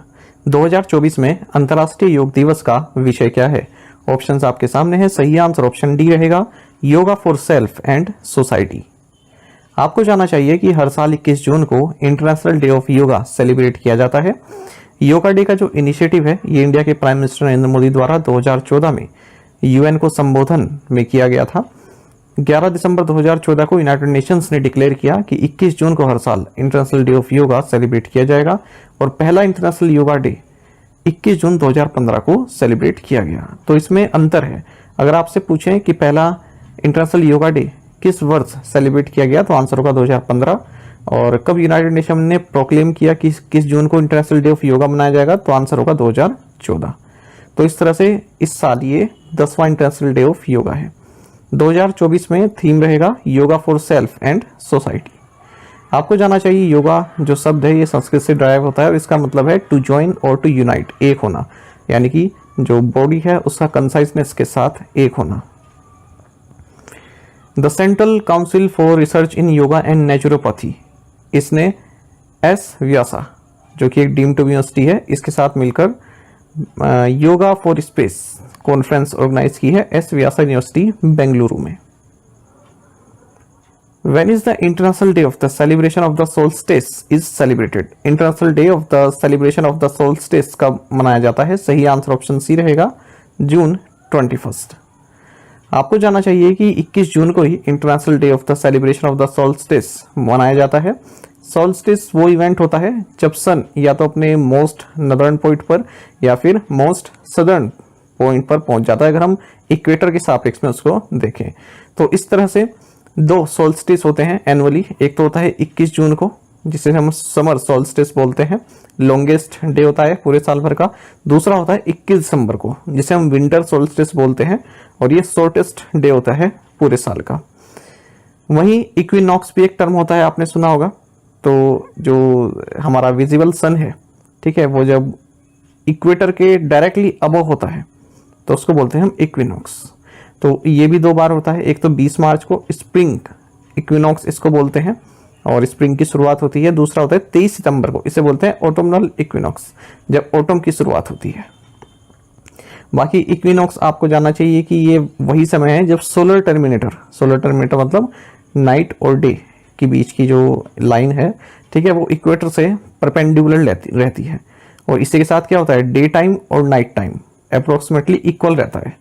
2024 में अंतर्राष्ट्रीय योग दिवस का विषय क्या है? ऑप्शंस आपके सामने हैं। सही आंसर ऑप्शन डी रहेगा, yoga for self and society. आपको जानना चाहिए कि हर साल 21 जून को international day of yoga celebrate किया जाता है। योगा डे का जो इनिशिएटिव है ये इंडिया के प्राइम मिनिस्टर नरेंद्र मोदी द्वारा 2014 में UN को संबोधन में किया गया था। 11 दिसंबर 2014 को यूनाइटेड नेशंस ने डिक्लेयर किया कि 21 जून को हर साल international day of yoga celebrate किया जाएगा और पहला इंटरनेशनल योगा डे 21 जून 2015 को सेलिब्रेट किया गया। तो इसमें अंतर है। अगर आपसे पूछें कि पहला इंटरनेशनल योगा डे किस वर्ष सेलिब्रेट किया गया तो आंसर होगा 2015, और कब यूनाइटेड नेशन ने प्रोक्लेम किया कि किस जून को इंटरनेशनल डे ऑफ योगा मनाया जाएगा तो आंसर होगा 2014। तो इस तरह से इस साल ये 10वां इंटरनेशनल डे ऑफ योगा है। 2024 में थीम रहेगा yoga for self and society. आपको जाना चाहिए योगा जो शब्द है ये संस्कृत से ड्राइव होता है और इसका मतलब है टू जॉइन और टू यूनाइट, एक होना, यानी कि जो बॉडी है उसका कंसाइजनेस के साथ एक होना। The central council for research in yoga and naturopathy, इसने एस व्यासा जो कि एक डीम्ड टू यूनिवर्सिटी है इसके साथ मिलकर yoga for space conference organise की है एस व्यासा यूनिवर्सिटी बेंगलुरु में। When is the International Day of the Celebration of the Solstice is celebrated? International Day of the Celebration of the Solstice कब मनाया जाता है? सही आंसर ऑप्शन सी रहेगा, जून 21। आपको जानना चाहिए कि 21 जून को ही international day of the celebration of the solstice मनाया जाता है। सोल्स्टिस वो इवेंट होता है जब सन या तो अपने मोस्ट नदर्न पॉइंट पर या फिर मोस्ट सदर्न पॉइंट पर पहुंच जाता है, अगर हम इक्वेटर के सापेक्ष में उसको देखें। तो इस तरह से दो सोल्स्टिस होते हैं एनुअली। एक तो होता है 21 जून को जिसे हम समर सोल्स्टिस बोलते हैं, लॉन्गेस्ट डे होता है पूरे साल भर का। दूसरा होता है 21 दिसंबर को जिसे हम विंटर सोल्स्टिस बोलते हैं और ये शॉर्टेस्ट डे होता है पूरे साल का। वहीं इक्विनॉक्स भी एक टर्म होता है, आपने सुना होगा। तो जो हमारा विजिबल सन है, ठीक है, वो जब इक्वेटर के डायरेक्टली अबव होता है तो उसको बोलते हैं हम इक्विनॉक्स। तो ये भी 2 बार होता है, एक तो 20 मार्च को स्प्रिंग इक्विनॉक्स इसको बोलते हैं और स्प्रिंग की शुरुआत होती है। दूसरा होता है 23 सितंबर को, इसे बोलते हैं ऑटोमनल इक्विनॉक्स, जब ऑटम की शुरुआत होती है। बाकी इक्विनॉक्स आपको जानना चाहिए कि ये वही समय है जब सोलर टर्मिनेटर मतलब नाइट और डे के बीच की जो लाइन है, ठीक है, वो इक्वेटर से परपेंडिकुलर रहती है और इसी के साथ क्या होता है, डे टाइम और नाइट टाइम अप्रोक्सीमेटली इक्वल रहता है।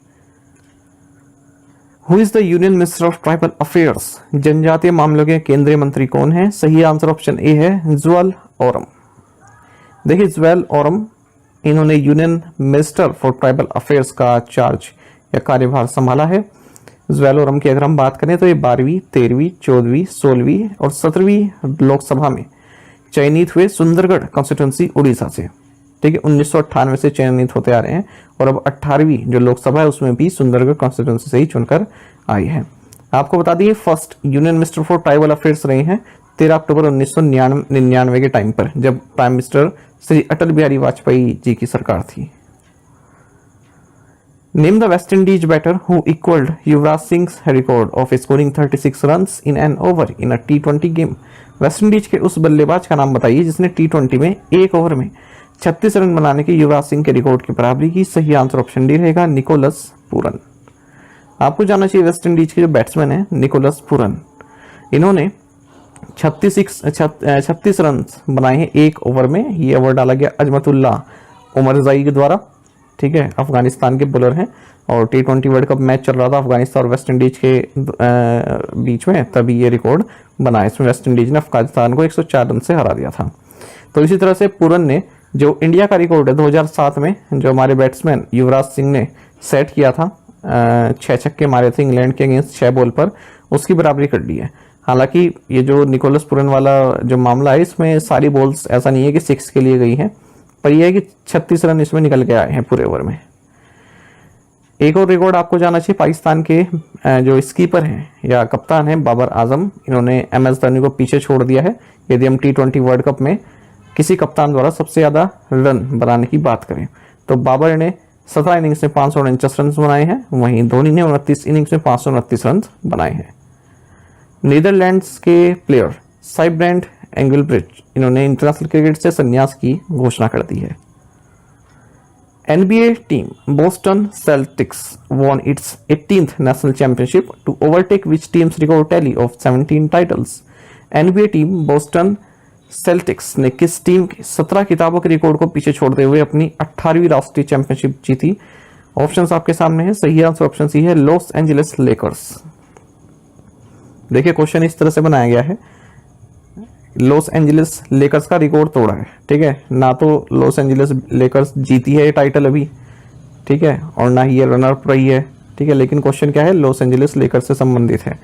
Who is the union minister of tribal affairs, जनजातीय मामलों के केंद्रीय मंत्री कौन है? सही आंसर ऑप्शन ए है, ज्वेल ओरम। देखिए ज्वेल ओरम, इन्होंने union minister for tribal affairs का चार्ज या कार्यभार संभाला है। ज्वेल ओरम की अगर हम बात करें तो ये 12वीं, 13वीं, 14वीं, 16वीं और 17वीं लोकसभा में चयनित हुए सुंदरगढ़ कॉन्स्टिट्यूंसी उड़ीसा से, ठीक है, 1998 से चयनित होते आ रहे हैं और अब 18वीं जो लोकसभा है उसमें भी सुंदरगढ़ कॉन्स्टिट्यूंसी से ही चुनकर आई है। आपको बता दिए first union minister for tribal affairs रहे हैं 13 अक्टूबर 1999 के टाइम पर, जब प्राइम मिनिस्टर श्री अटल बिहारी वाजपेयी जी की सरकार थी। Name the West Indies batter who equalled Yuvraj Singh record of scoring 36 runs in an over in a T20 game. West Indies के उस बल्लेबाज का नाम बताइए जिसने T20 में एक ओवर में 36 रन बनाने के युवराज सिंह के रिकॉर्ड की बराबरी की। सही आंसर ऑप्शन डी रहेगा, निकोलस पूरन। आपको जानना चाहिए वेस्ट इंडीज के जो बैट्समैन है निकोलस पूरन, इन्होंने 36 रन बनाए हैं एक ओवर में। ये ओवर डाला गया अजमतुल्ला उमरजाई के द्वारा, ठीक है, अफगानिस्तान के बॉलर हैं और T20 वर्ल्ड कप मैच चल रहा था अफगानिस्तान और वेस्ट इंडीज के बीच में, तभी ये रिकॉर्ड बनाया। इसमें वेस्ट इंडीज ने अफगानिस्तान को 104 रन से हरा दिया था। तो इसी तरह से पूरन ने जो इंडिया का रिकॉर्ड है 2007 में जो हमारे बैट्समैन युवराज सिंह ने सेट किया था, 6 छक्के मारे थे इंग्लैंड के अगेंस्ट 6 बॉल पर, उसकी बराबरी कर ली है। हालांकि ये जो निकोलस पूरन वाला जो मामला है इसमें सारी बॉल्स ऐसा नहीं है कि 6 के लिए गई हैं, पर यह है कि 36 रन इसमें निकल के आए हैं पूरे ओवर में। एक और रिकॉर्ड आपको जाना चाहिए, पाकिस्तान के जो स्कीपर हैं या कप्तान हैं बाबर आजम, इन्होंने MS धोनी को पीछे छोड़ दिया है। यदि हम T20 वर्ल्ड कप में किसी कप्तान द्वारा सबसे ज़्यादा रन बनाने की बात करें तो बाबर ने 17 इनिंग्स में 549 रन बनाए हैं, वहीं धोनी ने 29 इनिंग्स में 529 रन बनाए हैं। नीदरलैंड्स के प्लेयर साइब्रेंट एंगलब्रिज, इन्होंने इंटरनेशनल क्रिकेट से संन्यास की घोषणा कर दी है। NBA team Boston Celtics won its 18th national championship to overtake which team's record tally of 17 titles? NBA team Boston Celtics ने किस टीम के 17 किताबों के रिकॉर्ड को पीछे छोड़ते हुए अपनी 18वीं राष्ट्रीय चैंपियनशिप जीती? ऑप्शंस आपके सामने है। सही आंसर ऑप्शन सी है, लॉस एंजलिस लेकर्स। देखिए क्वेश्चन इस तरह से बनाया गया है, लॉस एंजलिस लेकर्स का रिकॉर्ड तोड़ा है, ठीक है ना, तो लॉस एंजलिस लेकर्स जीती है ये टाइटल अभी, ठीक है, और ना ही ये रनर अप रही है, ठीक है, लेकिन क्वेश्चन क्या है, लॉस एंजलिस लेकर्स से संबंधित है।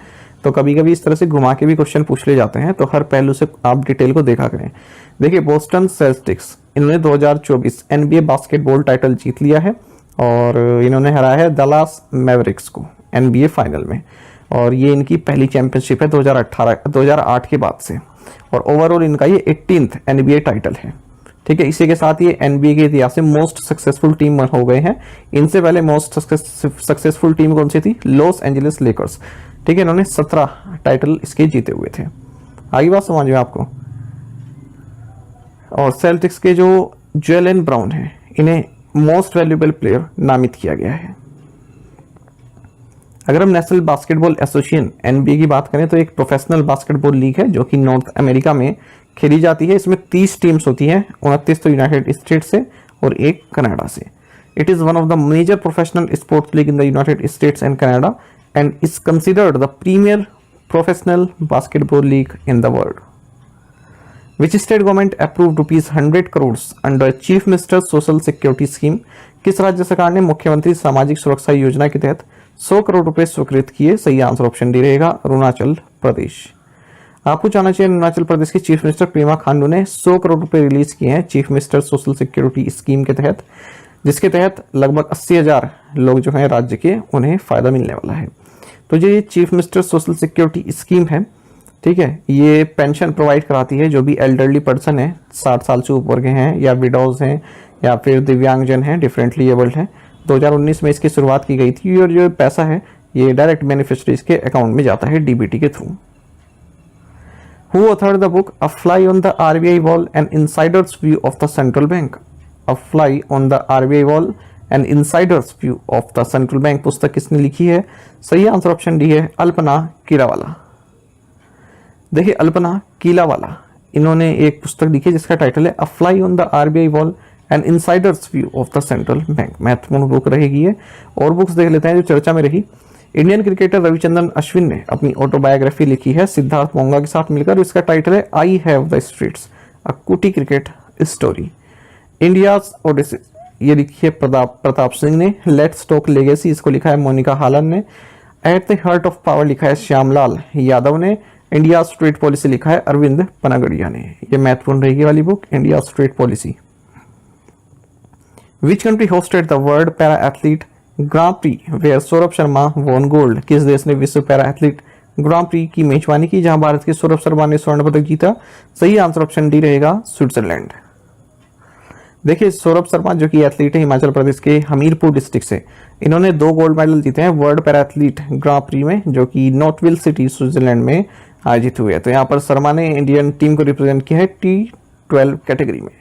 तो कभी कभी इस तरह से घुमा के भी क्वेश्चन पूछ ले जाते हैं, तो हर पहलू से आप डिटेल को देखा करें। देखिए बोस्टन सेल्टिक्स, इन्होंने 2024 NBA बास्केटबॉल टाइटल जीत लिया है और इन्होंने हराया है डलास मैवरिक्स को NBA फाइनल में, और ये इनकी पहली चैंपियनशिप है 2008 के बाद से, और ओवरऑल इनका ये 18th NBA टाइटल है, ठीक है। इसी के साथ ये NBA के इतिहास में मोस्ट सक्सेसफुल टीम हो गए हैं। इनसे पहले मोस्ट सक्सेसफुल टीम कौन सी थी? लॉस एंजलिस लेकर्स, ठीक है, इन्होंने 17 टाइटल इसके जीते हुए थे। आगे बात समझ में आपको। और सेल्टिक्स के जो जेलन ब्राउन है, इन्हें मोस्ट वैल्यूएबल प्लेयर नामित किया गया है। अगर हम नेशनल बास्केटबॉल एसोसिएशन NBA की बात करें तो एक प्रोफेशनल बास्केटबॉल लीग है जो कि नॉर्थ अमेरिका में खेली जाती है। इसमें 30 टीम्स होती हैं, 29 तो यूनाइटेड स्टेट से और एक कनाडा से। It is one of the major professional sports league in the United States and Canada and is considered the premier professional basketball league in the world. Which state government approved ₹100 crores under chief minister social security scheme? किस राज्य सरकार ने मुख्यमंत्री सामाजिक सुरक्षा योजना के तहत 100 करोड़ रुपए स्वीकृत किए? सही आंसर ऑप्शन डी रहेगा, अरुणाचल प्रदेश। आपको जानना चाहिए अरुणाचल प्रदेश के चीफ मिनिस्टर पेमा खांडू ने 100 करोड़ रुपए रिलीज किए हैं chief minister social security scheme के तहत, जिसके तहत लगभग 80,000 लोग जो हैं राज्य के, उन्हें फायदा मिलने वाला है। तो जो ये chief minister social security scheme है, ठीक है, ये पेंशन प्रोवाइड कराती है जो भी एल्डरली पर्सन है, 60 साल से ऊपर के हैं या विडोज हैं या फिर दिव्यांगजन हैं, डिफरेंटली एबल्ड हैं। 2019 में इसकी शुरुआत की गई थी और जो पैसा है ये डायरेक्ट बेनिफिशरीज के अकाउंट में जाता है DBT के through. Who authored the book A Fly on the RBI Wall and Insider's View of the Central Bank? A Fly on the RBI Wall and Insider's View of the Central Bank पुस्तक किसने लिखी है? सही answer option D है, अल्पना कीरावाला। देखिए अल्पना कीलावाला, इन्होंने एक पुस्तक लिखी जिसका टाइटल है अ fly on the RBI wall and Insiders view of the central bank. महत्वपूर्ण बुक रहेगी ये। और बुक्स देख लेते हैं जो चर्चा में रही। इंडियन क्रिकेटर रविचंद्रन अश्विन ने अपनी ऑटोबायोग्राफी लिखी है सिद्धार्थ मोंगा के साथ मिलकर, इसका टाइटल है आई हैव द स्ट्रीट्स अ कुटी क्रिकेट स्टोरी। इंडियाज ओडिसी, ये लिखी है प्रताप सिंह ने। लेट्स टॉक लेगेसी, इसको लिखा है मोनिका हालन ने। At the heart of power लिखा है श्यामलाल यादव ने। इंडिया स्ट्रीट पॉलिसी लिखा है अरविंद पनागड़िया ने। ये महत्वपूर्ण रहेगी वाली book, India street policy. Which country hosted the world para athlete grand prix where Saurabh Sharma won gold? किस देश ने विश्व पैरा एथलीट ग्रां प्री की मेजबानी की जहां भारत के सौरभ शर्मा ने स्वर्ण पदक जीता? सही आंसर ऑप्शन डी रहेगा, स्विट्जरलैंड। देखिए सौरभ शर्मा जो कि एथलीट है हिमाचल प्रदेश के हमीरपुर डिस्ट्रिक्ट से, इन्होंने 2 गोल्ड मेडल जीते हैं world para athlete grand pre में जो कि नॉटविल सिटी स्विट्जरलैंड में आयोजित हुए। तो यहाँ पर शर्मा ने इंडियन टीम को रिप्रेजेंट किया है T12 कैटेगरी में।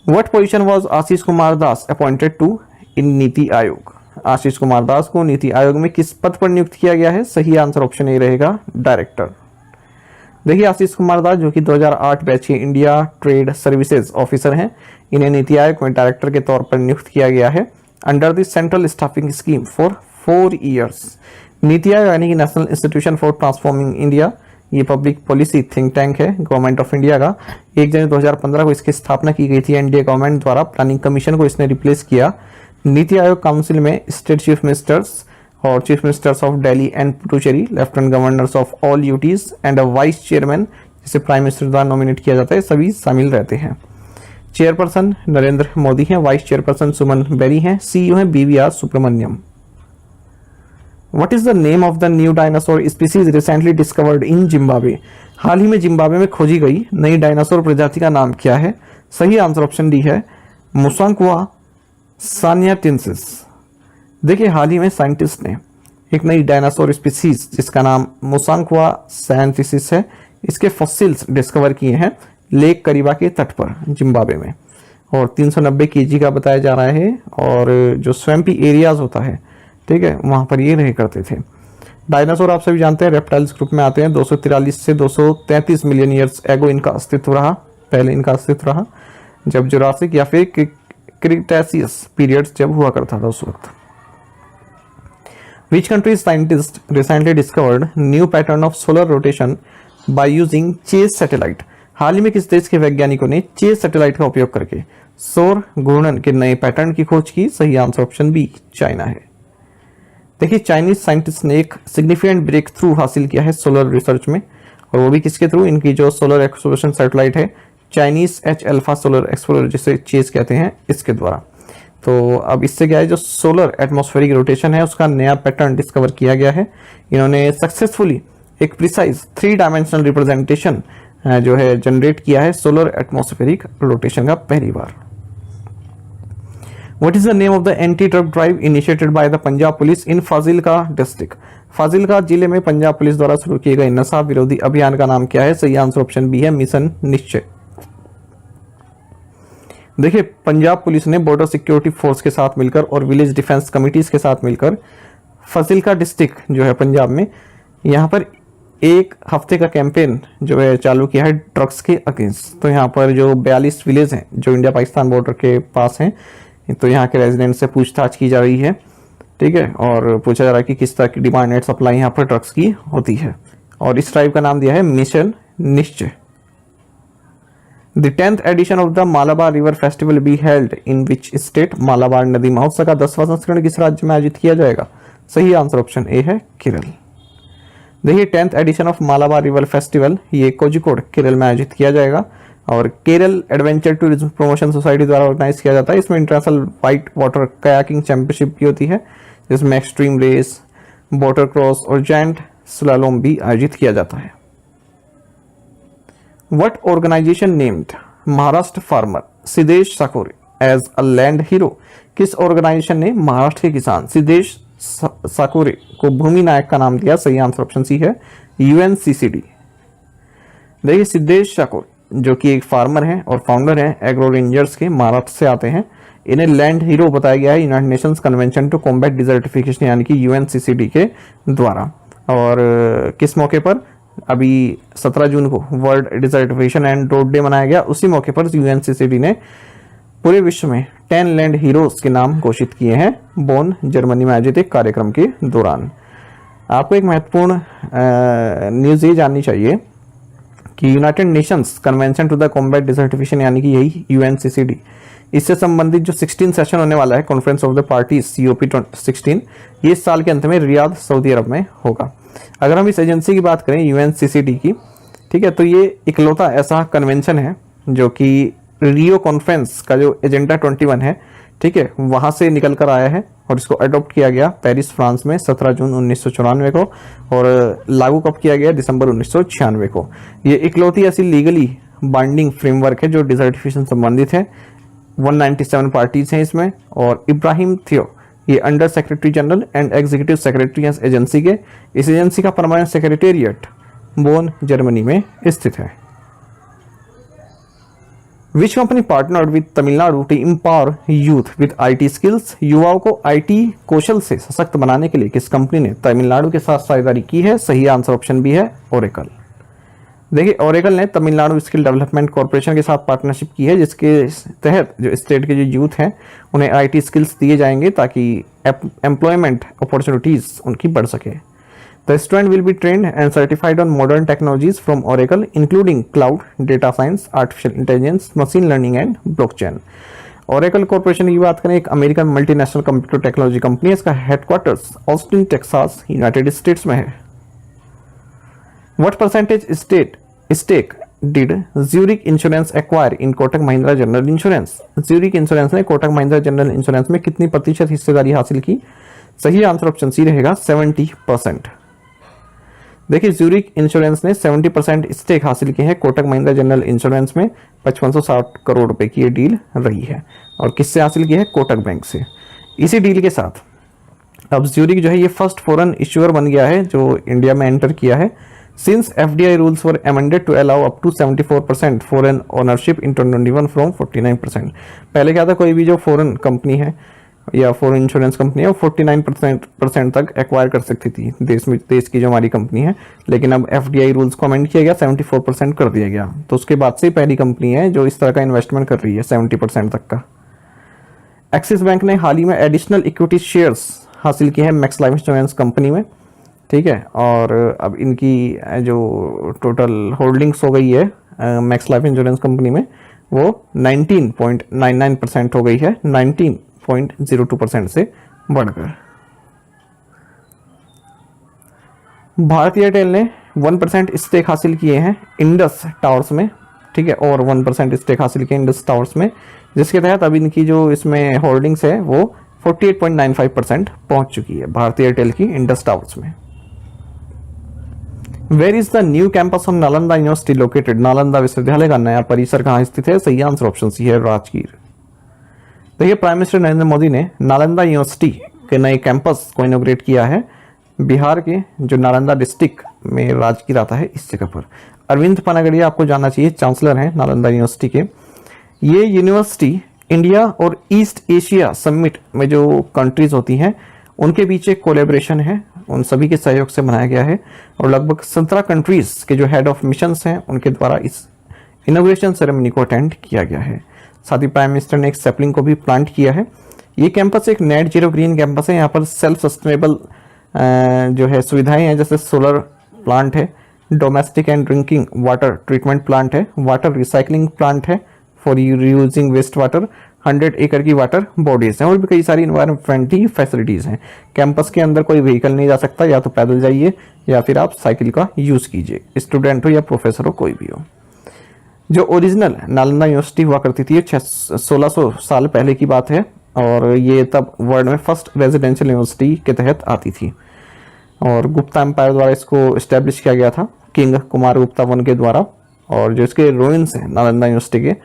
What position was Ashish Kumar Das appointed to in NITI Aayog? आशीष कुमार दास को नीति आयोग में किस पद पर नियुक्त किया गया है? सही आंसर ऑप्शन ए रहेगा, डायरेक्टर। देखिए आशीष कुमार दास जो कि 2008 बैच के इंडिया ट्रेड सर्विसेज ऑफिसर हैं, इन्हें नीति आयोग में डायरेक्टर के तौर पर नियुक्त किया गया है under the central staffing scheme for 4 years. NITI Aayog यानी कि national institution for transforming India, ये पब्लिक पॉलिसी थिंक टैंक है गवर्नमेंट ऑफ इंडिया का। 1 जनवरी 2015 को इसकी स्थापना की गई थी एनडीए गवर्नमेंट द्वारा। प्लानिंग कमीशन को इसने रिप्लेस किया। नीति आयोग काउंसिल में स्टेट चीफ मिनिस्टर्स और chief ministers of Delhi and Puducherry, lieutenant governors of all UTs and a vice chairman, जिसे प्राइम मिनिस्टर द्वारा नॉमिनेट किया जाता है, सभी शामिल रहते हैं। चेयरपर्सन नरेंद्र मोदी हैं, वाइस चेयरपर्सन सुमन बेरी हैं, सीईओ हैं BVR Subrahmanyam. What is the name of the new dinosaur species recently discovered in Zimbabwe? हाल ही में जिम्बाब्वे में खोजी गई नई डायनासोर प्रजाति का नाम क्या है? सही आंसर ऑप्शन डी है मुसांक्वा सानियाटिंसिस। देखिए हाल ही में साइंटिस्ट ने एक नई डायनासोर स्पीसीज जिसका नाम मुसांक्वा सानियाटिंसिस है, इसके फॉसिल्स डिस्कवर किए हैं लेक करीबा के तट पर जिम्बाब्वे में, और 390 kg का बताया जा रहा है, और जो स्वैम्पी एरियाज होता है, ठीक है, वहाँ पर ये रहे करते थे। डायनासोर आप सभी जानते हैं रेप्टाइल्स ग्रुप में आते हैं। 243 से 233 मिलियन ईयर्स एगो इनका अस्तित्व रहा, पहले इनका अस्तित्व रहा जब जुरासिक या फिर क्रिटेशियस पीरियड्स जब हुआ करता था उस वक्त। Which country's scientists recently discovered new pattern of solar rotation by using CHASE satellite? हाल ही में किस देश के वैज्ञानिकों ने चेस सैटेलाइट का उपयोग करके सौर घूर्णन के नए पैटर्न की खोज की? सही आंसर ऑप्शन बी चाइना है। देखिए चाइनीज साइंटिस्ट ने एक सिग्निफिकेंट ब्रेक थ्रू हासिल किया है सोलर रिसर्च में, और वो भी किसके थ्रू? इनकी जो सोलर एक्सप्लोरेशन सैटेलाइट है Chinese H alpha solar explorer जिसे चेस कहते हैं, इसके द्वारा। तो अब इससे क्या है, जो सोलर एटमॉस्फेरिक रोटेशन है उसका नया पैटर्न डिस्कवर किया गया है। इन्होंने सक्सेसफुली एक प्रिसाइज 3 डायमेंशनल रिप्रेजेंटेशन जो है जनरेट किया है सोलर एटमॉस्फेरिक रोटेशन का पहली बार। What is the name of the anti drug drive initiated by the Punjab police in Fazilka district? Fazilka जिले में पंजाब पुलिस द्वारा शुरू किए गए नशा विरोधी अभियान का नाम क्या है? सही आंसर ऑप्शन बी है मिशन निश्चय। देखिए पंजाब पुलिस ने बॉर्डर सिक्योरिटी फोर्स के साथ मिलकर और विलेज डिफेंस कमिटीज के साथ मिलकर फाजिलका डिस्ट्रिक्ट जो है पंजाब में, यहाँ पर एक हफ्ते का कैंपेन जो है चालू किया है ड्रग्स के अगेंस्ट। तो यहाँ पर जो 42 विलेज हैं जो इंडिया पाकिस्तान बॉर्डर के पास हैं, तो यहाँ के रेजिडेंट से पूछताछ की जा रही है, ठीक है, और पूछा जा रहा है कि किस तरह की डिमांड एंड सप्लाई यहाँ पर ड्रग्स की होती है, और इस ड्राइव का नाम दिया है मिशन निश्चय। द 10th edition of the Malabar river festival be held in which state? Malabar नदी महोत्सव का 10वां संस्करण किस राज्य में आयोजित किया जाएगा? सही आंसर ऑप्शन ए है केरल। देखिए 10th edition of Malabar river festival ये कोझिकोड केरल में आयोजित किया जाएगा, और Kerala adventure tourism promotion society द्वारा ऑर्गेनाइज किया जाता है। इसमें international white water kayaking championship भी होती है, जिसमें एक्सट्रीम रेस, वाटर क्रॉस और जायंट स्लालोम भी आयोजित किया जाता है। What organization named Maharashtra farmer Siddhesh Sakore as a land hero? किस ऑर्गेनाइजेशन ने महाराष्ट्र के किसान सिद्धेश साकोरे को भूमि नायक का नाम दिया? सही आंसर ऑप्शन सी है UNCCD। देखिए सिद्धेश साकोरे जो कि एक फार्मर हैं और फाउंडर हैं एग्रो रेंजर्स के, महाराष्ट्र से आते हैं, इन्हें लैंड हीरो बताया गया है United Nations convention to combat desertification यानी कि UNCCD के द्वारा। और किस मौके पर? अभी 17 जून को world desertification and road day मनाया गया। उसी मौके पर UNCCD ने पूरे विश्व में 10 लैंड हीरोज के नाम घोषित किए हैं बोन जर्मनी में आयोजित एक कार्यक्रम के दौरान। आपको एक महत्वपूर्ण न्यूज़ ये जाननी चाहिए कि United Nations convention to the combat desertification यानी कि यही UNCCD, इससे संबंधित जो 16 सेशन होने वाला है conference of the parties COP16, ये इस साल के अंत में रियाद सऊदी अरब में होगा। अगर हम इस एजेंसी की बात करें UNCCD की, ठीक है, तो ये इकलौता ऐसा कन्वेंशन है जो कि रियो कॉन्फ्रेंस का जो एजेंडा 21 है, ठीक है, वहां से निकल कर आया है, और इसको अडॉप्ट किया गया पेरिस फ्रांस में 17 जून 1994 को, और लागू कब किया गया? दिसंबर 1996 को। ये इकलौती ऐसी लीगली बाइंडिंग फ्रेमवर्क है जो डिजर्टिफिकेशन संबंधित है। 197 पार्टीज हैं इसमें, और इब्राहिम थियो ये under secretary general and executive secretary हैं इस एजेंसी के। इस एजेंसी का परमानेंट सेक्रेटेरिएट बोन जर्मनी में स्थित है। Which company partnered with Tamil Nadu to empower youth with IT skills? युवाओं को IT कौशल से सशक्त बनाने के लिए किस कंपनी ने तमिलनाडु के साथ साझेदारी की है? सही आंसर ऑप्शन बी है ओरेकल। देखिए ओरेकल ने तमिलनाडु स्किल डेवलपमेंट कॉर्पोरेशन के साथ पार्टनरशिप की है, जिसके तहत जो स्टेट के जो यूथ हैं उन्हें IT स्किल्स दिए जाएंगे ताकि एम्प्लॉयमेंट अपॉर्चुनिटीज उनकी बढ़ सके। The student will be trained and certified on modern technologies from Oracle including cloud, data science, artificial intelligence, machine learning and blockchain. Oracle corporation की बात करें, एक American multinational computer technology company है। इसका headquarters Austin Texas United States में है। What percentage stake did Zurich insurance acquire in Kotak Mahindra general insurance? Zurich insurance ने Kotak Mahindra general insurance में कितनी प्रतिशत हिस्सेदारी हासिल की? सही आंसर ऑप्शन सी रहेगा 70%। देखिए ज्यूरिक इंश्योरेंस ने 70% स्टेक हासिल की है कोटक महिंद्रा जनरल इंश्योरेंस में। 5560 करोड़ रुपए की ये डील रही है और किससे हासिल की है? कोटक बैंक से। इसी डील के साथ अब ज्यूरिक जो है ये फर्स्ट फॉरेन इश्यूअर बन गया है जो इंडिया में एंटर किया है। Since FDI rules were amended to allow up to 74% foreign ownership in 2021 from 49%। पहले क्या था, कोई भी जो फॉरेन कंपनी है या फॉरेन इंश्योरेंस कंपनी है वो 49% तक एक्वायर कर सकती थी देश की जो हमारी कंपनी है, लेकिन अब एफडीआई रूल्स को अमेंड किया गया, 74% कर दिया गया। तो उसके बाद से पहली कंपनी है जो इस तरह का इन्वेस्टमेंट कर रही है 70% तक का। एक्सिस बैंक ने हाल ही में एडिशनल इक्विटी शेयर्स हासिल किए हैं मैक्स लाइफ इंश्योरेंस कंपनी में, ठीक है। और अब इनकी जो टोटल होल्डिंग्स हो गई है मैक्स लाइफ इंश्योरेंस कंपनी में वो 19.99% हो गई है, 19.02% से बढ़कर। भारतीय एयरटेल ने 1% स्टेक हासिल किए हैं इंडस टावर्स में, ठीक है, और 1% स्टेक हासिल किए इंडस टावर्स में, जिसके तहत अब इनकी जो इसमें होल्डिंग्स है वो 48.95% पहुंच चुकी है भारतीय एयरटेल की इंडस टावर्स में। Where is the new campus of Nalanda university located? Nalanda विश्वविद्यालय का नया परिसर कहां स्थित है? सही आंसर ऑप्शन सी है राजगीर। देखिए प्राइम मिनिस्टर नरेंद्र मोदी ने नालंदा यूनिवर्सिटी के नए कैंपस को इनोग्रेट किया है बिहार के जो नालंदा डिस्ट्रिक्ट में राजगीर आता है इस जगह पर। अरविंद पनागड़िया आपको जानना चाहिए, चांसलर हैं नालंदा यूनिवर्सिटी के। ये यूनिवर्सिटी इंडिया और ईस्ट एशिया समिट में जो कंट्रीज होती हैं उनके बीच एक कोलेब्रेशन है, उन सभी के सहयोग से बनाया गया है और लगभग 17 कंट्रीज के जो हेड ऑफ मिशंस हैं उनके द्वारा इस इनोग्रेशन सेरेमनी को अटेंड किया गया है। साथ ही प्राइम मिनिस्टर ने एक सैपलिंग को भी प्लांट किया है। ये कैंपस एक नेट जीरो ग्रीन कैंपस है। यहाँ पर सेल्फ सस्टेनेबल जो है सुविधाएं हैं, जैसे सोलर प्लांट है, domestic and drinking water treatment plant है, वाटर रिसाइकलिंग प्लांट है फॉर रीयूजिंग वेस्ट वाटर, 100 एकड़ की वाटर बॉडीज हैं और भी कई सारी इन्वायरमेंट फ्रेंडली फैसिलिटीज हैं। कैंपस के अंदर कोई व्हीकल नहीं जा सकता, या तो पैदल जाइए या फिर आप साइकिल का यूज कीजिए, स्टूडेंट हो या प्रोफेसर हो कोई भी हो। जो ओरिजिनल नालंदा यूनिवर्सिटी हुआ करती थी 1600 साल पहले की बात है और ये तब वर्ल्ड में फर्स्ट रेजिडेंशियल यूनिवर्सिटी के तहत आती थी और गुप्ता एम्पायर द्वारा इसको इस्टेब्लिश किया गया था किंग कुमार गुप्ता वन के द्वारा। और जो इसके रूइंस हैं नालंदा यूनिवर्सिटी के,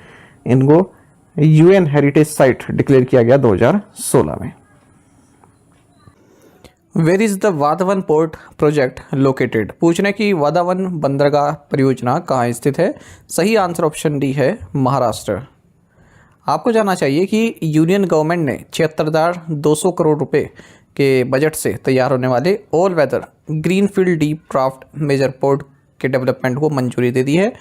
इनको यूएन हेरिटेज साइट डिक्लेयर किया गया 2016 में। Where is the Vadhavan port project located? पूछने की वाधावन बंदरगाह परियोजना कहाँ स्थित है? सही आंसर ऑप्शन डी है महाराष्ट्र। आपको जानना चाहिए कि यूनियन गवर्नमेंट ने 76,200 करोड़ रुपए के बजट से तैयार होने वाले all weather greenfield deep draft major port के डेवलपमेंट को मंजूरी दे दी है।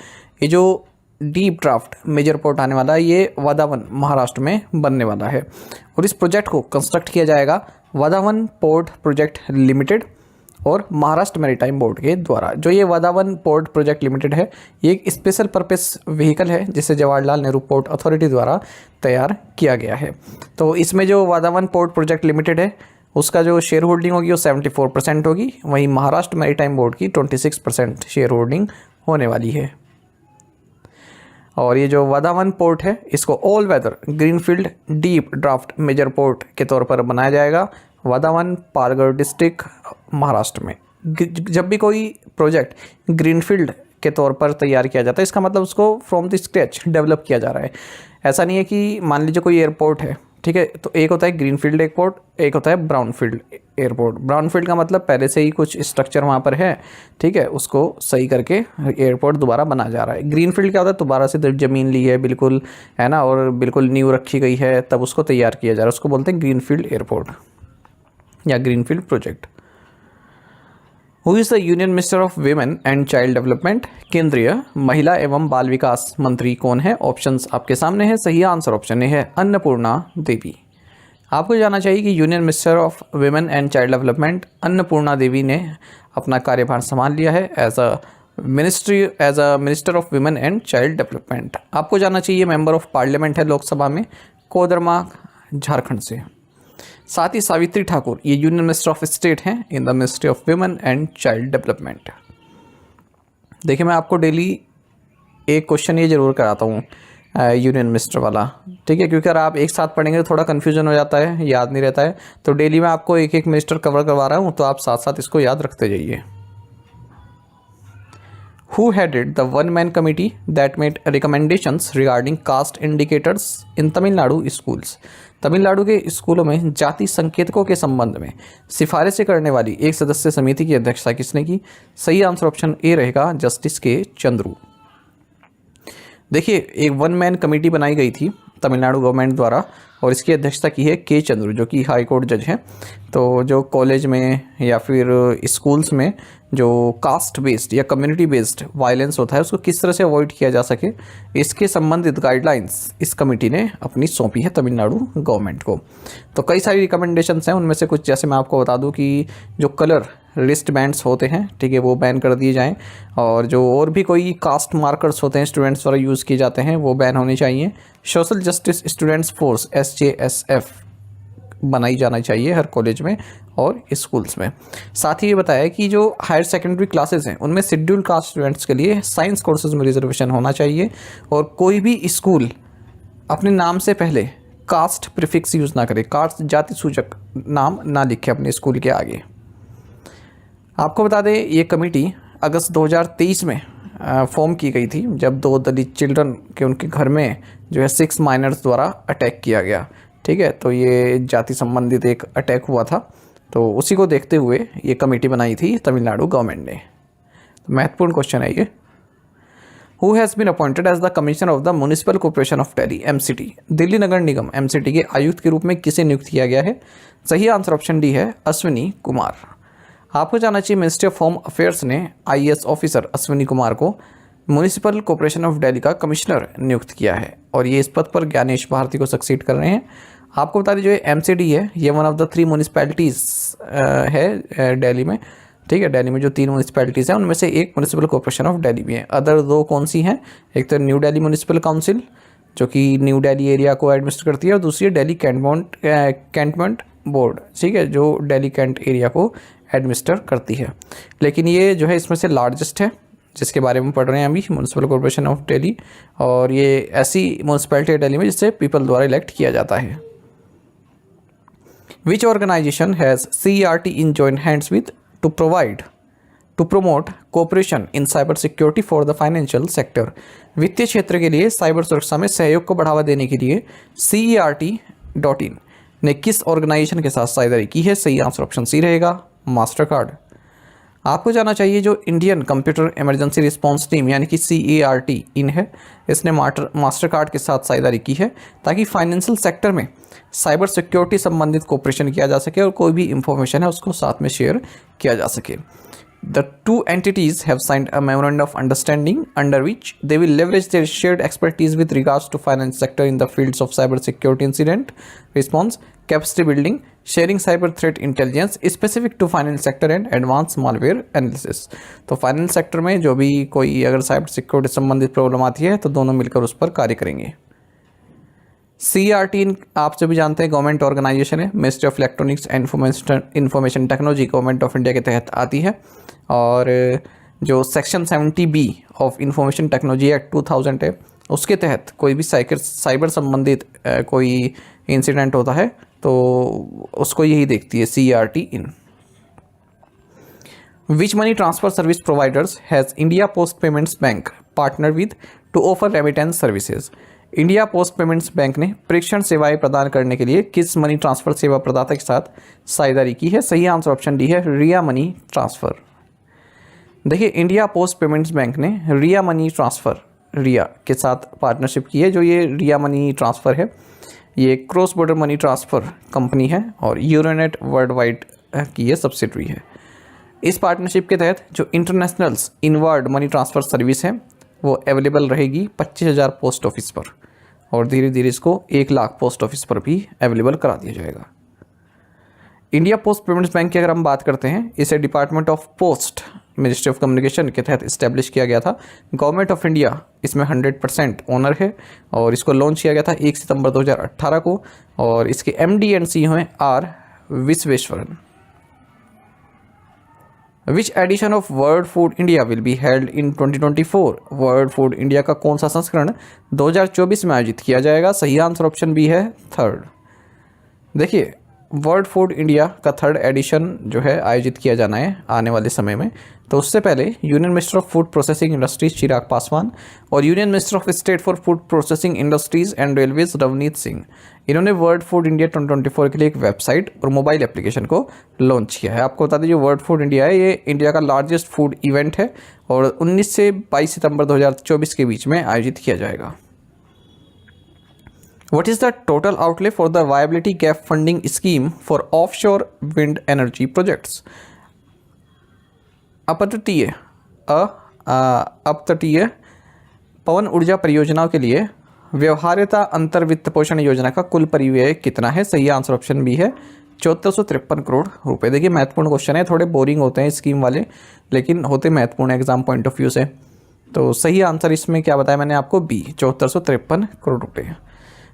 ये जो डीप ड्राफ्ट मेजर पोर्ट आने वाला है ये वाधावन महाराष्ट्र में बनने वाला है और इस प्रोजेक्ट को कंस्ट्रक्ट किया जाएगा वाधावन पोर्ट प्रोजेक्ट लिमिटेड और महाराष्ट्र मैरीटाइम बोर्ड के द्वारा। जो ये वाधावन पोर्ट प्रोजेक्ट लिमिटेड है ये एक स्पेशल पर्पस व्हीकल है जिसे जवाहरलाल नेहरू पोर्ट अथॉरिटी द्वारा तैयार किया गया है। तो इसमें जो वाधावन पोर्ट प्रोजेक्ट लिमिटेड है उसका जो शेयर होल्डिंग होगी वो 74% होगी, वहीं महाराष्ट्र मैरीटाइम बोर्ड की 26% शेयर होल्डिंग होने वाली है। और ये जो वाधावन पोर्ट है इसको all weather greenfield deep draft major port के तौर पर बनाया जाएगा वाधावन पालघर डिस्ट्रिक्ट महाराष्ट्र में। जब भी कोई प्रोजेक्ट ग्रीनफील्ड के तौर पर तैयार किया जाता है इसका मतलब उसको फ्रॉम द स्क्रैच डेवलप किया जा रहा है। ऐसा नहीं है कि मान लीजिए कोई एयरपोर्ट है, ठीक है, तो एक होता है ग्रीनफील्ड एयरपोर्ट, एक होता है ब्राउनफील्ड एयरपोर्ट। ब्राउनफील्ड का मतलब पहले से ही कुछ स्ट्रक्चर वहाँ पर है, ठीक है, उसको सही करके एयरपोर्ट दोबारा बना जा रहा है। ग्रीनफील्ड क्या होता है, दोबारा से ज़मीन ली है बिल्कुल, है ना, और बिल्कुल न्यू रखी गई है तब उसको तैयार किया जा रहा है, उसको बोलते हैं ग्रीनफील्ड एयरपोर्ट या greenfield project. Who is the union minister of women and child development? केंद्रीय महिला एवं बाल विकास मंत्री कौन है? ऑप्शंस आपके सामने है। सही आंसर ऑप्शन ए है अन्नपूर्णा देवी। आपको जानना चाहिए कि union minister of women and child development Annapurna Devi ने अपना कार्यभार संभाल लिया है as a minister of women and child development. आपको जानना चाहिए मेंबर ऑफ पार्लियामेंट है लोकसभा में कोदरमा झारखंड से। साथ ही सावित्री ठाकुर ये यूनियन मिनिस्टर ऑफ स्टेट हैं इन the ministry of women and child development. देखिए मैं आपको डेली एक क्वेश्चन ये ज़रूर कराता हूँ यूनियन मिनिस्टर वाला, ठीक है, क्योंकि अगर आप एक साथ पढ़ेंगे तो थोड़ा कन्फ्यूजन हो जाता है, याद नहीं रहता है। तो डेली मैं आपको एक एक मिनिस्टर कवर करवा रहा हूँ, तो आप साथ साथ इसको याद रखते जाइए। Who headed the one-man committee that made recommendations regarding caste indicators in Tamil Nadu schools? Tamil Nadu के स्कूलों में जाति संकेतकों के संबंध में सिफारिशें करने वाली एक सदस्य समिति की अध्यक्षता किसने की? सही आंसर ऑप्शन ए रहेगा, जस्टिस के चंद्रू। देखिए, एक वन मैन कमेटी बनाई गई थी तमिलनाडु गवर्नमेंट द्वारा और इसकी अध्यक्षता की है के चंद्रू, जो कि हाई कोर्ट जज हैं। तो जो कॉलेज में या फिर स्कूल्स में जो कास्ट बेस्ड या कम्युनिटी बेस्ड वायलेंस होता है उसको किस तरह से अवॉइड किया जा सके, इसके संबंधित गाइडलाइंस इस कमेटी ने अपनी सौंपी है तमिलनाडु गवर्नमेंट को। तो कई सारी रिकमेंडेशंस हैं, उनमें से कुछ जैसे मैं आपको बता दूं कि जो कलर रिस्ट बैंड्स होते हैं, ठीक है, वो बैन कर दिए जाएं, और जो और भी कोई कास्ट मार्कर्स होते हैं स्टूडेंट्स द्वारा यूज़ किए जाते हैं वो बैन होने चाहिए। Social justice students force SJSF बनाई जाना चाहिए हर कॉलेज में और स्कूल्स में। साथ ही ये बताया कि जो हायर सेकेंडरी क्लासेस हैं उनमें शेड्यूल्ड कास्ट स्टूडेंट्स के लिए साइंस कोर्सेज में रिजर्वेशन होना चाहिए, और कोई भी स्कूल अपने नाम से पहले कास्ट प्रीफिक्स यूज़ ना करे, कास्ट जाति सूचक नाम ना लिखे अपने स्कूल के आगे। आपको बता दें ये कमेटी अगस्त 2023 में फॉर्म की गई थी, जब 2 दलित चिल्ड्रन के उनके घर में जो है 6 माइनर्स द्वारा अटैक किया गया, ठीक है। तो ये जाति संबंधित एक अटैक हुआ था, तो उसी को देखते हुए ये कमेटी बनाई थी तमिलनाडु गवर्नमेंट ने। तो महत्वपूर्ण क्वेश्चन है ये। Who has been appointed as the commissioner of the municipal corporation of Delhi MCT? Delhi नगर निगम MCT के आयुक्त के रूप में किसे नियुक्त किया गया है? सही आंसर ऑप्शन डी है, अश्विनी कुमार। आपको जानना चाहिए मिनिस्ट्री ऑफ होम अफेयर्स ने IAS ऑफिसर अश्विनी कुमार को म्यूनिसिपल कॉर्पोरेशन ऑफ दिल्ली का कमिश्नर नियुक्त किया है, और ये इस पद पर ज्ञानेश भारती को सक्सीड कर रहे हैं। आपको बता दीजिए MCD है, ये वन ऑफ द 3 म्यूनिसपैलिटीज़ है दिल्ली में, ठीक है। दिल्ली में जो 3 म्यूनिसपैलिटीज़ हैं उनमें से एक म्यूनिसिपल कॉर्पोरेशन ऑफ दिल्ली भी है। अदर 2 कौन सी हैं? एक तो न्यू दिल्ली म्यूनिसिपल काउंसिल जो कि न्यू दिल्ली एरिया को एडमिनिस्टर करती है, और दूसरी है दिल्ली कैंटोनमेंट बोर्ड, ठीक है, जो दिल्ली कैंट एरिया को एडमिनिस्टर करती है। लेकिन ये जो है इसमें से लार्जेस्ट है, जिसके बारे में पढ़ रहे हैं अभी, म्यूनिसिपल कॉर्पोरेशन ऑफ दिल्ली, और ये ऐसी म्यूनिसपैलिटी है दिल्ली में जिससे पीपल द्वारा इलेक्ट किया जाता है। Which organization has CERT in joint hands with to promote cooperation in cyber security for the financial sector? वित्तीय क्षेत्र के लिए साइबर सुरक्षा में सहयोग को बढ़ावा देने के लिए CERT.in ने किस ऑर्गेनाइजेशन के साथ साझेदारी की है? सही आंसर ऑप्शन सी रहेगा, मास्टर कार्ड। आपको जानना चाहिए जो Indian computer emergency response team यानी कि CERT है, इसने मास्टर कार्ड के साथ साझेदारी की है ताकि फाइनेंशियल सेक्टर में साइबर सिक्योरिटी संबंधित कोऑपरेशन किया जा सके और कोई भी इंफॉर्मेशन है उसको साथ में शेयर किया जा सके। The 2 entities have signed a memorandum of understanding under which they will leverage their shared expertise with regards to finance sector in the fields of cyber security incident response, capacity building, sharing cyber threat intelligence specific to finance sector and advanced malware analysis। तो finance sector में जो भी कोई अगर cyber security संबंधित problem आती है तो दोनों मिलकर उस पर कार्य करेंगे। CERT आप सभी जानते हैं गवर्नमेंट ऑर्गेनाइजेशन है, ministry of electronics and information technology government of India के तहत आती है, और जो section 70B of information technology act 2000 है उसके तहत कोई भी साइबर संबंधित कोई इंसिडेंट होता है तो उसको यही देखती है CERT। Which money transfer service providers has India Post Payments Bank partnered with to offer remittance services? India post payments bank ने प्रेषण सेवाएं प्रदान करने के लिए किस मनी ट्रांसफ़र सेवा प्रदाता के साथ साझेदारी की है? सही आंसर ऑप्शन डी है, रिया मनी ट्रांसफ़र। देखिए, इंडिया पोस्ट पेमेंट्स बैंक ने रिया मनी ट्रांसफ़र रिया के साथ पार्टनरशिप की है। जो ये रिया मनी ट्रांसफ़र है ये cross border money transfer company है और यूरोनेट वर्ल्ड वाइड की ये सब्सिडरी है। इस पार्टनरशिप के तहत जो international inward money transfer service है वो अवेलेबल रहेगी 25,000 पोस्ट ऑफिस पर, और धीरे धीरे इसको 1 लाख पोस्ट ऑफिस पर भी अवेलेबल करा दिया जाएगा। इंडिया पोस्ट पेमेंट्स बैंक की अगर हम बात करते हैं, इसे department of post ministry of communication के तहत इस्टेब्लिश किया गया था। गवर्नमेंट ऑफ इंडिया इसमें 100% ओनर है और इसको लॉन्च किया गया था 1 सितंबर 2018 को, और इसके MD एंड CEO हैं R Vishweshwaran. Which edition of world food India will be held in 2024? World food India का कौन सा संस्करण 2024 में आयोजित किया जाएगा? सही आंसर ऑप्शन बी है थर्ड। देखिए, वर्ल्ड फूड इंडिया का थर्ड एडिशन जो है आयोजित किया जाना है आने वाले समय में। तो उससे पहले union minister of food processing industries Chirag Paswan और union minister of state for food processing industries and railways Ravneet Singh, इन्होंने वर्ल्ड फूड इंडिया 2024 के लिए एक वेबसाइट और मोबाइल एप्लीकेशन को लॉन्च किया है। आपको बता दें, जो वर्ल्ड फूड इंडिया है ये इंडिया का लार्जेस्ट फूड इवेंट है और 19 से 22 सितंबर 2024 के बीच में आयोजित किया जाएगा। What is the total outlay for the viability gap funding scheme for offshore wind energy projects? अपतटीय पवन ऊर्जा परियोजनाओं के लिए व्यवहार्यता अंतर वित्त पोषण योजना का कुल परिव्यय कितना है? सही आंसर ऑप्शन बी है 7453 करोड़ रुपए। देखिए, महत्वपूर्ण क्वेश्चन है, थोड़े बोरिंग होते हैं स्कीम वाले, लेकिन होते महत्वपूर्ण एग्जाम पॉइंट ऑफ व्यू से। तो सही आंसर इसमें क्या बताया मैंने आपको? बी, 7453 करोड़ रुपए।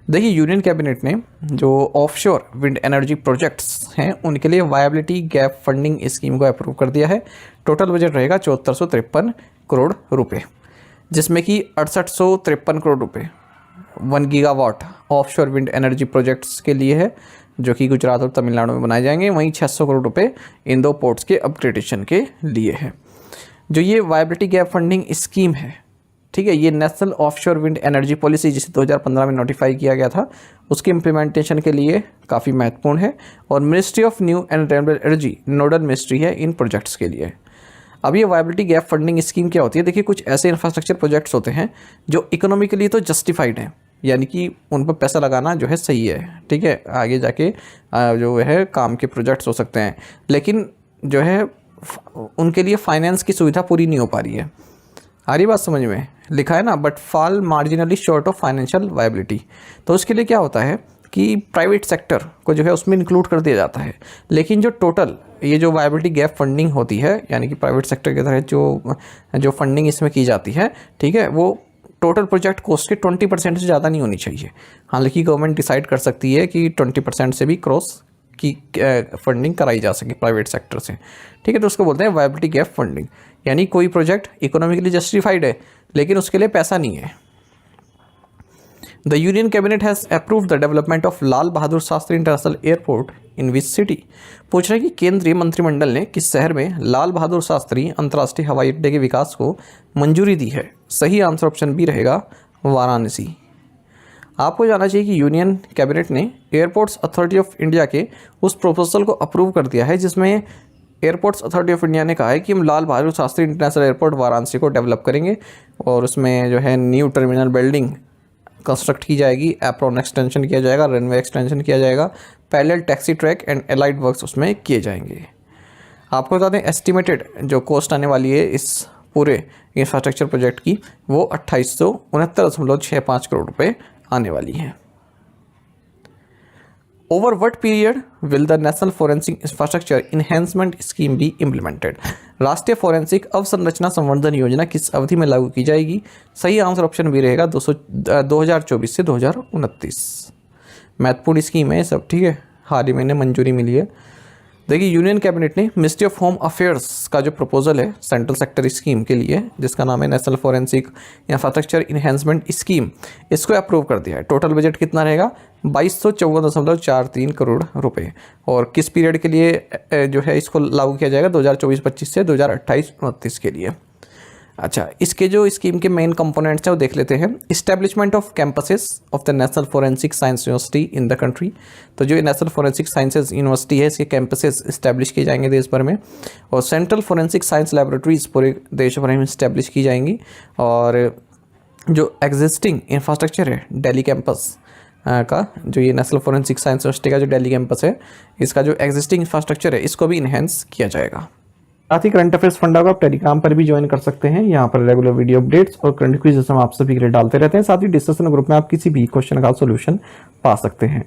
देखिए, यूनियन कैबिनेट ने जो ऑफशोर विंड एनर्जी प्रोजेक्ट्स हैं उनके लिए वायबिलिटी गैप फंडिंग स्कीम को अप्रूव कर दिया है। टोटल बजट रहेगा 7453 करोड़ रुपए, जिसमें कि 6853 करोड़ रुपए 1 gigawatt offshore wind energy projects के लिए है, जो कि गुजरात और तमिलनाडु में बनाए जाएंगे। वहीं 600 करोड़ रुपए इन 2 पोर्ट्स के अपग्रेडेशन के लिए है। जो ये वायबिलिटी गैप फंडिंग स्कीम है, ठीक है, ये national offshore wind energy policy जिसे 2015 में नोटिफाई किया गया था, उसके इम्प्लीमेंटेशन के लिए काफ़ी महत्वपूर्ण है और ministry of new and renewable energy nodal ministry है इन प्रोजेक्ट्स के लिए। अब ये वायबिलिटी गैप फंडिंग स्कीम क्या होती है? देखिए, कुछ ऐसे इंफ्रास्ट्रक्चर प्रोजेक्ट्स होते हैं जो इकोनॉमिकली तो जस्टिफाइड हैं, यानी कि उन पर पैसा लगाना जो है सही है, ठीक है, आगे जाके जो है काम के प्रोजेक्ट्स हो सकते हैं, लेकिन जो है उनके लिए फाइनेंस की सुविधा पूरी नहीं हो पा रही है। आ रही बात समझ में? लिखा है ना, but fall marginally short of financial viability. तो उसके लिए क्या होता है कि प्राइवेट सेक्टर को जो है उसमें इंक्लूड कर दिया जाता है, लेकिन जो टोटल ये जो वायबिलिटी गैप फंडिंग होती है, यानी कि प्राइवेट सेक्टर के तहत जो फंडिंग इसमें की जाती है, ठीक है, वो टोटल प्रोजेक्ट कॉस्ट के 20% से ज़्यादा नहीं होनी चाहिए। हालांकि गवर्नमेंट डिसाइड कर सकती है कि 20% से भी क्रॉस की फंडिंग कराई जा सके प्राइवेट सेक्टर से, ठीक है। तो उसको बोलते हैं वायबिलिटी गैप फंडिंग, यानी कोई प्रोजेक्ट इकोनॉमिकली जस्टिफाइड है लेकिन उसके लिए पैसा नहीं है। The union cabinet has approved the development of Lal Bahadur Shastri international airport in which city? पूछ रहे हैं कि केंद्रीय मंत्रिमंडल ने किस शहर में लाल बहादुर शास्त्री अंतर्राष्ट्रीय हवाई अड्डे के विकास को मंजूरी दी है? सही आंसर ऑप्शन बी रहेगा वाराणसी। आपको जानना चाहिए कि यूनियन कैबिनेट ने एयरपोर्ट्स अथॉरिटी ऑफ इंडिया के उस प्रपोजल को अप्रूव कर दिया है जिसमें एयरपोर्ट्स अथॉरिटी ऑफ इंडिया ने कहा है कि हम लाल बहादुर शास्त्री इंटरनेशनल एयरपोर्ट वाराणसी को डेवलप करेंगे और उसमें जो है न्यू टर्मिनल बिल्डिंग कंस्ट्रक्ट की जाएगी, एप्रॉन एक्सटेंशन किया जाएगा, रनवे एक्सटेंशन किया जाएगा, parallel taxi track and allied works उसमें किए जाएंगे। आपको बता दें एस्टिमेटेड जो कॉस्ट आने वाली है इस पूरे इंफ्रास्ट्रक्चर प्रोजेक्ट की वो 2869.65 करोड़ रुपए आने वाली है। Over what period will the national forensic infrastructure enhancement scheme be implemented? राष्ट्रीय फोरेंसिक अवसंरचना संवर्धन योजना किस अवधि में लागू की जाएगी? सही आंसर ऑप्शन बी रहेगा 2024 से 2029। महत्वपूर्ण स्कीम है सब, ठीक है, हाल ही में मंजूरी मिली है। देखिए, यूनियन कैबिनेट ने मिनिस्ट्री ऑफ होम अफेयर्स का जो प्रपोजल है सेंट्रल सेक्टर स्कीम के लिए, जिसका नाम है national forensic infrastructure enhancement scheme, इसको अप्रूव कर दिया है। टोटल बजट कितना रहेगा? 2254.43 करोड़ रुपए। और किस पीरियड के लिए जो है इसको लागू किया जाएगा? 2024-25 से 2028-29 के लिए। अच्छा, इसके जो स्कीम के मेन कंपोनेंट्स हैं वो देख लेते हैं। Establishment of campuses of the national forensic science university in the country. तो जो नेशनल फोरेंसिक साइंसेज यूनिवर्सिटी है इसके कैंपसेस इस्टेब्लिश किए जाएंगे देश भर में। और सेंट्रल फोरेंसिक साइंस लैबोरेटरीज पूरे देश भर में इस्टेब्लिश की जाएंगी। और जो एग्जिस्टिंग इंफ्रास्ट्रक्चर है दिल्ली कैंपस का, जो ये नेशनल फोरेंसिक साइंस यूनिवर्सिटी का जो दिल्ली कैंपस है, इसका जो एग्जिस्टिंग इंफ्रास्ट्रक्चर है इसको भी इन्हेंस किया जाएगा। साथ ही करंट अफेयर्स फंडा को आप टेलीग्राम पर भी ज्वाइन कर सकते हैं। यहाँ पर रेगुलर वीडियो अपडेट्स और करंट क्विज़ हम आप सभी के लिए डालते रहते हैं। साथ ही डिस्कशन ग्रुप में आप किसी भी क्वेश्चन का सोल्यूशन पा सकते हैं।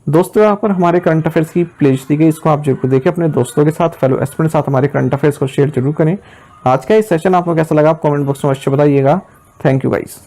दोस्तों, यहाँ पर हमारे करंट अफेयर्स की प्लेलिस्ट दी गई, इसको आप जरूर देखें, अपने दोस्तों के साथ, फेलो एस्पिरेंट के साथ हमारे करंट अफेयर्स को शेयर जरूर करें। आज का इस सेशन आपको कैसा लगा आप कमेंट बॉक्स में अवश्य बताइएगा। Thank you guys.